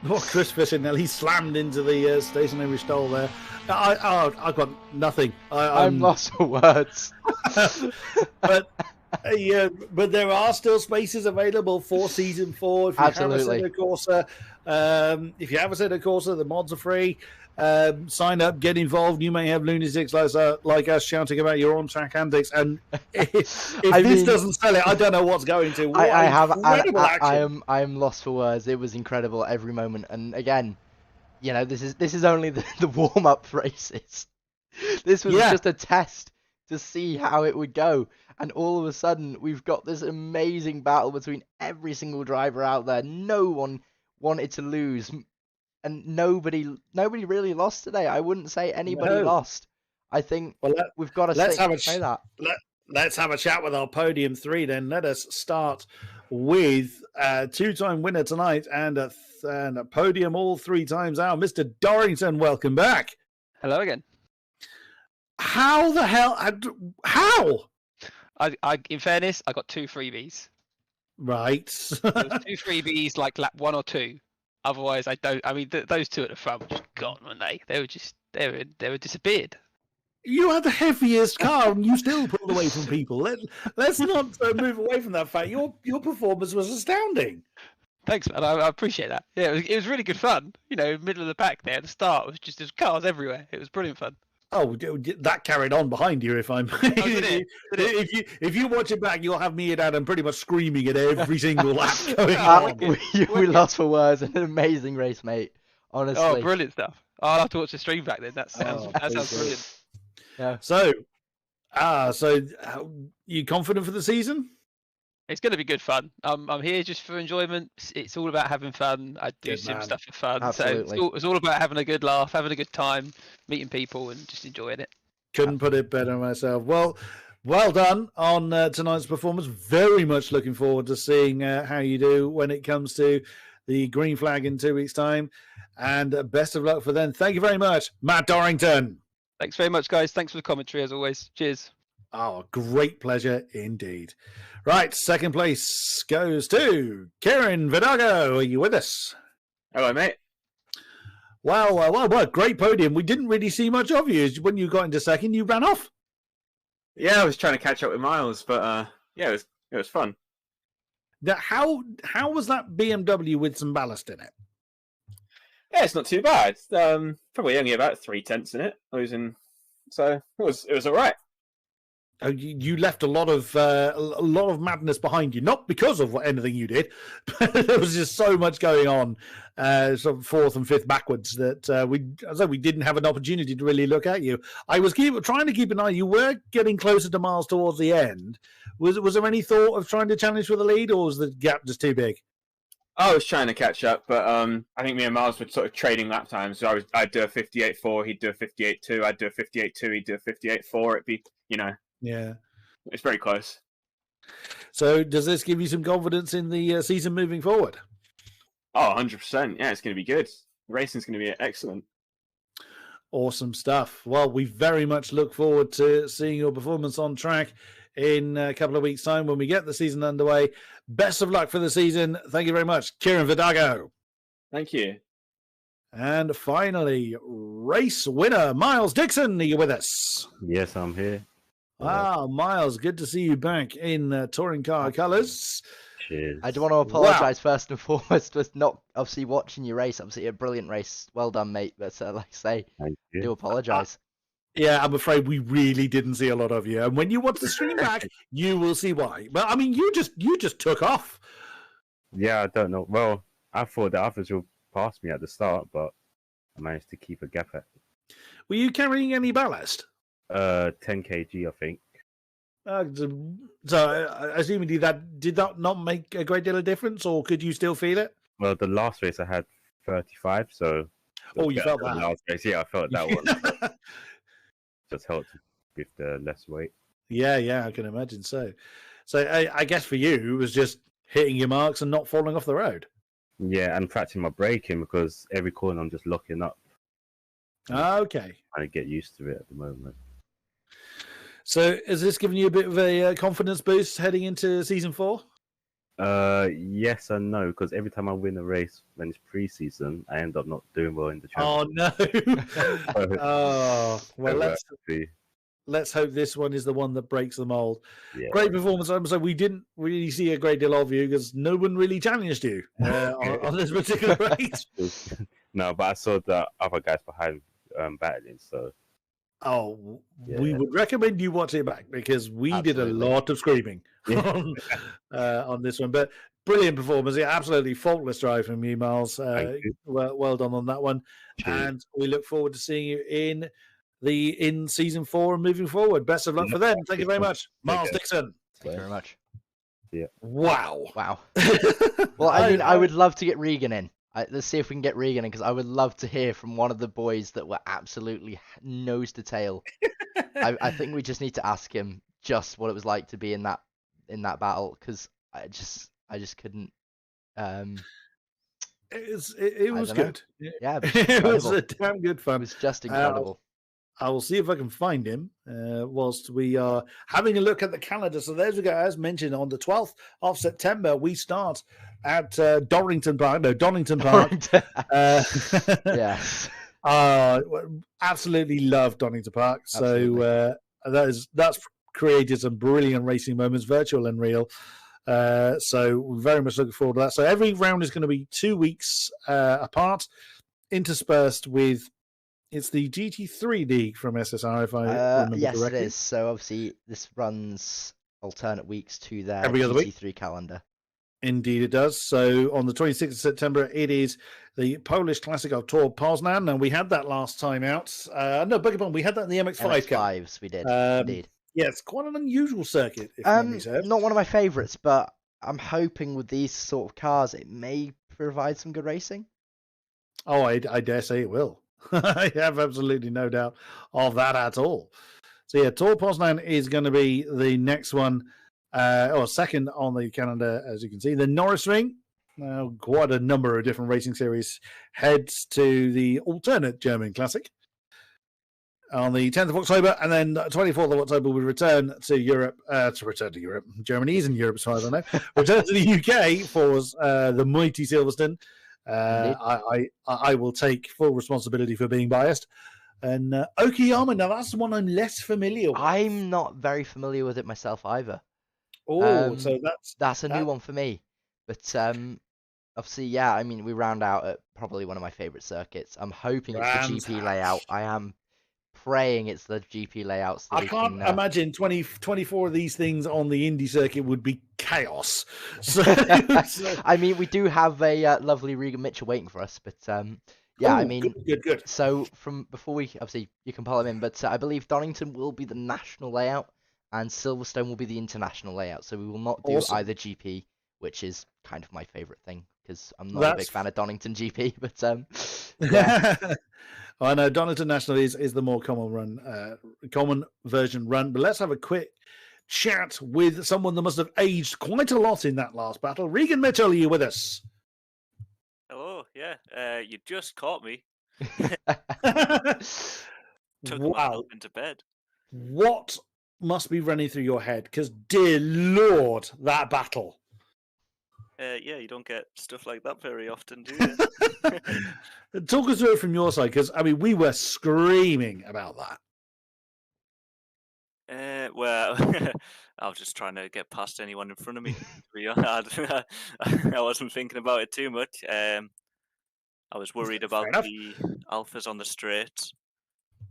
Oh, Chris Fisher nearly slammed into the stationary stall there. I've got nothing. I'm lost for words. But Yeah, but there are still spaces available for season 4. If you Absolutely. have a Assetto Corsa, if you have a Assetto Corsa, the mods are free. Sign up, get involved. You may have lunatics like us shouting about your on-track antics. And if this doesn't sell it, I don't know what's going to. What incredible action! I am lost for words. It was incredible at every moment. And again, you know, this is only the warm-up races. This was just a test to see how it would go. And all of a sudden, we've got this amazing battle between every single driver out there. No one wanted to lose. And nobody really lost today. I wouldn't say anybody lost. I think we've got to say that. Let's have a chat with our podium 3 then. Let us start with two-time winner tonight and a podium all 3 times out. Mr. Dorrington, welcome back. Hello again. How the hell? How? I in fairness, I got 2 freebies. Right. There was 2 freebies, like lap 1 or 2. Otherwise, I don't. I mean, those 2 at the front were just gone, weren't they? They were disappeared. You had the heaviest car, and you still pulled away from people. Let's not move away from that fact. Your performance was astounding. Thanks, man. I appreciate that. Yeah, it was really good fun. You know, middle of the pack there at the start was just there's cars everywhere. It was brilliant fun. Oh, that carried on behind you. If I'm, if you watch it back, you'll have me and Adam pretty much screaming at every single lap going on. We lost for words. An amazing race, mate. Honestly. Oh, brilliant stuff. I'll have to watch the stream back then. That sounds brilliant. Yeah. So you confident for the season? It's going to be good fun. I'm here just for enjoyment. It's all about having fun. I do sim stuff for fun. Absolutely. So it's all about having a good laugh, having a good time, meeting people, and just enjoying it. Couldn't put it better myself. Well done on tonight's performance. Very much looking forward to seeing how you do when it comes to the green flag in 2 weeks' time. And best of luck for then. Thank you very much, Matt Dorrington. Thanks very much, guys. Thanks for the commentary, as always. Cheers. Oh, great pleasure indeed. Right, second place goes to Kieran Vidago. Are you with us? Hello, mate. Well, great podium. We didn't really see much of you. When you got into second, you ran off. Yeah, I was trying to catch up with Miles, but it was fun. Now, how was that BMW with some ballast in it? Yeah, it's not too bad. Probably only about 3/10 in it. So it was all right. You left a lot of madness behind you, not because of anything you did, but there was just so much going on, sort of 4th and 5th backwards that we didn't have an opportunity to really look at you. I was trying to keep an eye. You were getting closer to Miles towards the end. Was there any thought of trying to challenge for the lead, or was the gap just too big? I was trying to catch up, but I think me and Miles were sort of trading lap times. So I'd do a 58.4, he'd do a 58.2, I'd do a 58.2, he'd do a 58.4. It'd be, Yeah. It's very close. So does this give you some confidence in the season moving forward? Oh, 100%. Yeah, it's going to be good. Racing's going to be excellent. Awesome stuff. Well, we very much look forward to seeing your performance on track in a couple of weeks' time when we get the season underway. Best of luck for the season. Thank you very much, Kieran Vidago. Thank you. And finally, race winner, Miles Dixon. Are you with us? Yes, I'm here. Wow, Miles, good to see you back in touring car colours. Cheers. I do want to apologise first and foremost for not obviously watching your race. Obviously, a brilliant race. Well done, mate. But like I say, I do apologise. Yeah, I'm afraid we really didn't see a lot of you. And when you watch the stream back, you will see why. But I mean, you just took off. Yeah, I don't know. Well, I thought the others would pass me at the start, but I managed to keep a gap at. Were you carrying any ballast? 10 kg, I think. So, assuming did that not make a great deal of difference, or could you still feel it? Well, the last race I had 35, so. Oh, you felt that? Last race, yeah, I felt that one. Just helped with the less weight. Yeah, I can imagine so. So, I guess for you, it was just hitting your marks and not falling off the road. Yeah, and practicing my braking because every corner I'm just locking up. Okay. Trying to get used to it at the moment. So, has this given you a bit of a confidence boost heading into season 4? Yes and no, because every time I win a race when it's pre-season, I end up not doing well in the championship. Oh no! Oh well, let's hope this one is the one that breaks the mold. Yeah. Great performance. So we didn't really see a great deal of you because no one really challenged you on this particular race. No, but I saw the other guys behind battling, so. Oh, Yeah. we would recommend you watch it back because we did a lot of screaming on this one. But brilliant performance. Yeah, absolutely faultless drive from you, Miles. Well done on that one. Cheers. And we look forward to seeing you in season 4 and moving forward. Best of luck for them. Thank you very much, Miles Dixon. Thank you very much. Yeah. Wow. Well, I mean, I would love to get Regan in. Let's see if we can get Regan in because I would love to hear from one of the boys that were absolutely nose to tail. I think we just need to ask him just what it was like to be in that battle because I just couldn't. It was good. Yeah, it was a damn good fun. It was just incredible. I will see if I can find him whilst we are having a look at the calendar. So there's we go. As mentioned, on the 12th of September, we start at Donington Park. Yes. Absolutely love Donington Park. So that's created some brilliant racing moments, virtual and real. So very much looking forward to that. So every round is going to be 2 weeks apart, interspersed with. It's the GT3 League from SSR, if I remember yes, correctly. it is. So obviously, this runs alternate weeks to their Every other GT3 week? calendar. Indeed, it does. So on the 26th of September, it is the Polish Classic of Tor Poznan, and we had that last time out. No, beg your pardon, we had that in the MX5 Cup. MX5s, we did. Indeed. Yeah, it's quite an unusual circuit. If memory serves. Not one of my favourites, but I'm hoping with these sort of cars, it may provide some good racing. Oh, I dare say it will. I have absolutely no doubt of that at all. So yeah, Tor Poznan is going to be the next one, or second on the calendar, as you can see. The Norris Ring, now quite a number of different racing series, heads to the alternate German Classic on the 10th of October, and then 24th of October we return to Europe, Germany is in Europe as far as I know. Return to the UK for the mighty Silverstone. I will take full responsibility for being biased. And Okayama, now that's the one I'm less familiar with. I'm not very familiar with it myself either. Oh, so that's a new one for me. But obviously, yeah, I mean, we round out at probably one of my favourite circuits. I'm hoping it's the GP layout. I am praying it's the GP layout. So I can't imagine 24 of these things on the Indy circuit would be chaos. So, I mean, we do have a lovely Regan Mitchell waiting for us, but yeah, I mean, good. So from before we obviously you can pull him in, but I believe Donington will be the national layout and Silverstone will be the international layout. So we will not do either GP, which is kind of my favourite thing because I'm not a big fan of Donington GP, but yeah. I know Donington National is the more common version run, but let's have a quick chat with someone that must have aged quite a lot in that last battle. Regan Mitchell, are you with us? Hello, yeah. You just caught me. Took Wow. into bed. What must be running through your head? Because, dear Lord, that battle. Yeah, you don't get stuff like that very often, do you? Talk us through it from your side, because, I mean, we were screaming about that. Well, I was just trying to get past anyone in front of me. To be honest, I wasn't thinking about it too much. I was worried about the alphas on the straight.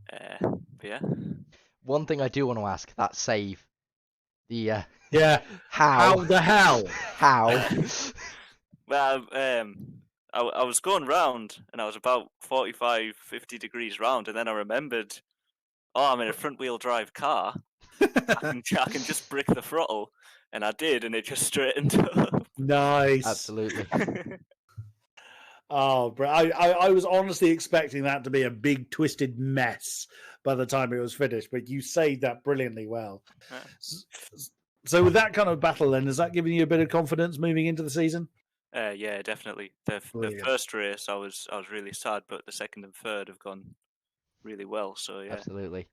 But yeah. One thing I do want to ask, that save. The yeah. How the hell? How? Well, I was going round and I was about 45, 50 degrees round, and then I remembered, I'm in a front wheel drive car. I can just brick the throttle, and I did, and it just straightened up. Nice. Absolutely. Oh, bro! I was honestly expecting that to be a big twisted mess by the time it was finished, but you saved that brilliantly well. So with that kind of battle, then, is that giving you a bit of confidence moving into the season? Yeah, definitely. The first race, I was really sad, but the second and third have gone really well. So yeah, absolutely.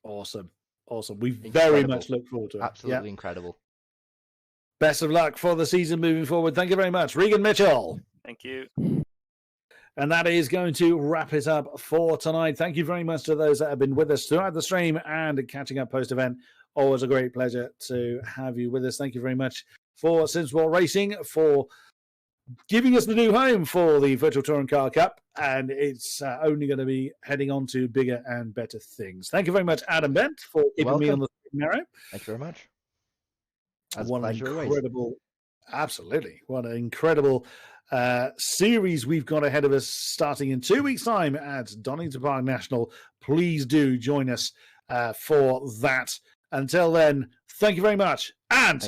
Awesome. We very much look forward to it. Absolutely incredible. Best of luck for the season moving forward. Thank you very much, Regan Mitchell. Thank you. And that is going to wrap it up for tonight. Thank you very much to those that have been with us throughout the stream and catching up post-event. Always a great pleasure to have you with us. Thank you very much for SimSports Racing for giving us the new home for the Virtual Touring Car Cup. And it's only going to be heading on to bigger and better things. Thank you very much, Adam Bent, for keeping me on the narrow. Thank you very much. What an incredible, absolutely. What an incredible series we've got ahead of us starting in 2 weeks' time at Donington Park National. Please do join us for that. Until then, thank you very much. And